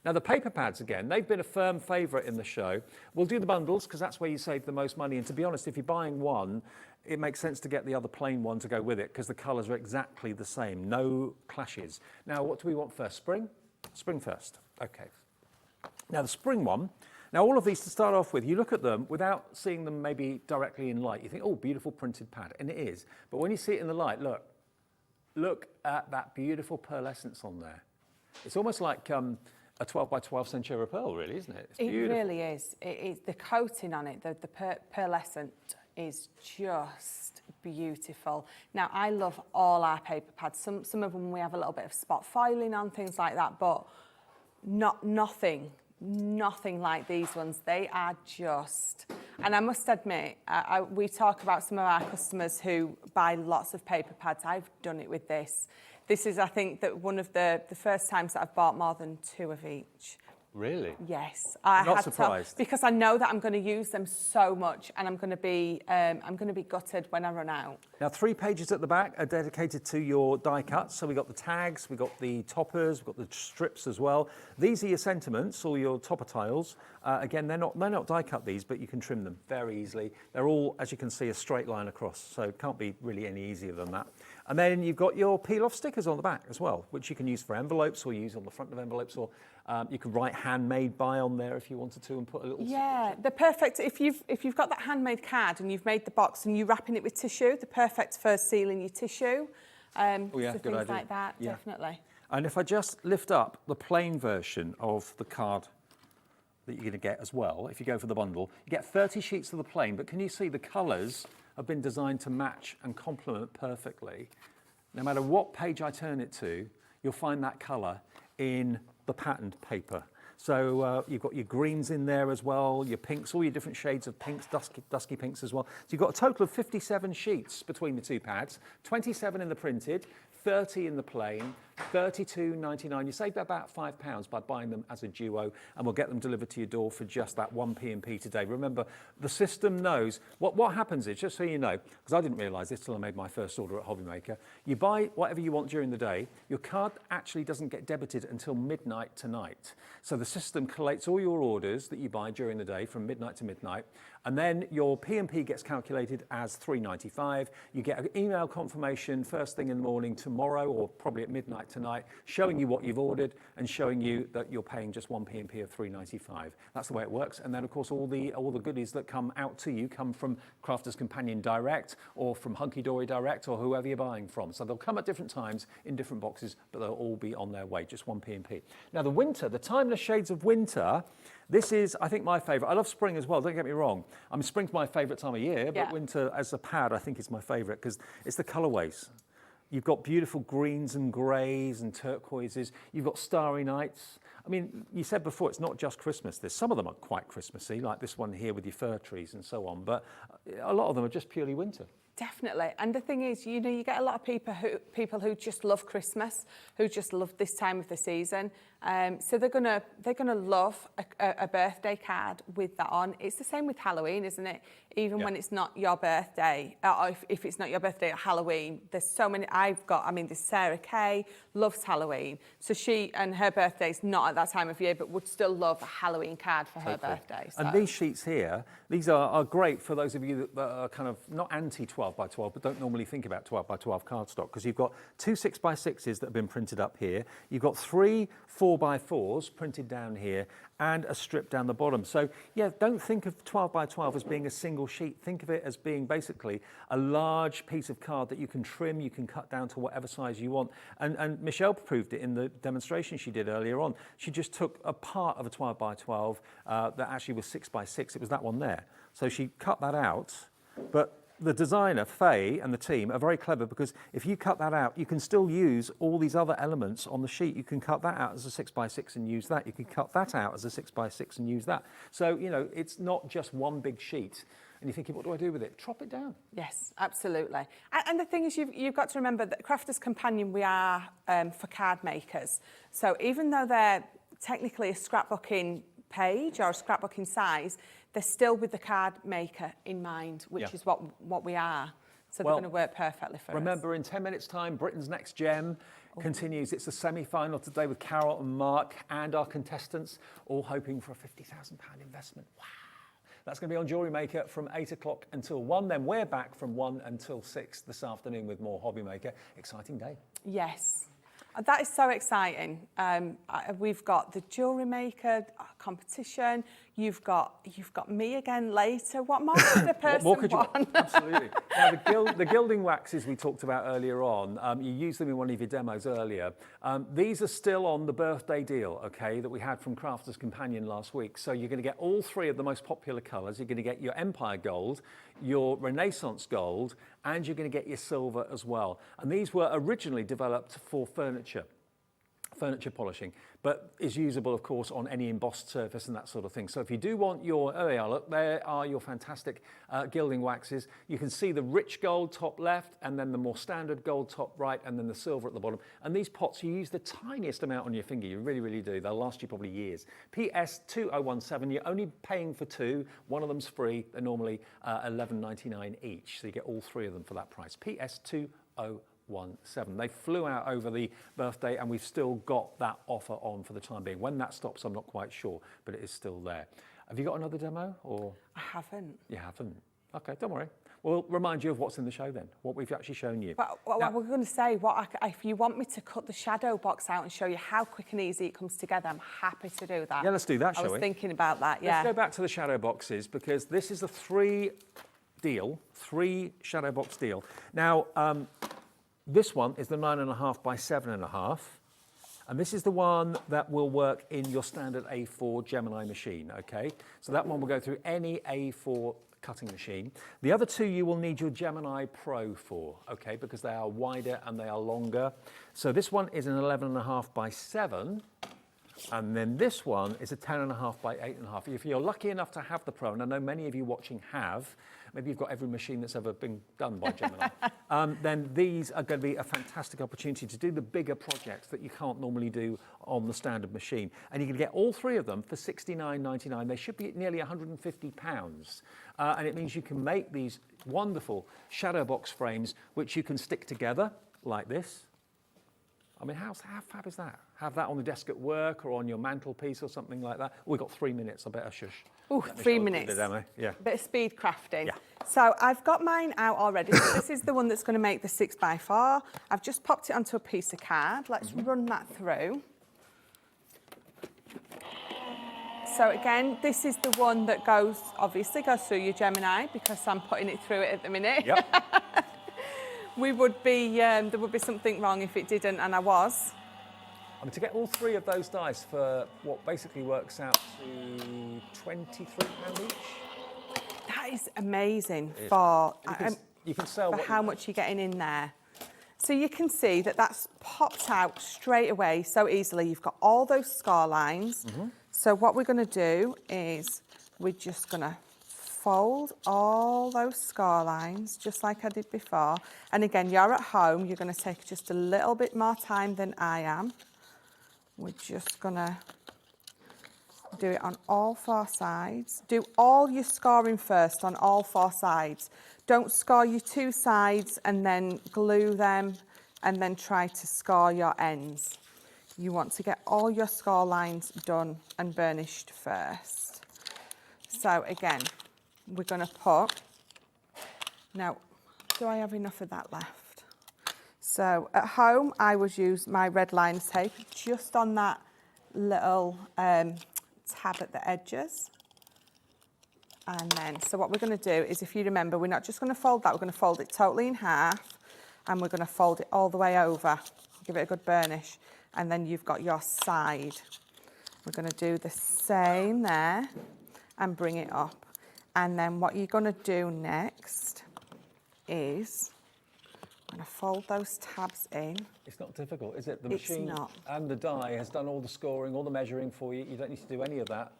Now, the paper pads, again, they've been a firm favourite in the show. We'll do the bundles, because that's where you save the most money. And to be honest, if you're buying one, it makes sense to get the other plain one to go with it, because the colours are exactly the same. No clashes. Now, what do we want first? Spring? Spring first. OK. Now, the spring one, now all of these to start off with, you look at them without seeing them maybe directly in light. You think, oh, beautiful printed pad, and it is. But when you see it in the light, look at that beautiful pearlescence on there. It's almost like a 12 by 12 Centura pearl, really, isn't it? It's beautiful. It really is. The coating on it, the pearlescent is just beautiful. Now, I love all our paper pads. Some of them we have a little bit of spot foiling on, things like that, but nothing like these ones. They are just, and I must admit, we talk about some of our customers who buy lots of paper pads. I've done it with this. This is, I think, that one of the first times that I've bought more than 2 of each. Really? Yes, Not surprised. because I know that I'm going to use them so much, and I'm going to be gutted when I run out. Now, 3 pages at the back are dedicated to your die cuts. So we've got the tags, we've got the toppers, we've got the strips as well. These are your sentiments, or your topper tiles. Again, they're not die cut these, but you can trim them very easily. They're all, as you can see, a straight line across, so it can't be really any easier than that. And then you've got your peel-off stickers on the back as well, which you can use for envelopes, or use on the front of envelopes, or you could write handmade by on there if you wanted to, and put a little Yeah, they're perfect. If you've got that handmade card and you've made the box and you're wrapping it with tissue, they're perfect for sealing your tissue. Oh yeah, so good things idea. like that, Yeah. definitely. And if I just lift up the plain version of the card that you're going to get as well, if you go for the bundle, you get 30 sheets of the plain, but can you see the colours have been designed to match and complement perfectly? No matter what page I turn it to, you'll find that colour in the patterned paper. So you've got your greens in there as well, your pinks, all your different shades of pinks, dusky pinks as well. So you've got a total of 57 sheets between the 2 pads, 27 in the printed, 30 in the plain, £32.99. You save about £5 by buying them as a duo, and we'll get them delivered to your door for just that one P&P today. Remember, the system knows what happens is, just so you know, because I didn't realise this till I made my first order at Hobbymaker, you buy whatever you want during the day, your card actually doesn't get debited until midnight tonight. So the system collates all your orders that you buy during the day from midnight to midnight, and then your P&P gets calculated as £3.95. You get an email confirmation first thing in the morning tomorrow, or probably at midnight tonight, showing you what you've ordered and showing you that you're paying just one P&P of £3.95. That's the way it works. And then, of course, all the goodies that come out to you come from Crafters Companion Direct or from Hunky Dory Direct or whoever you're buying from. So they'll come at different times in different boxes, but they'll all be on their way, just one P&P. Now, the timeless shades of winter. This is, I think, my favourite. I love spring as well, don't get me wrong. I mean, spring's my favourite time of year, but winter as a pad, I think is my favourite because it's the colourways. You've got beautiful greens and greys and turquoises. You've got starry nights. I mean, you said before, it's not just Christmas. Some of them are quite Christmassy, like this one here with your fir trees and so on, but a lot of them are just purely winter. Definitely. And the thing is, you know, you get a lot of people who just love Christmas, who just love this time of the season. So they're gonna love a birthday card with that on. It's the same with Halloween, isn't it? Even when it's not your birthday, or if it's not your birthday at Halloween, there's so many. There's Sarah Kay, loves Halloween. So she and her birthday's not at that time of year, but would still love a Halloween card for her birthday. So. And these sheets here, these are great for those of you that are kind of not anti 12 by 12, but don't normally think about 12 by 12 cardstock, because you've got 2 6 by 6s that have been printed up here. You've got 3 4 by 4s printed down here and a strip down the bottom. So yeah, don't think of 12 by 12 as being a single sheet. Think of it as being basically a large piece of card that you can trim, you can cut down to whatever size you want. And Michelle proved it in the demonstration she did earlier on. She just took a part of a 12 by 12 that actually was 6 by 6. It was that one there. So she cut that out, but the designer, Faye, and the team are very clever, because if you cut that out, you can still use all these other elements on the sheet. You can cut that out as a 6 by 6 and use that. You can cut that out as a 6 by 6 and use that. So, you know, it's not just one big sheet. And you're thinking, what do I do with it? Chop it down. Yes, absolutely. And the thing is, you've got to remember that Crafters Companion, we are for card makers. So even though they're technically a scrapbooking page or a scrapbooking size, they're still with the card maker in mind, which is what we are. So they're going to work perfectly for us. Remember, in 10 minutes' time, Britain's Next Gem continues. It's the semi-final today with Carol and Mark and our contestants, all hoping for a £50,000 investment. Wow. That's going to be on Jewellery Maker from 8 o'clock until 1. Then we're back from 1 until 6 this afternoon with more Hobbymaker. Exciting day. Yes. That is so exciting. We've got the Jewellery Maker competition. You've got me again later. What more could the person what could you want? Absolutely. Now, the gilding waxes we talked about earlier on, you used them in one of your demos earlier. These are still on the birthday deal, okay, that we had from Crafters Companion last week. So you're going to get all 3 of the most popular colours. You're going to get your Empire Gold, your Renaissance Gold, and you're going to get your silver as well. And these were originally developed for furniture polishing, but is usable, of course, on any embossed surface and that sort of thing. So if you do want your, oh, there are your fantastic gilding waxes. You can see the rich gold top left, and then the more standard gold top right, and then the silver at the bottom. And these pots, you use the tiniest amount on your finger. You really, really do. They'll last you probably years. PS 2017, you're only paying for 2. One of them's free. They're normally $11.99 each. So you get all 3 of them for that price. PS 2017. They flew out over the birthday, and we've still got that offer on for the time being. When that stops, I'm not quite sure, but it is still there. Have you got another demo? Or I haven't. You haven't? Okay, don't worry. We'll remind you of what's in the show then, what we've actually shown you. But now, we're going to say, if you want me to cut the shadow box out and show you how quick and easy it comes together, I'm happy to do that. Yeah, let's do that, shall we? I was thinking about that, yeah. Let's go back to the shadow boxes, because this is a 3 shadow box deal. Now, this one is the 9.5 by 7.5, and this is the one that will work in your standard A4 Gemini machine, okay? So that one will go through any A4 cutting machine. The other 2 you will need your Gemini Pro for, okay, because they are wider and they are longer. So this one is an 11.5 by 7, And then this one is a 10.5 by 8.5. If you're lucky enough to have the Pro, and I know many of you watching have, maybe you've got every machine that's ever been done by Gemini, then these are going to be a fantastic opportunity to do the bigger projects that you can't normally do on the standard machine. And you can get all three of them for £69.99. They should be at nearly £150. And it means you can make these wonderful shadow box frames, which you can stick together like this. I mean, how fab is that? Have that on the desk at work or on your mantelpiece or something like that. We've got 3 minutes, I better shush. Oh, 3 minutes. Yeah. Bit of speed crafting. Yeah. So I've got mine out already. So this is the one that's going to make the 6x4. I've just popped it onto a piece of card. Let's run that through. So again, this is the one that obviously goes through your Gemini, because I'm putting it through it at the minute. Yep. There would be something wrong if it didn't, and I was. I mean, to get all three of those dice for what basically works out to £23 each. That is amazing for You can sell for how much you're getting in there. So you can see that that's popped out straight away so easily. You've got all those score lines. So what we're going to do is we're just going to fold all those score lines just like I did before. And again, you're at home, you're going to take just a little bit more time than I am. We're just going to do it on all 4 sides. Do all your scoring first on all 4 sides. Don't score your 2 sides and then glue them and then try to score your ends. You want to get all your score lines done and burnished first. So again, we're going to put, now, do I have enough of that left? So at home, I would use my red lines tape just on that little tab at the edges. And then, so what we're going to do is, if you remember, we're not just going to fold that, we're going to fold it totally in half, and we're going to fold it all the way over, give it a good burnish, and then you've got your side. We're going to do the same there and bring it up. And then what you're going to do next is I'm going to fold those tabs in. It's not difficult, is it? The It's machine not. and the die has done all the scoring, all the measuring for you. You don't need to do any of that.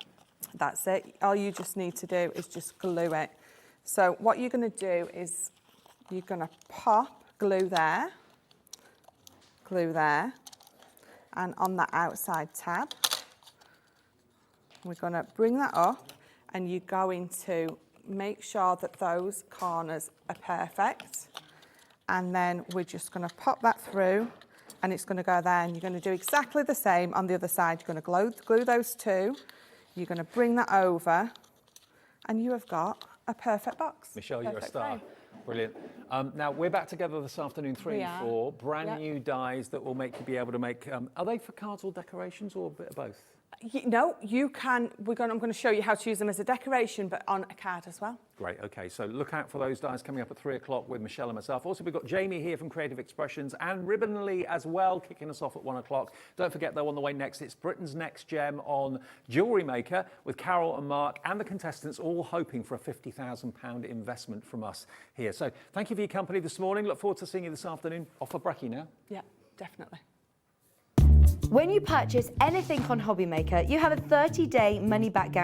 That's it. All you just need to do is just glue it. So what you're going to do is you're going to pop glue there, and on that outside tab, we're going to bring that up, and you're going to make sure that those corners are perfect. And then we're just going to pop that through, and it's going to go there, and you're going to do exactly the same on the other side. You're going to glue those 2. You're going to bring that over, and you have got a perfect box. Michelle, you're a Perfect star. frame. Brilliant. Now, we're back together this afternoon, 3 and 4, brand new dies that will make you be able to make, are they for cards or decorations, or a bit of both? No, you can. I'm going to show you how to use them as a decoration, but on a card as well. Great, okay, so look out for those dies coming up at 3 o'clock with Michelle and myself. Also, we've got Jamie here from Creative Expressions and Ribbon Lee as well, kicking us off at 1 o'clock. Don't forget, though, on the way next, it's Britain's Next Gem on Jewellery Maker with Carol and Mark and the contestants all hoping for a £50,000 investment from us here. So thank you for your company this morning. Look forward to seeing you this afternoon. Off for brekkie now. Yeah, definitely. When you purchase anything on Hobbymaker, you have a 30-day money-back guarantee.